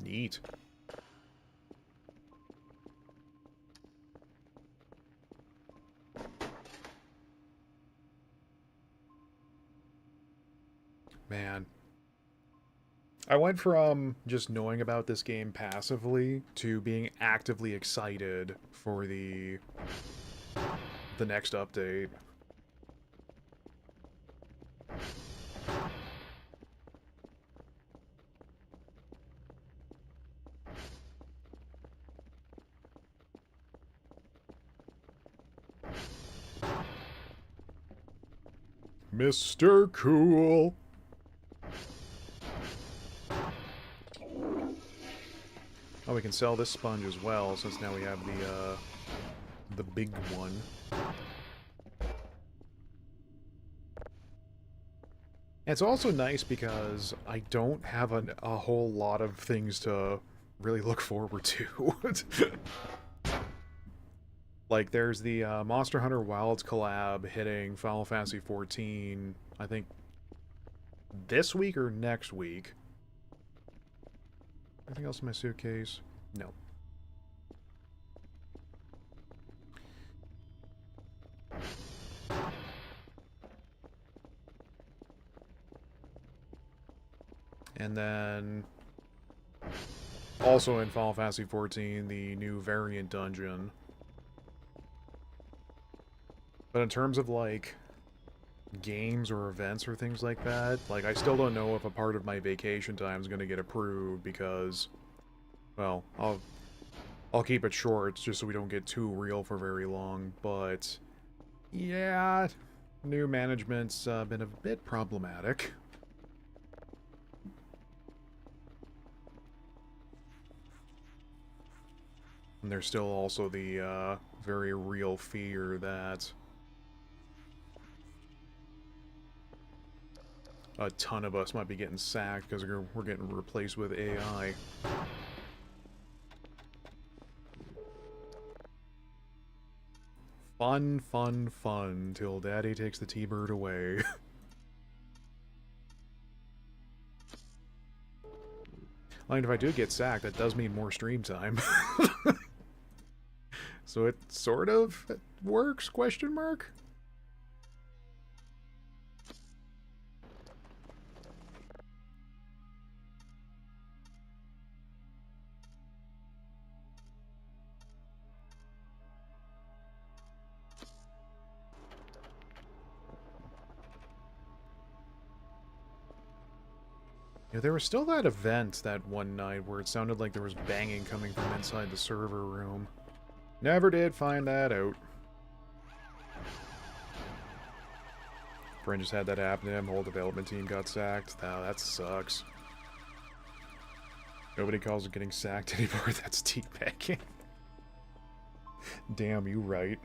Neat. Man. I went from just knowing about this game passively to being actively excited for the next update. Mr. Cool. Oh, we can sell this sponge as well, since now we have the big one. It's also nice because I don't have a whole lot of things to really look forward to. Like, there's the Monster Hunter Wilds collab hitting Final Fantasy XIV, I think, this week or next week. Anything else in my suitcase? No. And then, also in Final Fantasy XIV, the new variant dungeon. But in terms of, like, games or events or things like that. Like, I still don't know if a part of my vacation time is going to get approved because, well, I'll keep it short just so we don't get too real for very long, but yeah, new management's been a bit problematic. And there's still also the very real fear that a ton of us might be getting sacked because we're getting replaced with AI. Fun, fun, fun, till Daddy takes the T-Bird away. I mean, if I do get sacked, that does mean more stream time. So it sort of works, question mark? Yeah, there was still that event that one night where it sounded like there was banging coming from inside the server room. Never did find that out. Friend just had that happen to him, whole development team got sacked. Wow, that sucks. Nobody calls it getting sacked anymore, that's teabagging. Damn, you right.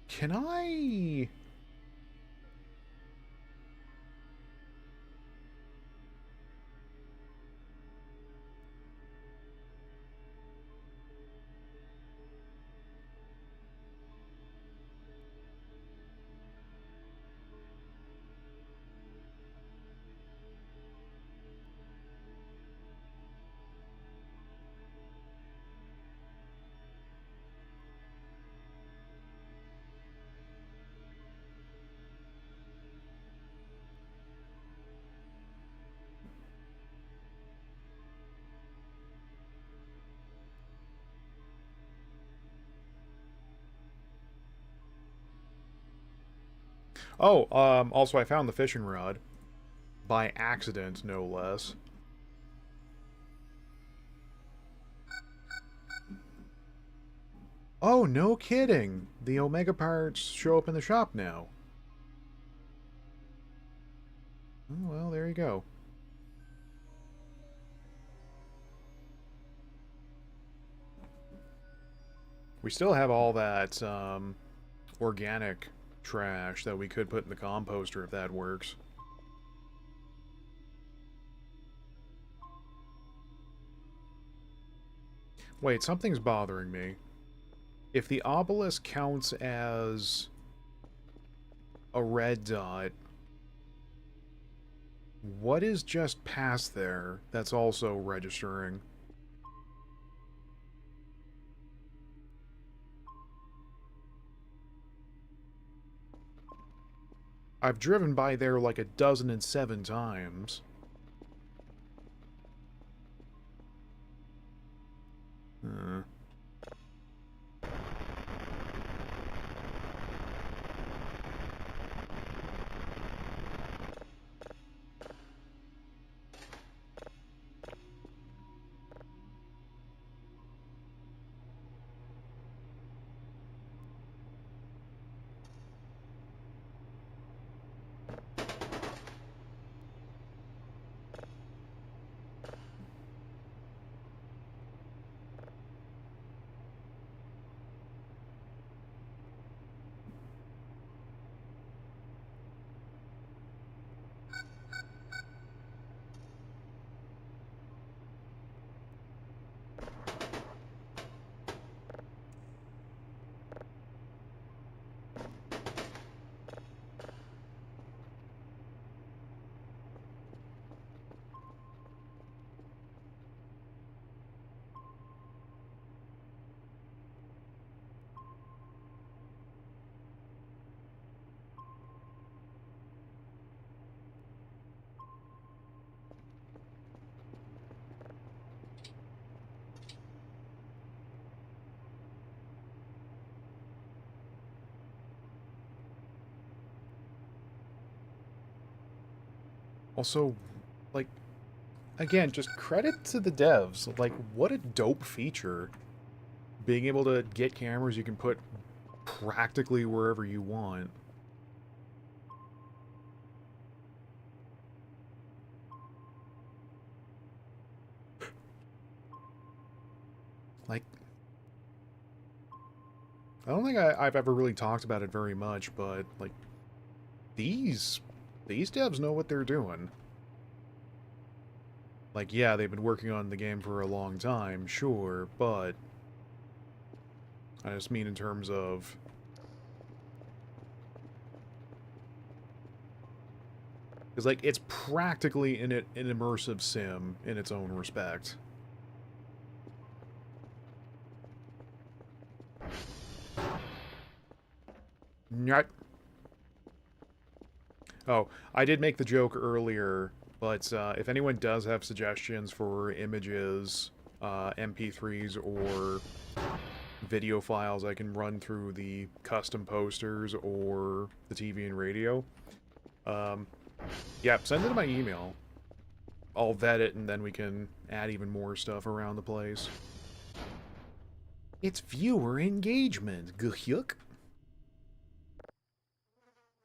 Can I... Oh, also I found the fishing rod. By accident, no less. Oh, no kidding! The Omega parts show up in the shop now. Oh, well, there you go. We still have all that, organic trash that we could put in the composter if that works. Wait, something's bothering me. If the obelisk counts as a red dot, what is just past there that's also registering? I've driven by there like 1,007 times. Also, like, again, just credit to the devs. Like, what a dope feature. Being able to get cameras you can put practically wherever you want. Like, I don't think I've ever really talked about it very much, but, like, these devs know what they're doing. Like, yeah, they've been working on the game for a long time, sure, but I just mean in terms of... Because, like, it's practically an immersive sim in its own respect. Not. Oh, I did make the joke earlier, but if anyone does have suggestions for images, MP3s, or video files I can run through the custom posters or the TV and radio, yeah, send it to my email. I'll vet it, and then we can add even more stuff around the place. It's viewer engagement, Guhyuk.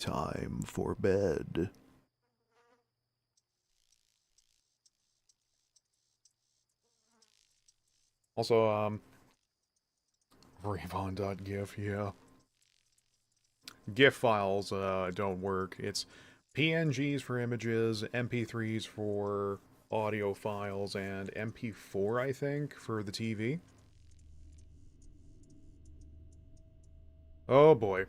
Time for bed. Also, Rayvon.gif, yeah. GIF files, don't work. It's PNGs for images, MP3s for audio files, and MP4, I think, for the TV. Oh boy.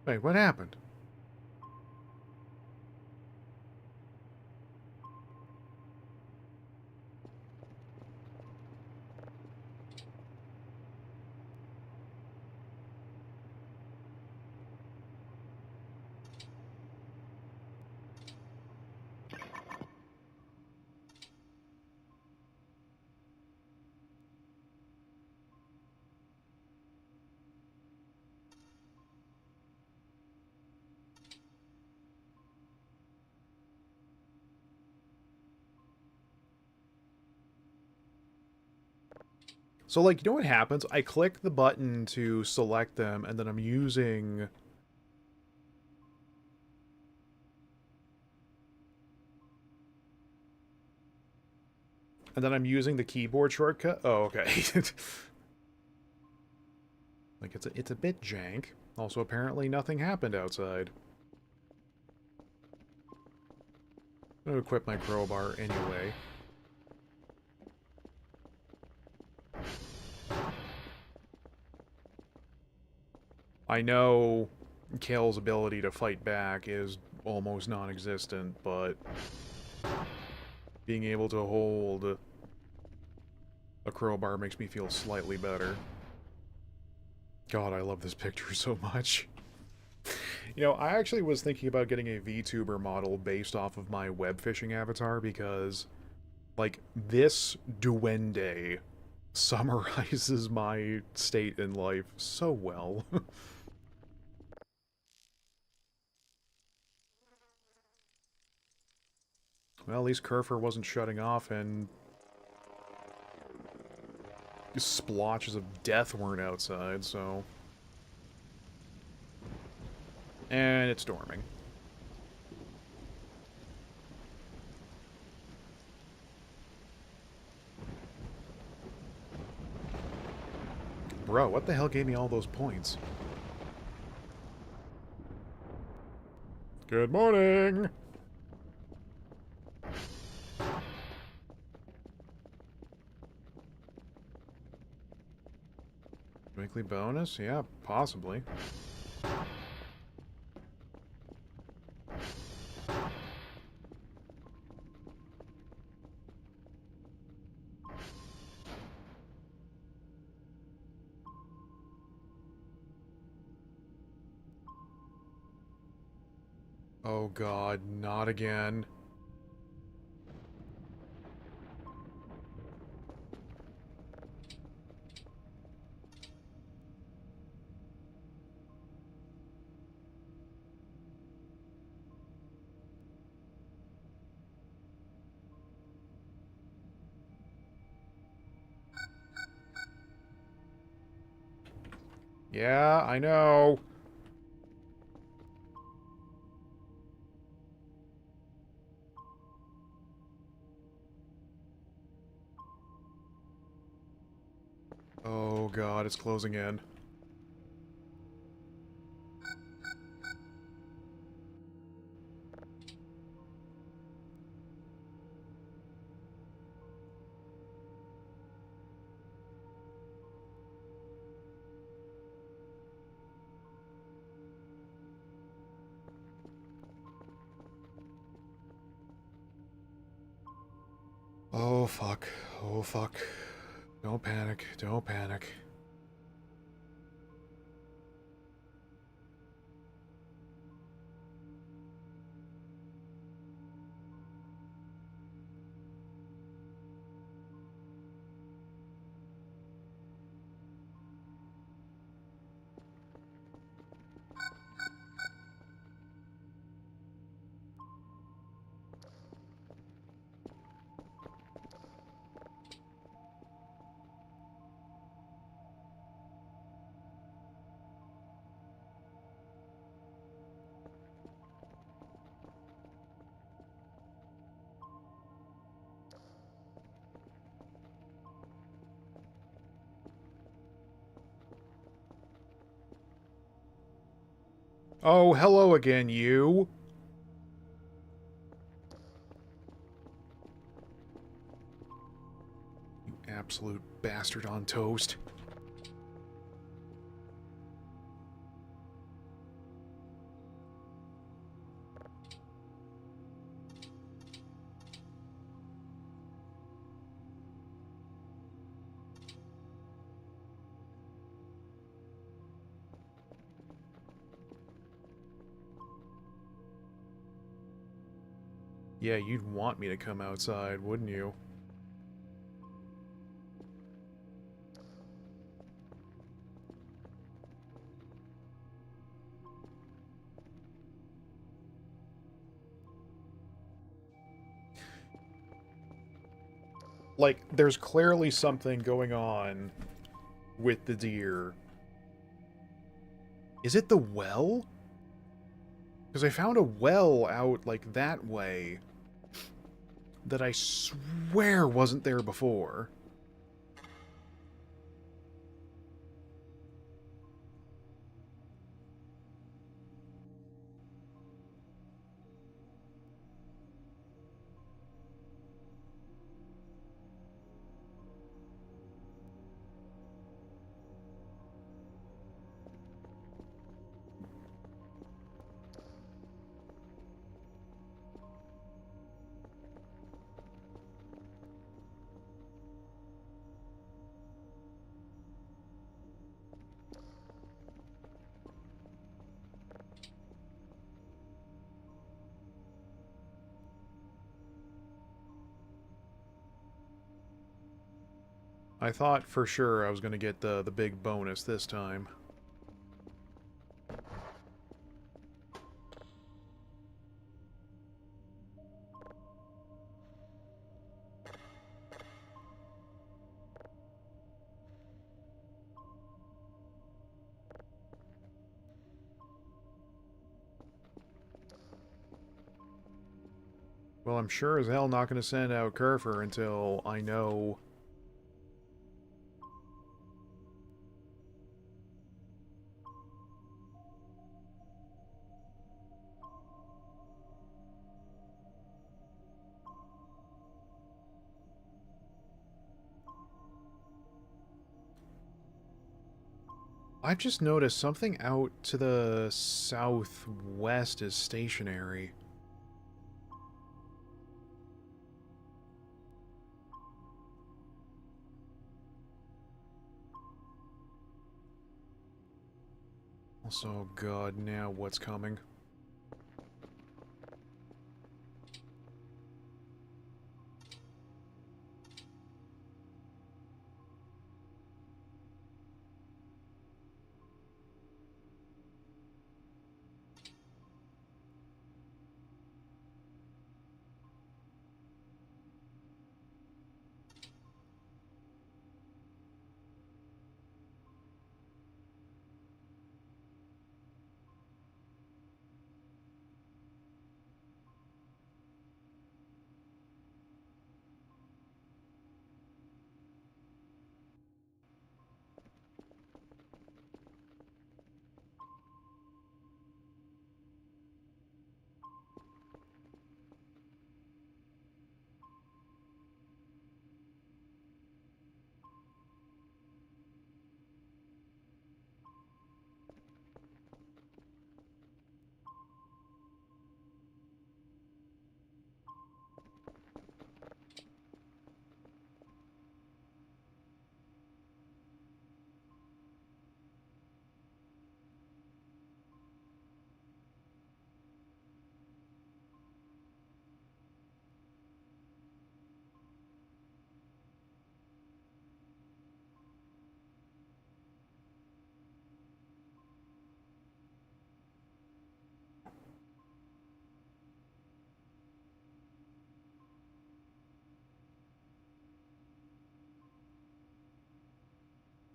Wait, what happened? So, like, you know what happens? I click the button to select them, and then I'm using... And then I'm using the keyboard shortcut? Oh, okay. Like, it's a bit jank. Also, apparently nothing happened outside. I'm gonna equip my crowbar anyway. I know Kale's ability to fight back is almost non-existent, but being able to hold a crowbar makes me feel slightly better. God, I love this picture so much. You know, I actually was thinking about getting a VTuber model based off of my web fishing avatar because, like, this duende summarizes my state in life so well. Well, at least Kerfer wasn't shutting off and splotches of death weren't outside, so... And it's storming. Bro, what the hell gave me all those points? Good morning! Weekly bonus? Yeah, possibly. Oh god, not again. Yeah, I know. Oh god, it's closing in. Oh fuck. Oh fuck. Don't panic. Don't panic. Oh, hello again, you! You absolute bastard on toast. Yeah, you'd want me to come outside, wouldn't you? Like, there's clearly something going on with the deer. Is it the well? Because I found a well out, like, that way that I swear wasn't there before. I thought for sure I was going to get the big bonus this time. Well, I'm sure as hell not going to send out Kerfer until I know... I've just noticed something out to the southwest is stationary. Also, God, now what's coming?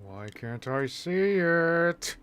Why can't I see it?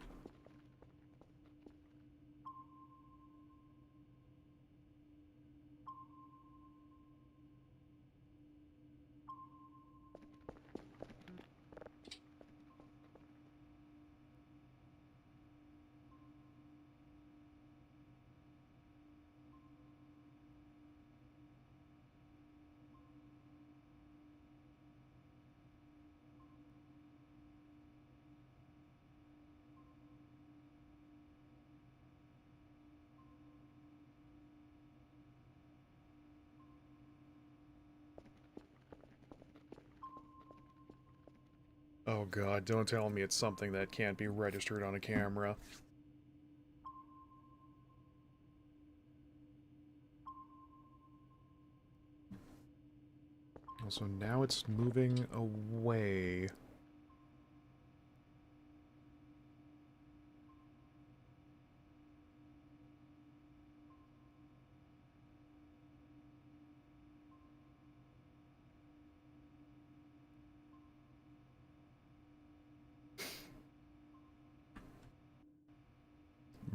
Oh God, don't tell me it's something that can't be registered on a camera. Also, now it's moving away.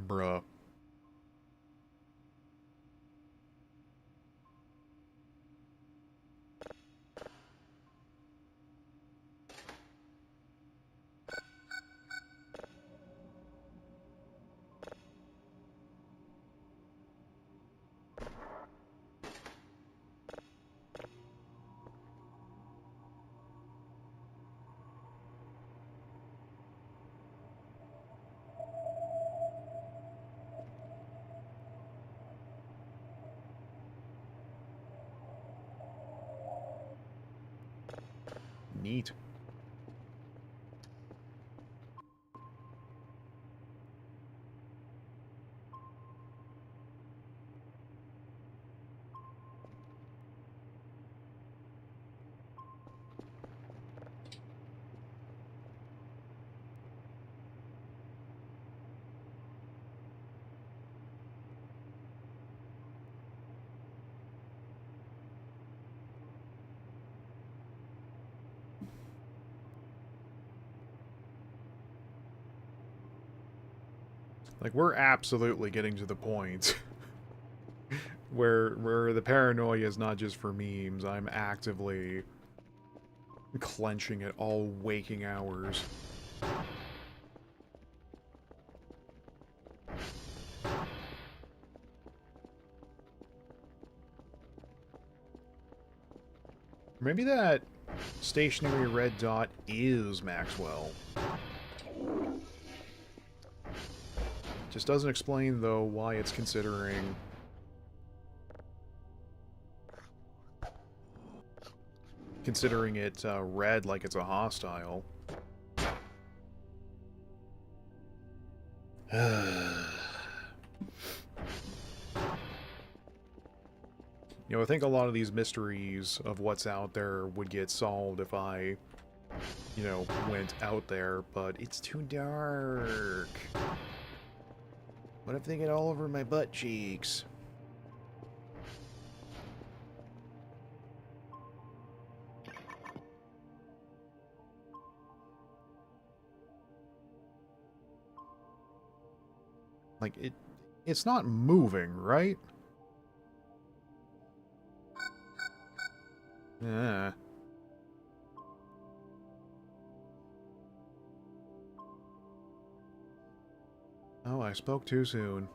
Bruh. Neat. Like, we're absolutely getting to the point where the paranoia is not just for memes. I'm actively clenching it all waking hours. Maybe that stationary red dot is Maxwell. Just doesn't explain, though, why it's considering it red like it's a hostile. You know, I think a lot of these mysteries of what's out there would get solved if I, you know, went out there, but it's too dark. What if they get all over my butt cheeks? Like, it's not moving, right? Yeah. Oh, I spoke too soon.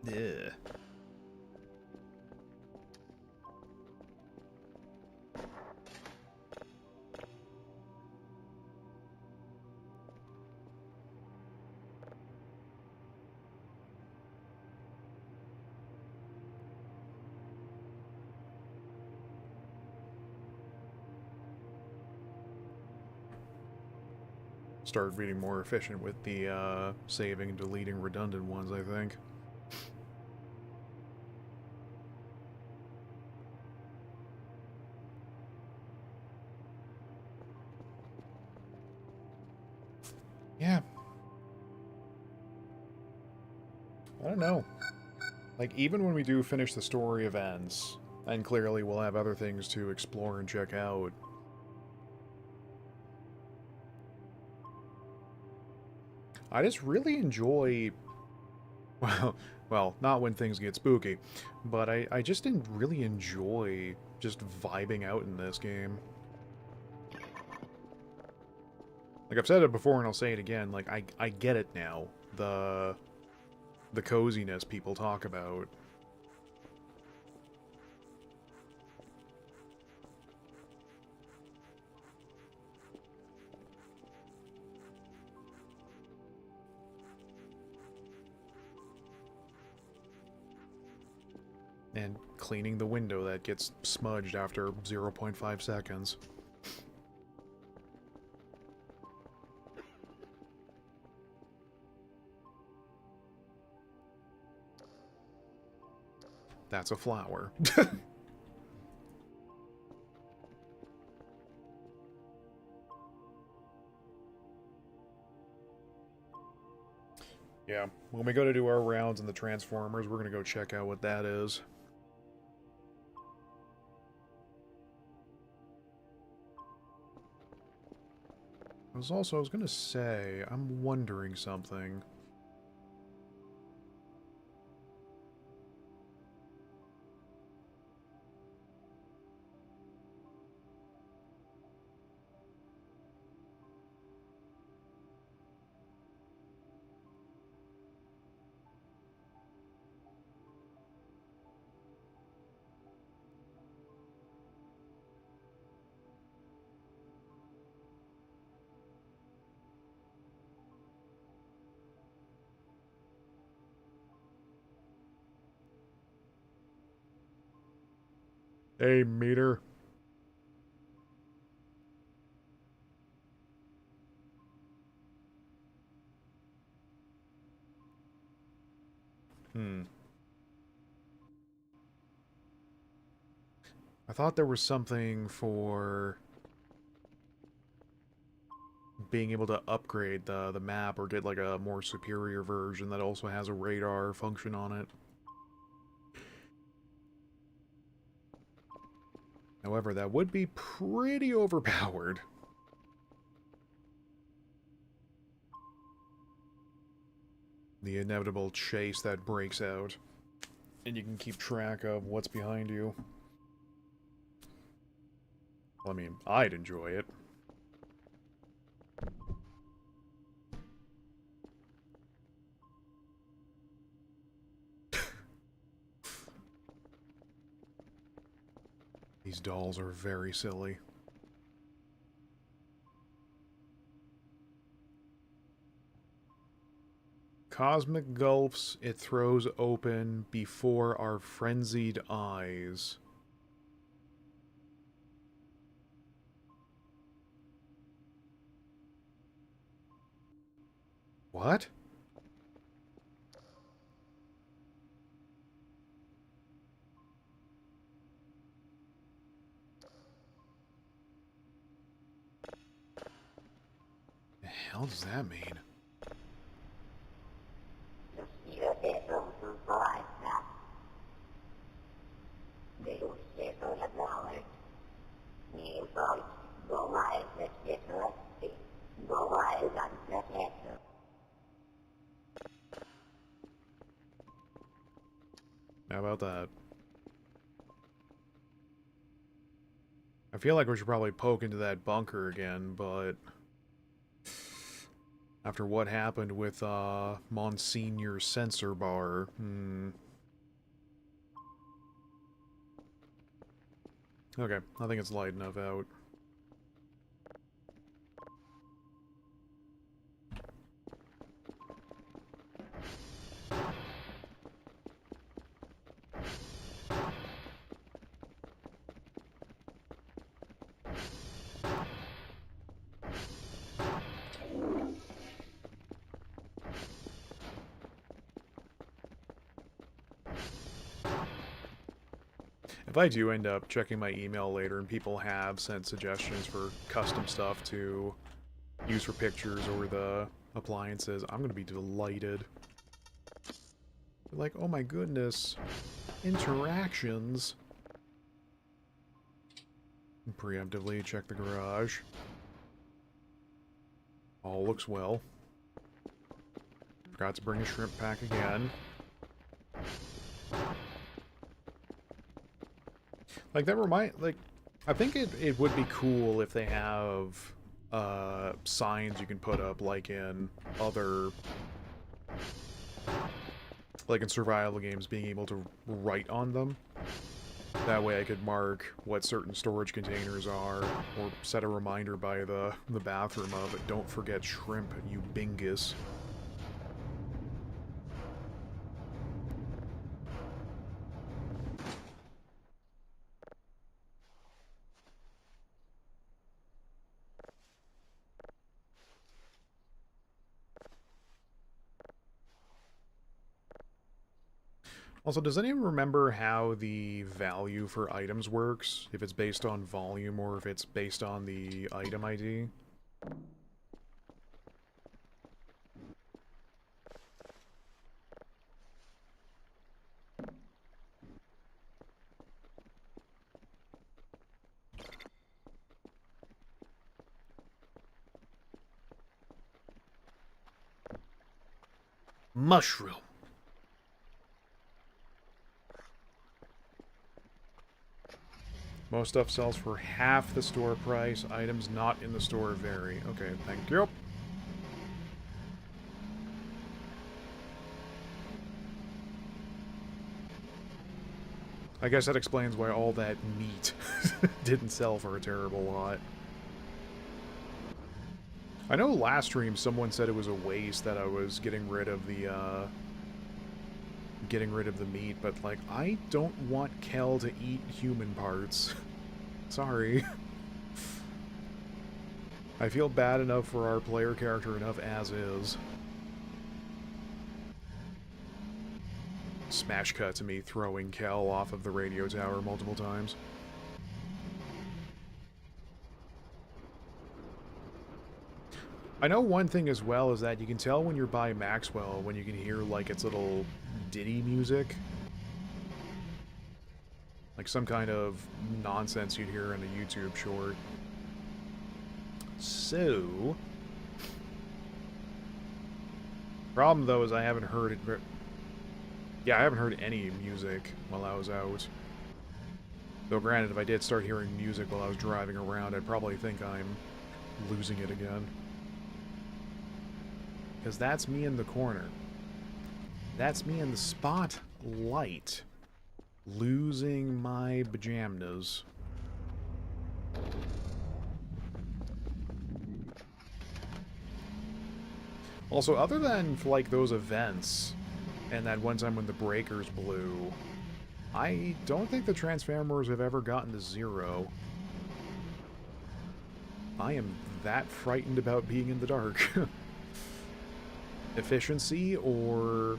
Yeah. Start being more efficient with the saving and deleting redundant ones, I think. Yeah. I don't know. Like, even when we do finish the story events, and clearly we'll have other things to explore and check out, I just really enjoy... Well, not when things get spooky, but I just didn't really enjoy just vibing out in this game. Like, I've said it before and I'll say it again, like, I get it now. The coziness people talk about. And cleaning the window that gets smudged after 0.5 seconds. That's a flower. Yeah, when we go to do our rounds in the Transformers, we're gonna go check out what that is. I was gonna say, I'm wondering something. Hey, meter. I thought there was something for being able to upgrade the map or get like a more superior version that also has a radar function on it. However, that would be pretty overpowered. The inevitable chase that breaks out, and you can keep track of what's behind you. Well, I mean, I'd enjoy it. These dolls are very silly. Cosmic gulfs it throws open before our frenzied eyes. What? The hell does that mean? How about that? I feel like we should probably poke into that bunker again, but after what happened with Monsignor's sensor bar, Okay, I think it's light enough out. If I do end up checking my email later and people have sent suggestions for custom stuff to use for pictures or the appliances, I'm going to be delighted. Like, oh my goodness, interactions. Preemptively check the garage. All looks well. Forgot to bring a shrimp pack again. Like, I think it would be cool if they have, signs you can put up, like in other, like in survival games, being able to write on them. That way I could mark what certain storage containers are, or set a reminder by the bathroom of it. Don't forget shrimp, you bingus. Also, does anyone remember how the value for items works? If it's based on volume or if it's based on the item ID? Mushroom. Most stuff sells for half the store price. Items not in the store vary. Okay, thank you. I guess that explains why all that meat didn't sell for a terrible lot. I know last stream someone said it was a waste that I was getting rid of the meat, but like, I don't want Kel to eat human parts. Sorry. I feel bad enough for our player character enough as is. smash cut to me throwing Kel off of the radio tower multiple times. I know one thing as well is that you can tell when you're by Maxwell when you can hear like its little ditty music. Like some kind of nonsense you'd hear in a YouTube short. So... problem though is I haven't heard it... yeah, I haven't heard any music while I was out. Though granted, if I did start hearing music while I was driving around, I'd probably think I'm losing it again. Because that's me in the corner. That's me in the spotlight. Losing my pajamnas. Also, other than, like, those events, and that one time when the breakers blew, I don't think the Transformers have ever gotten to 0. I am that frightened about being in the dark. Efficiency or...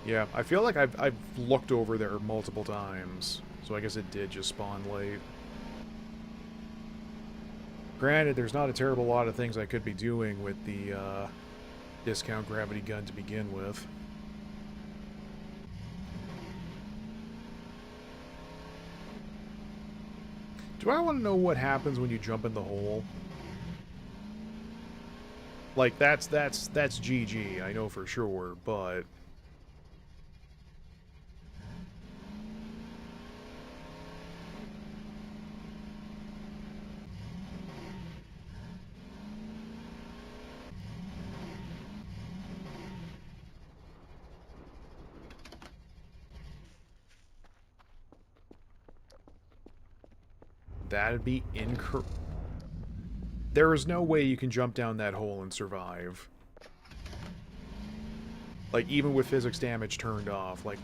yeah, I feel like I've looked over there multiple times, so I guess it did just spawn late. Granted, there's not a terrible lot of things I could be doing with the discount gravity gun to begin with. Do I want to know what happens when you jump in the hole? Like, that's GG, I know for sure, but... that'd be incorrect. There is no way you can jump down that hole and survive. Like, even with physics damage turned off, like...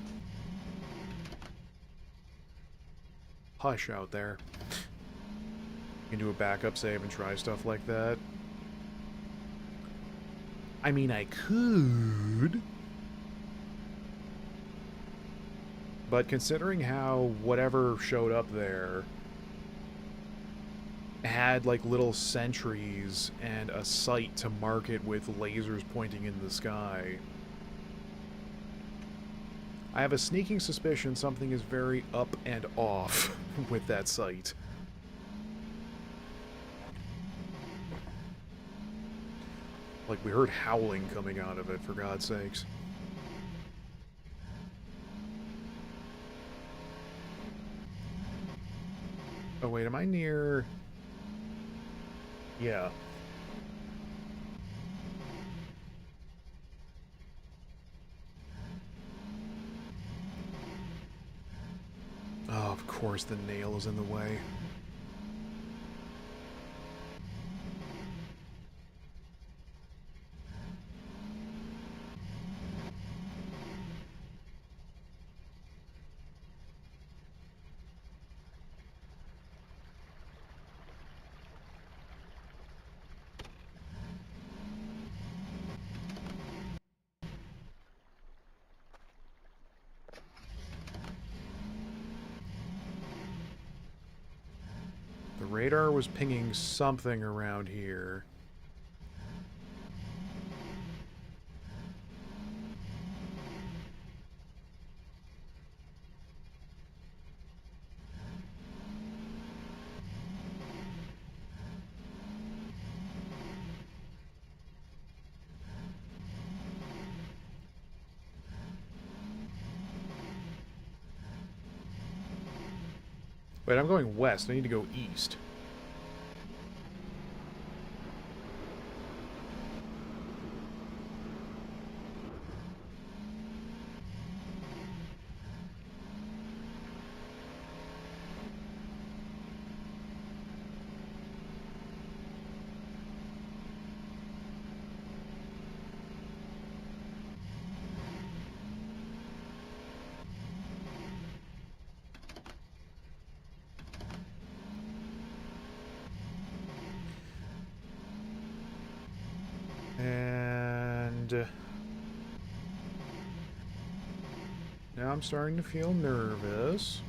hush out there. You can do a backup save and try stuff like that. I mean, I could... but considering how whatever showed up there had like little sentries and a sight to mark it with lasers pointing in the sky, I have a sneaking suspicion something is very up and off with that sight. Like, we heard howling coming out of it, for God's sakes. Oh wait, am I near... yeah. Oh, of course the nail is in the way. The radar was pinging something around here. Wait, I'm going west. I need to go east. And now I'm starting to feel nervous.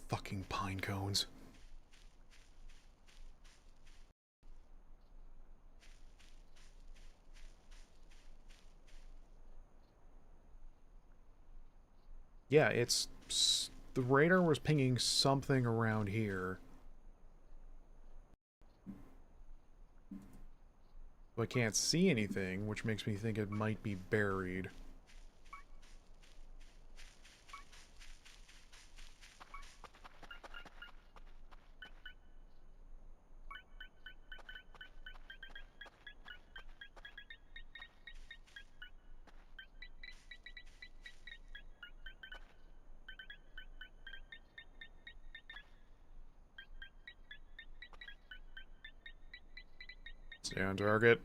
Fucking pine cones. Yeah, it's... The radar was pinging something around here. I can't see anything, which makes me think it might be buried. Stay on target.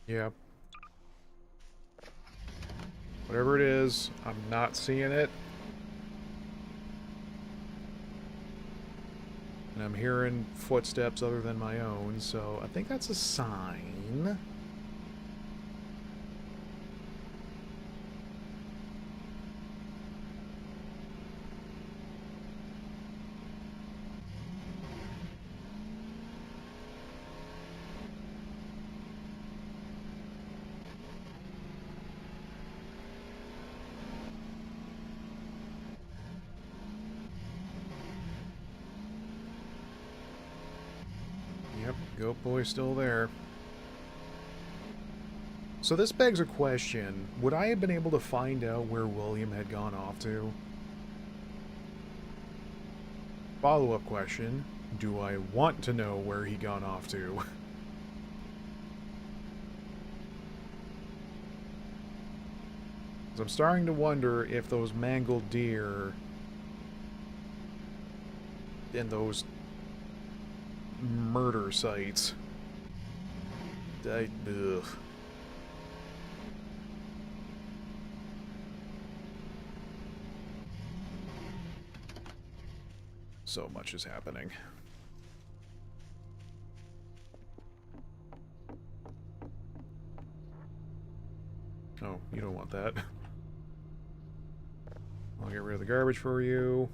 Yep. Whatever it is, I'm not seeing it. And I'm hearing footsteps other than my own, so I think that's a sign. Goat boy's still there. So this begs a question. Would I have been able to find out where William had gone off to? Follow-up question. Do I want to know where he gone off to? I'm starting to wonder if those mangled deer and those murder sites. Ugh. So much is happening. Oh, you don't want that. I'll get rid of the garbage for you.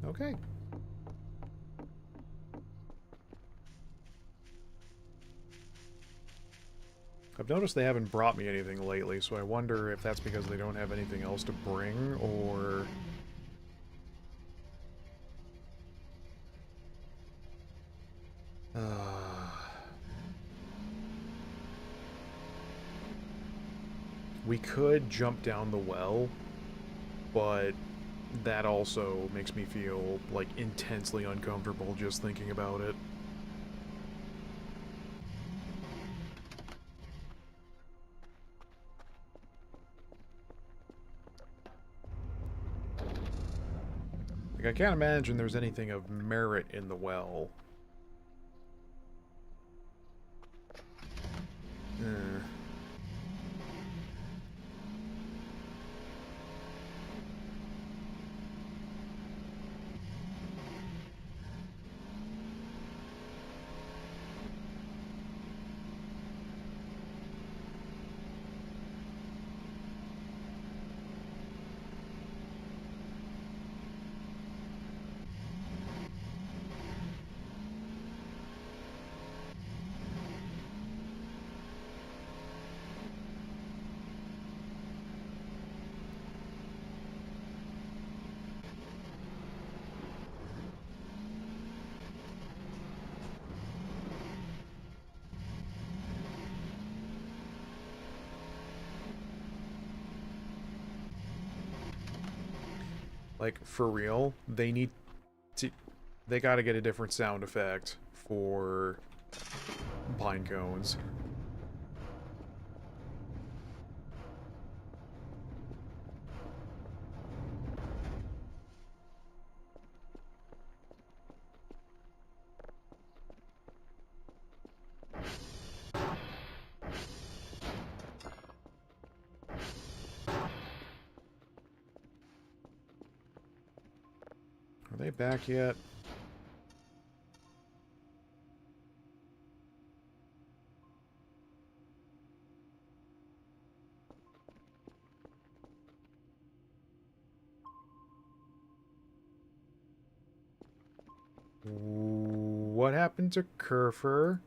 Okay. I've noticed they haven't brought me anything lately, so I wonder if that's because they don't have anything else to bring, or... We could jump down the well, but that also makes me feel, like, intensely uncomfortable just thinking about it. Like, I can't imagine there's anything of merit in the well. Like, for real, they need to... They gotta get a different sound effect for pine cones. Are they back yet? What happened to Kerfer?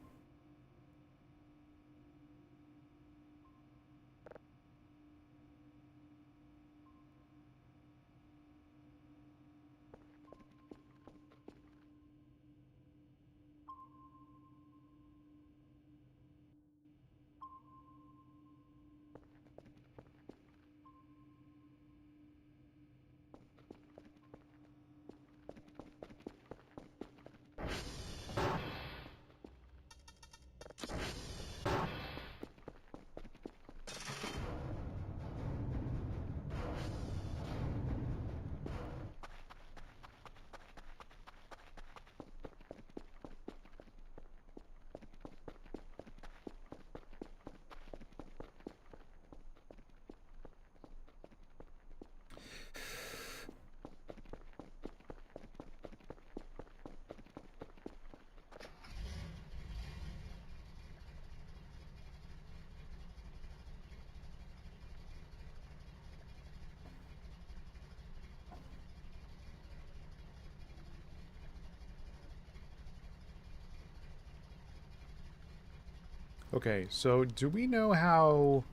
Okay, so do we know how...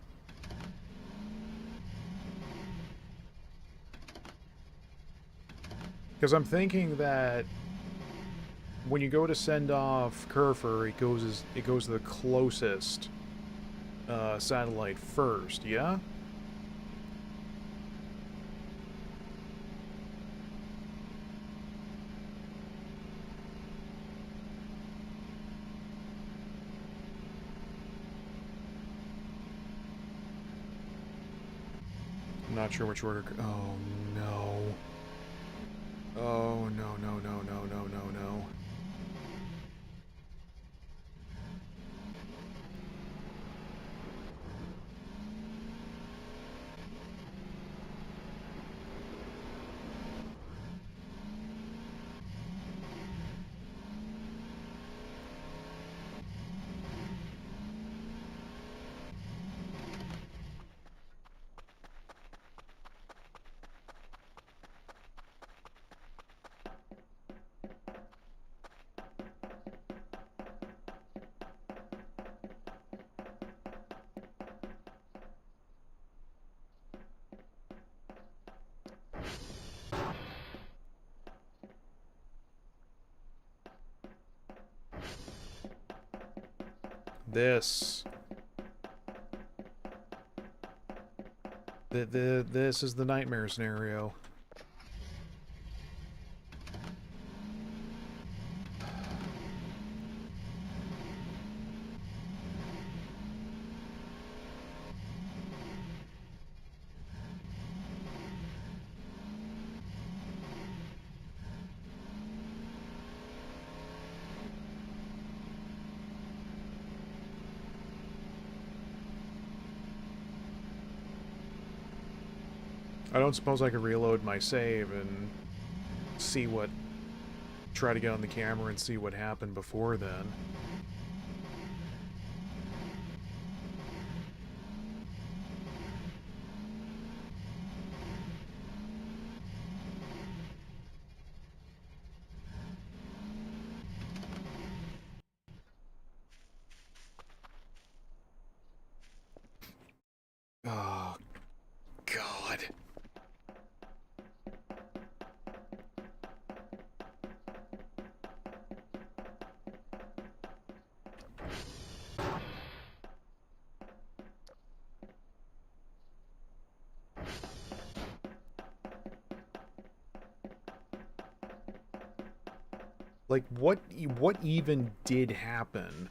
Because I'm thinking that when you go to send off Kerfer, it goes to the closest satellite first, yeah? I'm not sure which order. Oh no. Oh no no no no no no no. This is the nightmare scenario. I don't suppose I could reload my save and see what... try to get on the camera and see what happened before then. Oh, God. Like, what even did happen?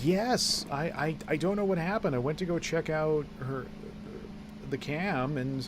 Yes, I don't know what happened. I went to go check out the cam, and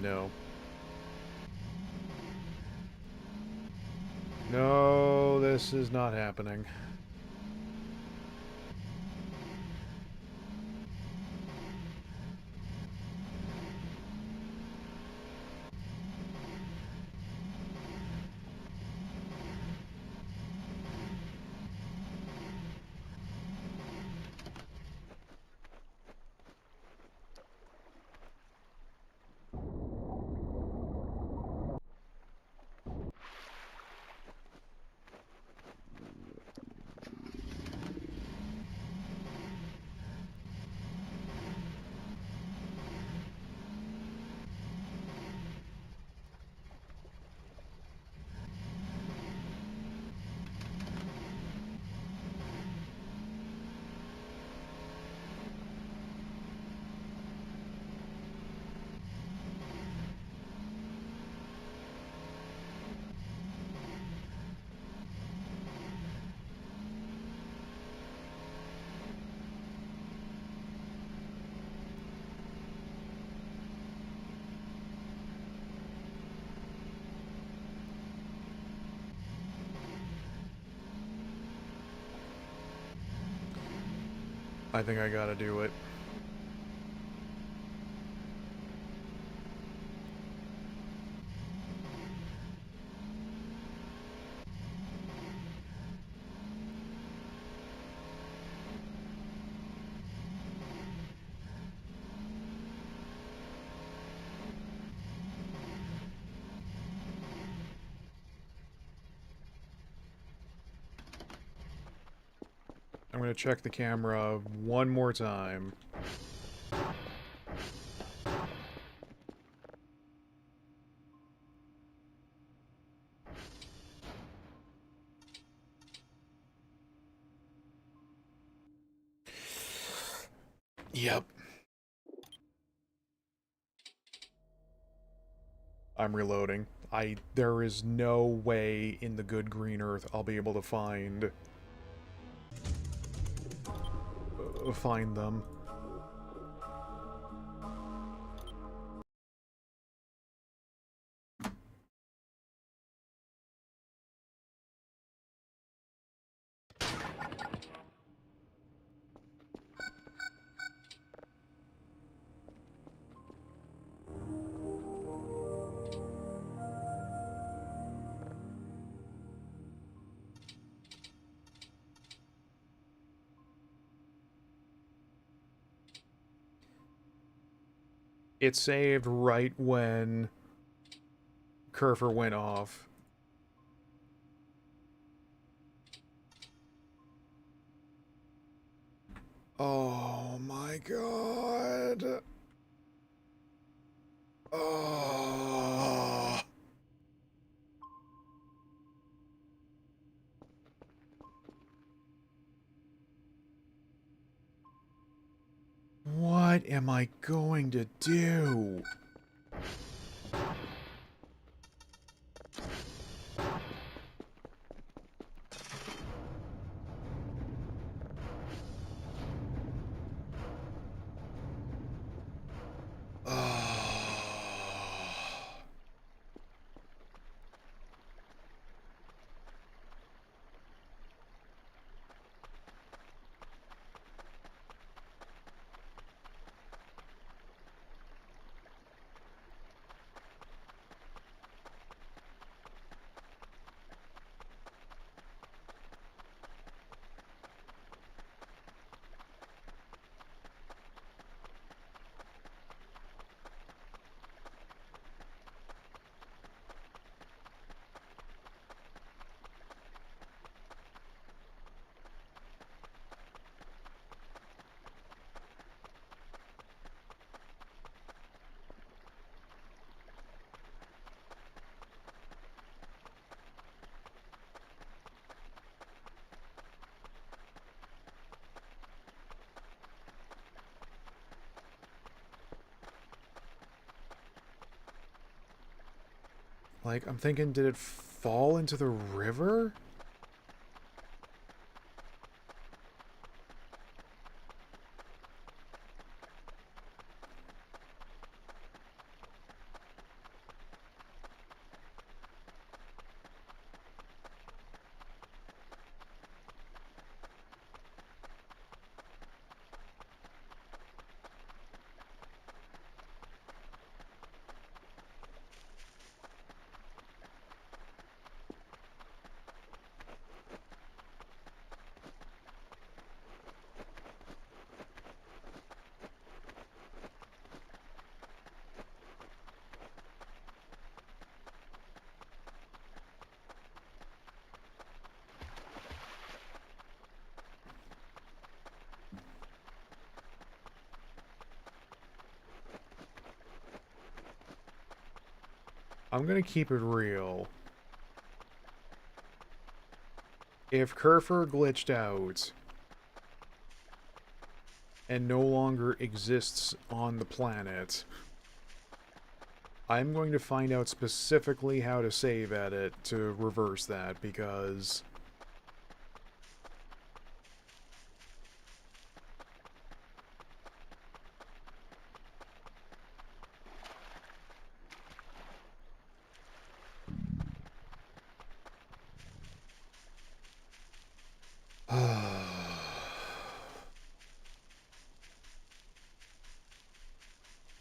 no. No, this is not happening. I think I gotta do it. I'm gonna check the camera one more time. Yep. I'm reloading. There is no way in the good green earth I'll be able to find them. It saved right when Kerfer went off. Oh my god. Oh. What am I going to do? Like, I'm thinking, did it fall into the river? I'm gonna keep it real. If Kerfer glitched out and no longer exists on the planet, I'm going to find out specifically how to save edit to reverse that, because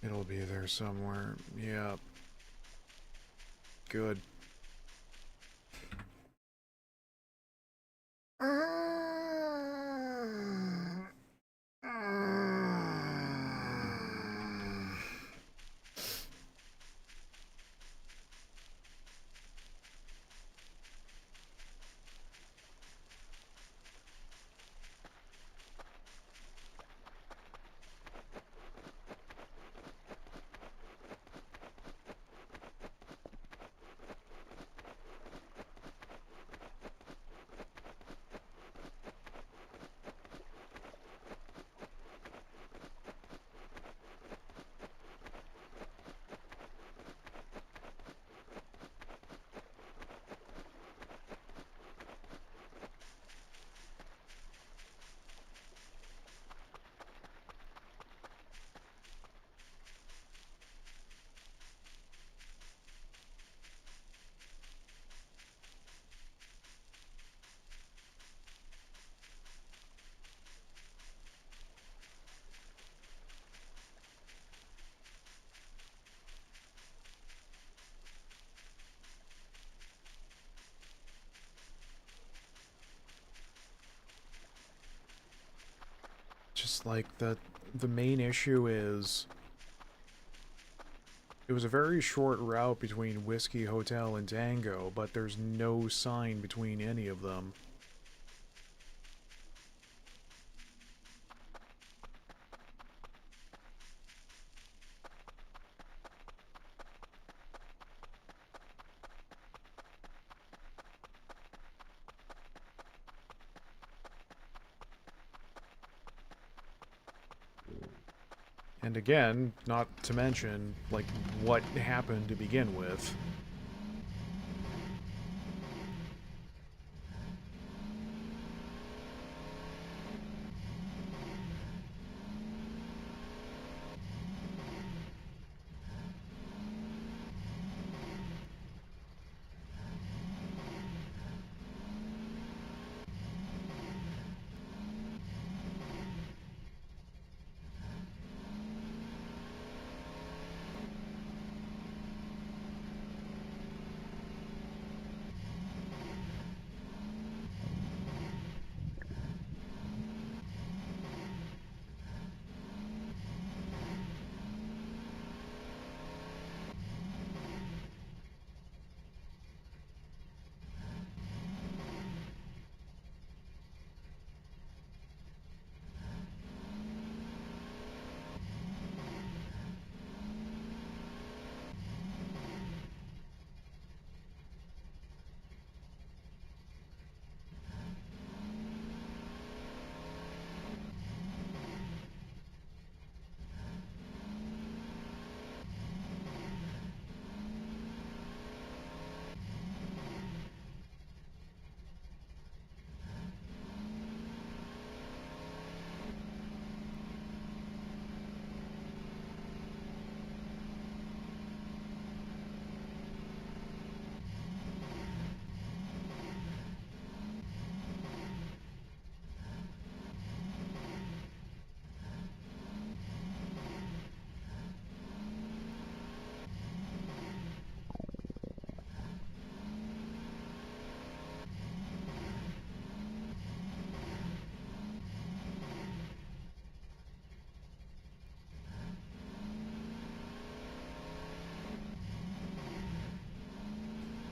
It'll be there somewhere. Yeah. Good. Just like the main issue is it was a very short route between Whiskey Hotel and Tango, but there's no sign between any of them. And again, not to mention, like, what happened to begin with.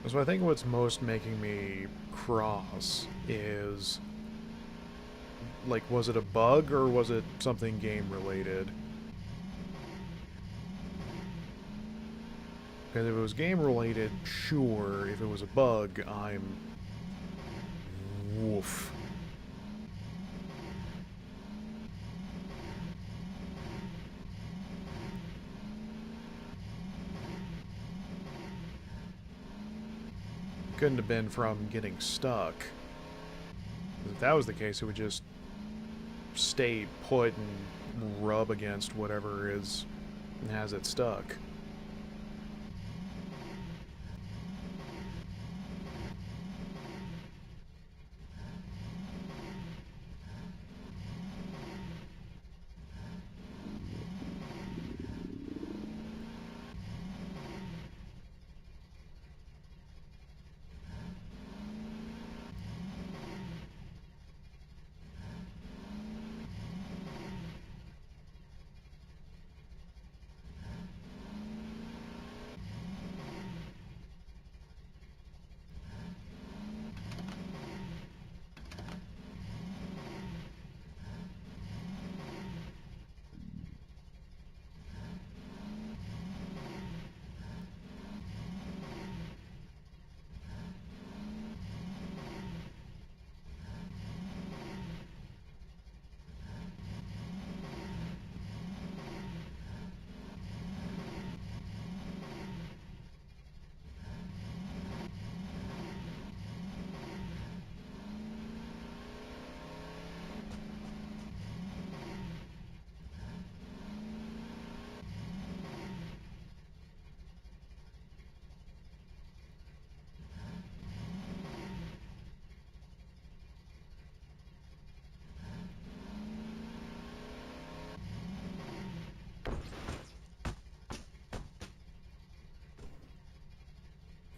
So I think what's most making me cross is, like, was it a bug or was it something game related? Because if it was game related, sure. If it was a bug, I'm... woof. Couldn't have been from getting stuck. If that was the case, it would just stay put and rub against whatever has it stuck.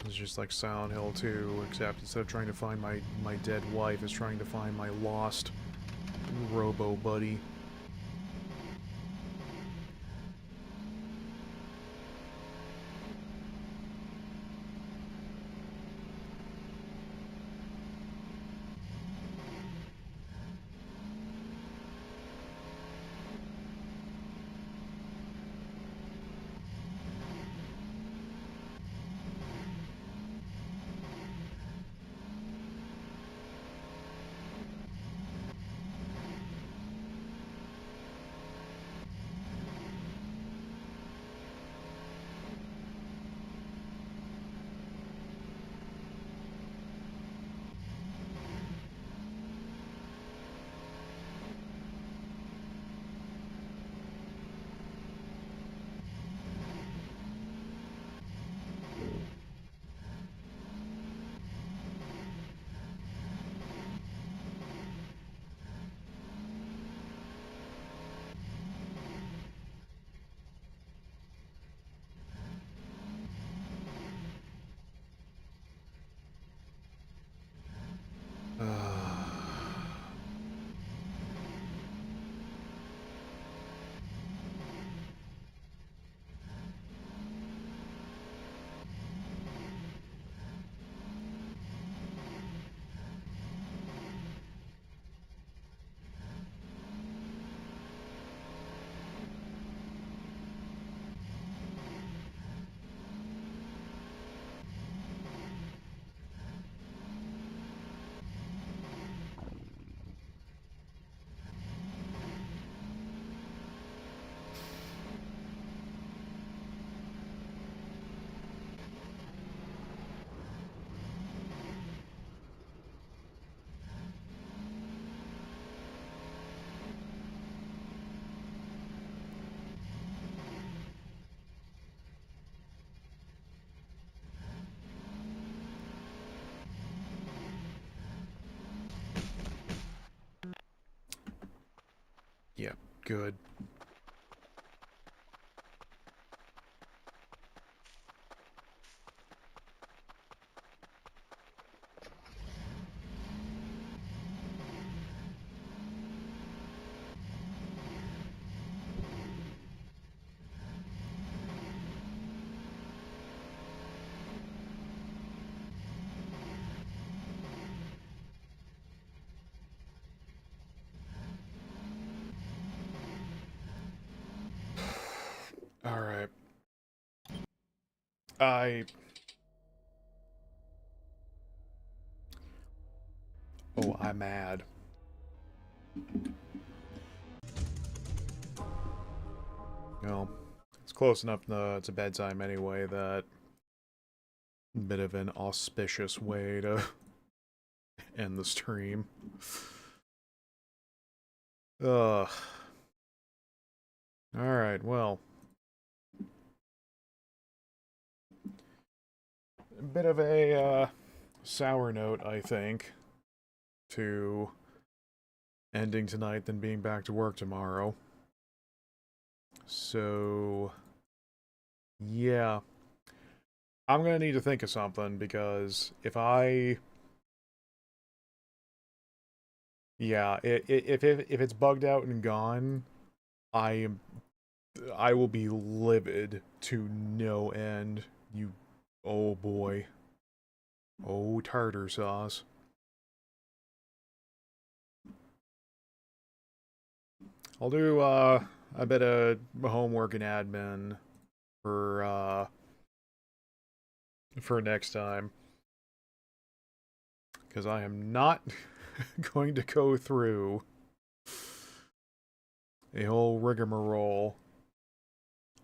It's just like Silent Hill 2, except instead of trying to find my dead wife, is trying to find my lost robo buddy. Yeah, good. Alright. I'm mad. Well, it's close enough to bedtime anyway that a bit of an auspicious way to end the stream. Ugh. Alright, well. A bit of a sour note, I think, to ending tonight than being back to work tomorrow. So, yeah. I'm gonna need to think of something, because if I... Yeah, if it's bugged out and gone, I will be livid to no end. Oh boy. Oh, tartar sauce. I'll do, a bit of homework and admin for next time. Because I am not going to go through a whole rigmarole.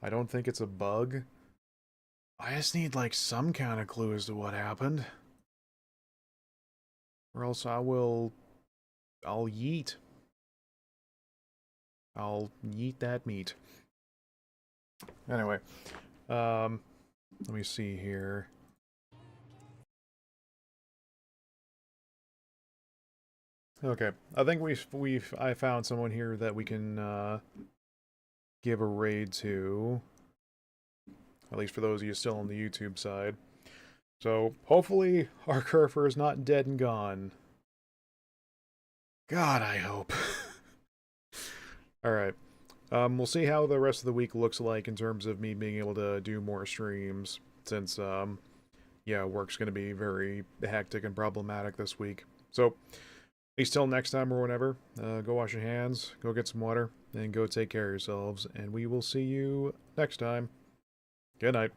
I don't think it's a bug. I just need, like, some kind of clue as to what happened. Or else I'll yeet. I'll yeet that meat. Anyway, let me see here. Okay, I think I found someone here that we can give a raid to. At least for those of you still on the YouTube side. So, hopefully, our Kerfer is not dead and gone. God, I hope. Alright. We'll see how the rest of the week looks like in terms of me being able to do more streams, since, yeah, work's gonna be very hectic and problematic this week. So, at least till next time or whenever, go wash your hands, go get some water, and go take care of yourselves, and we will see you next time. Good night.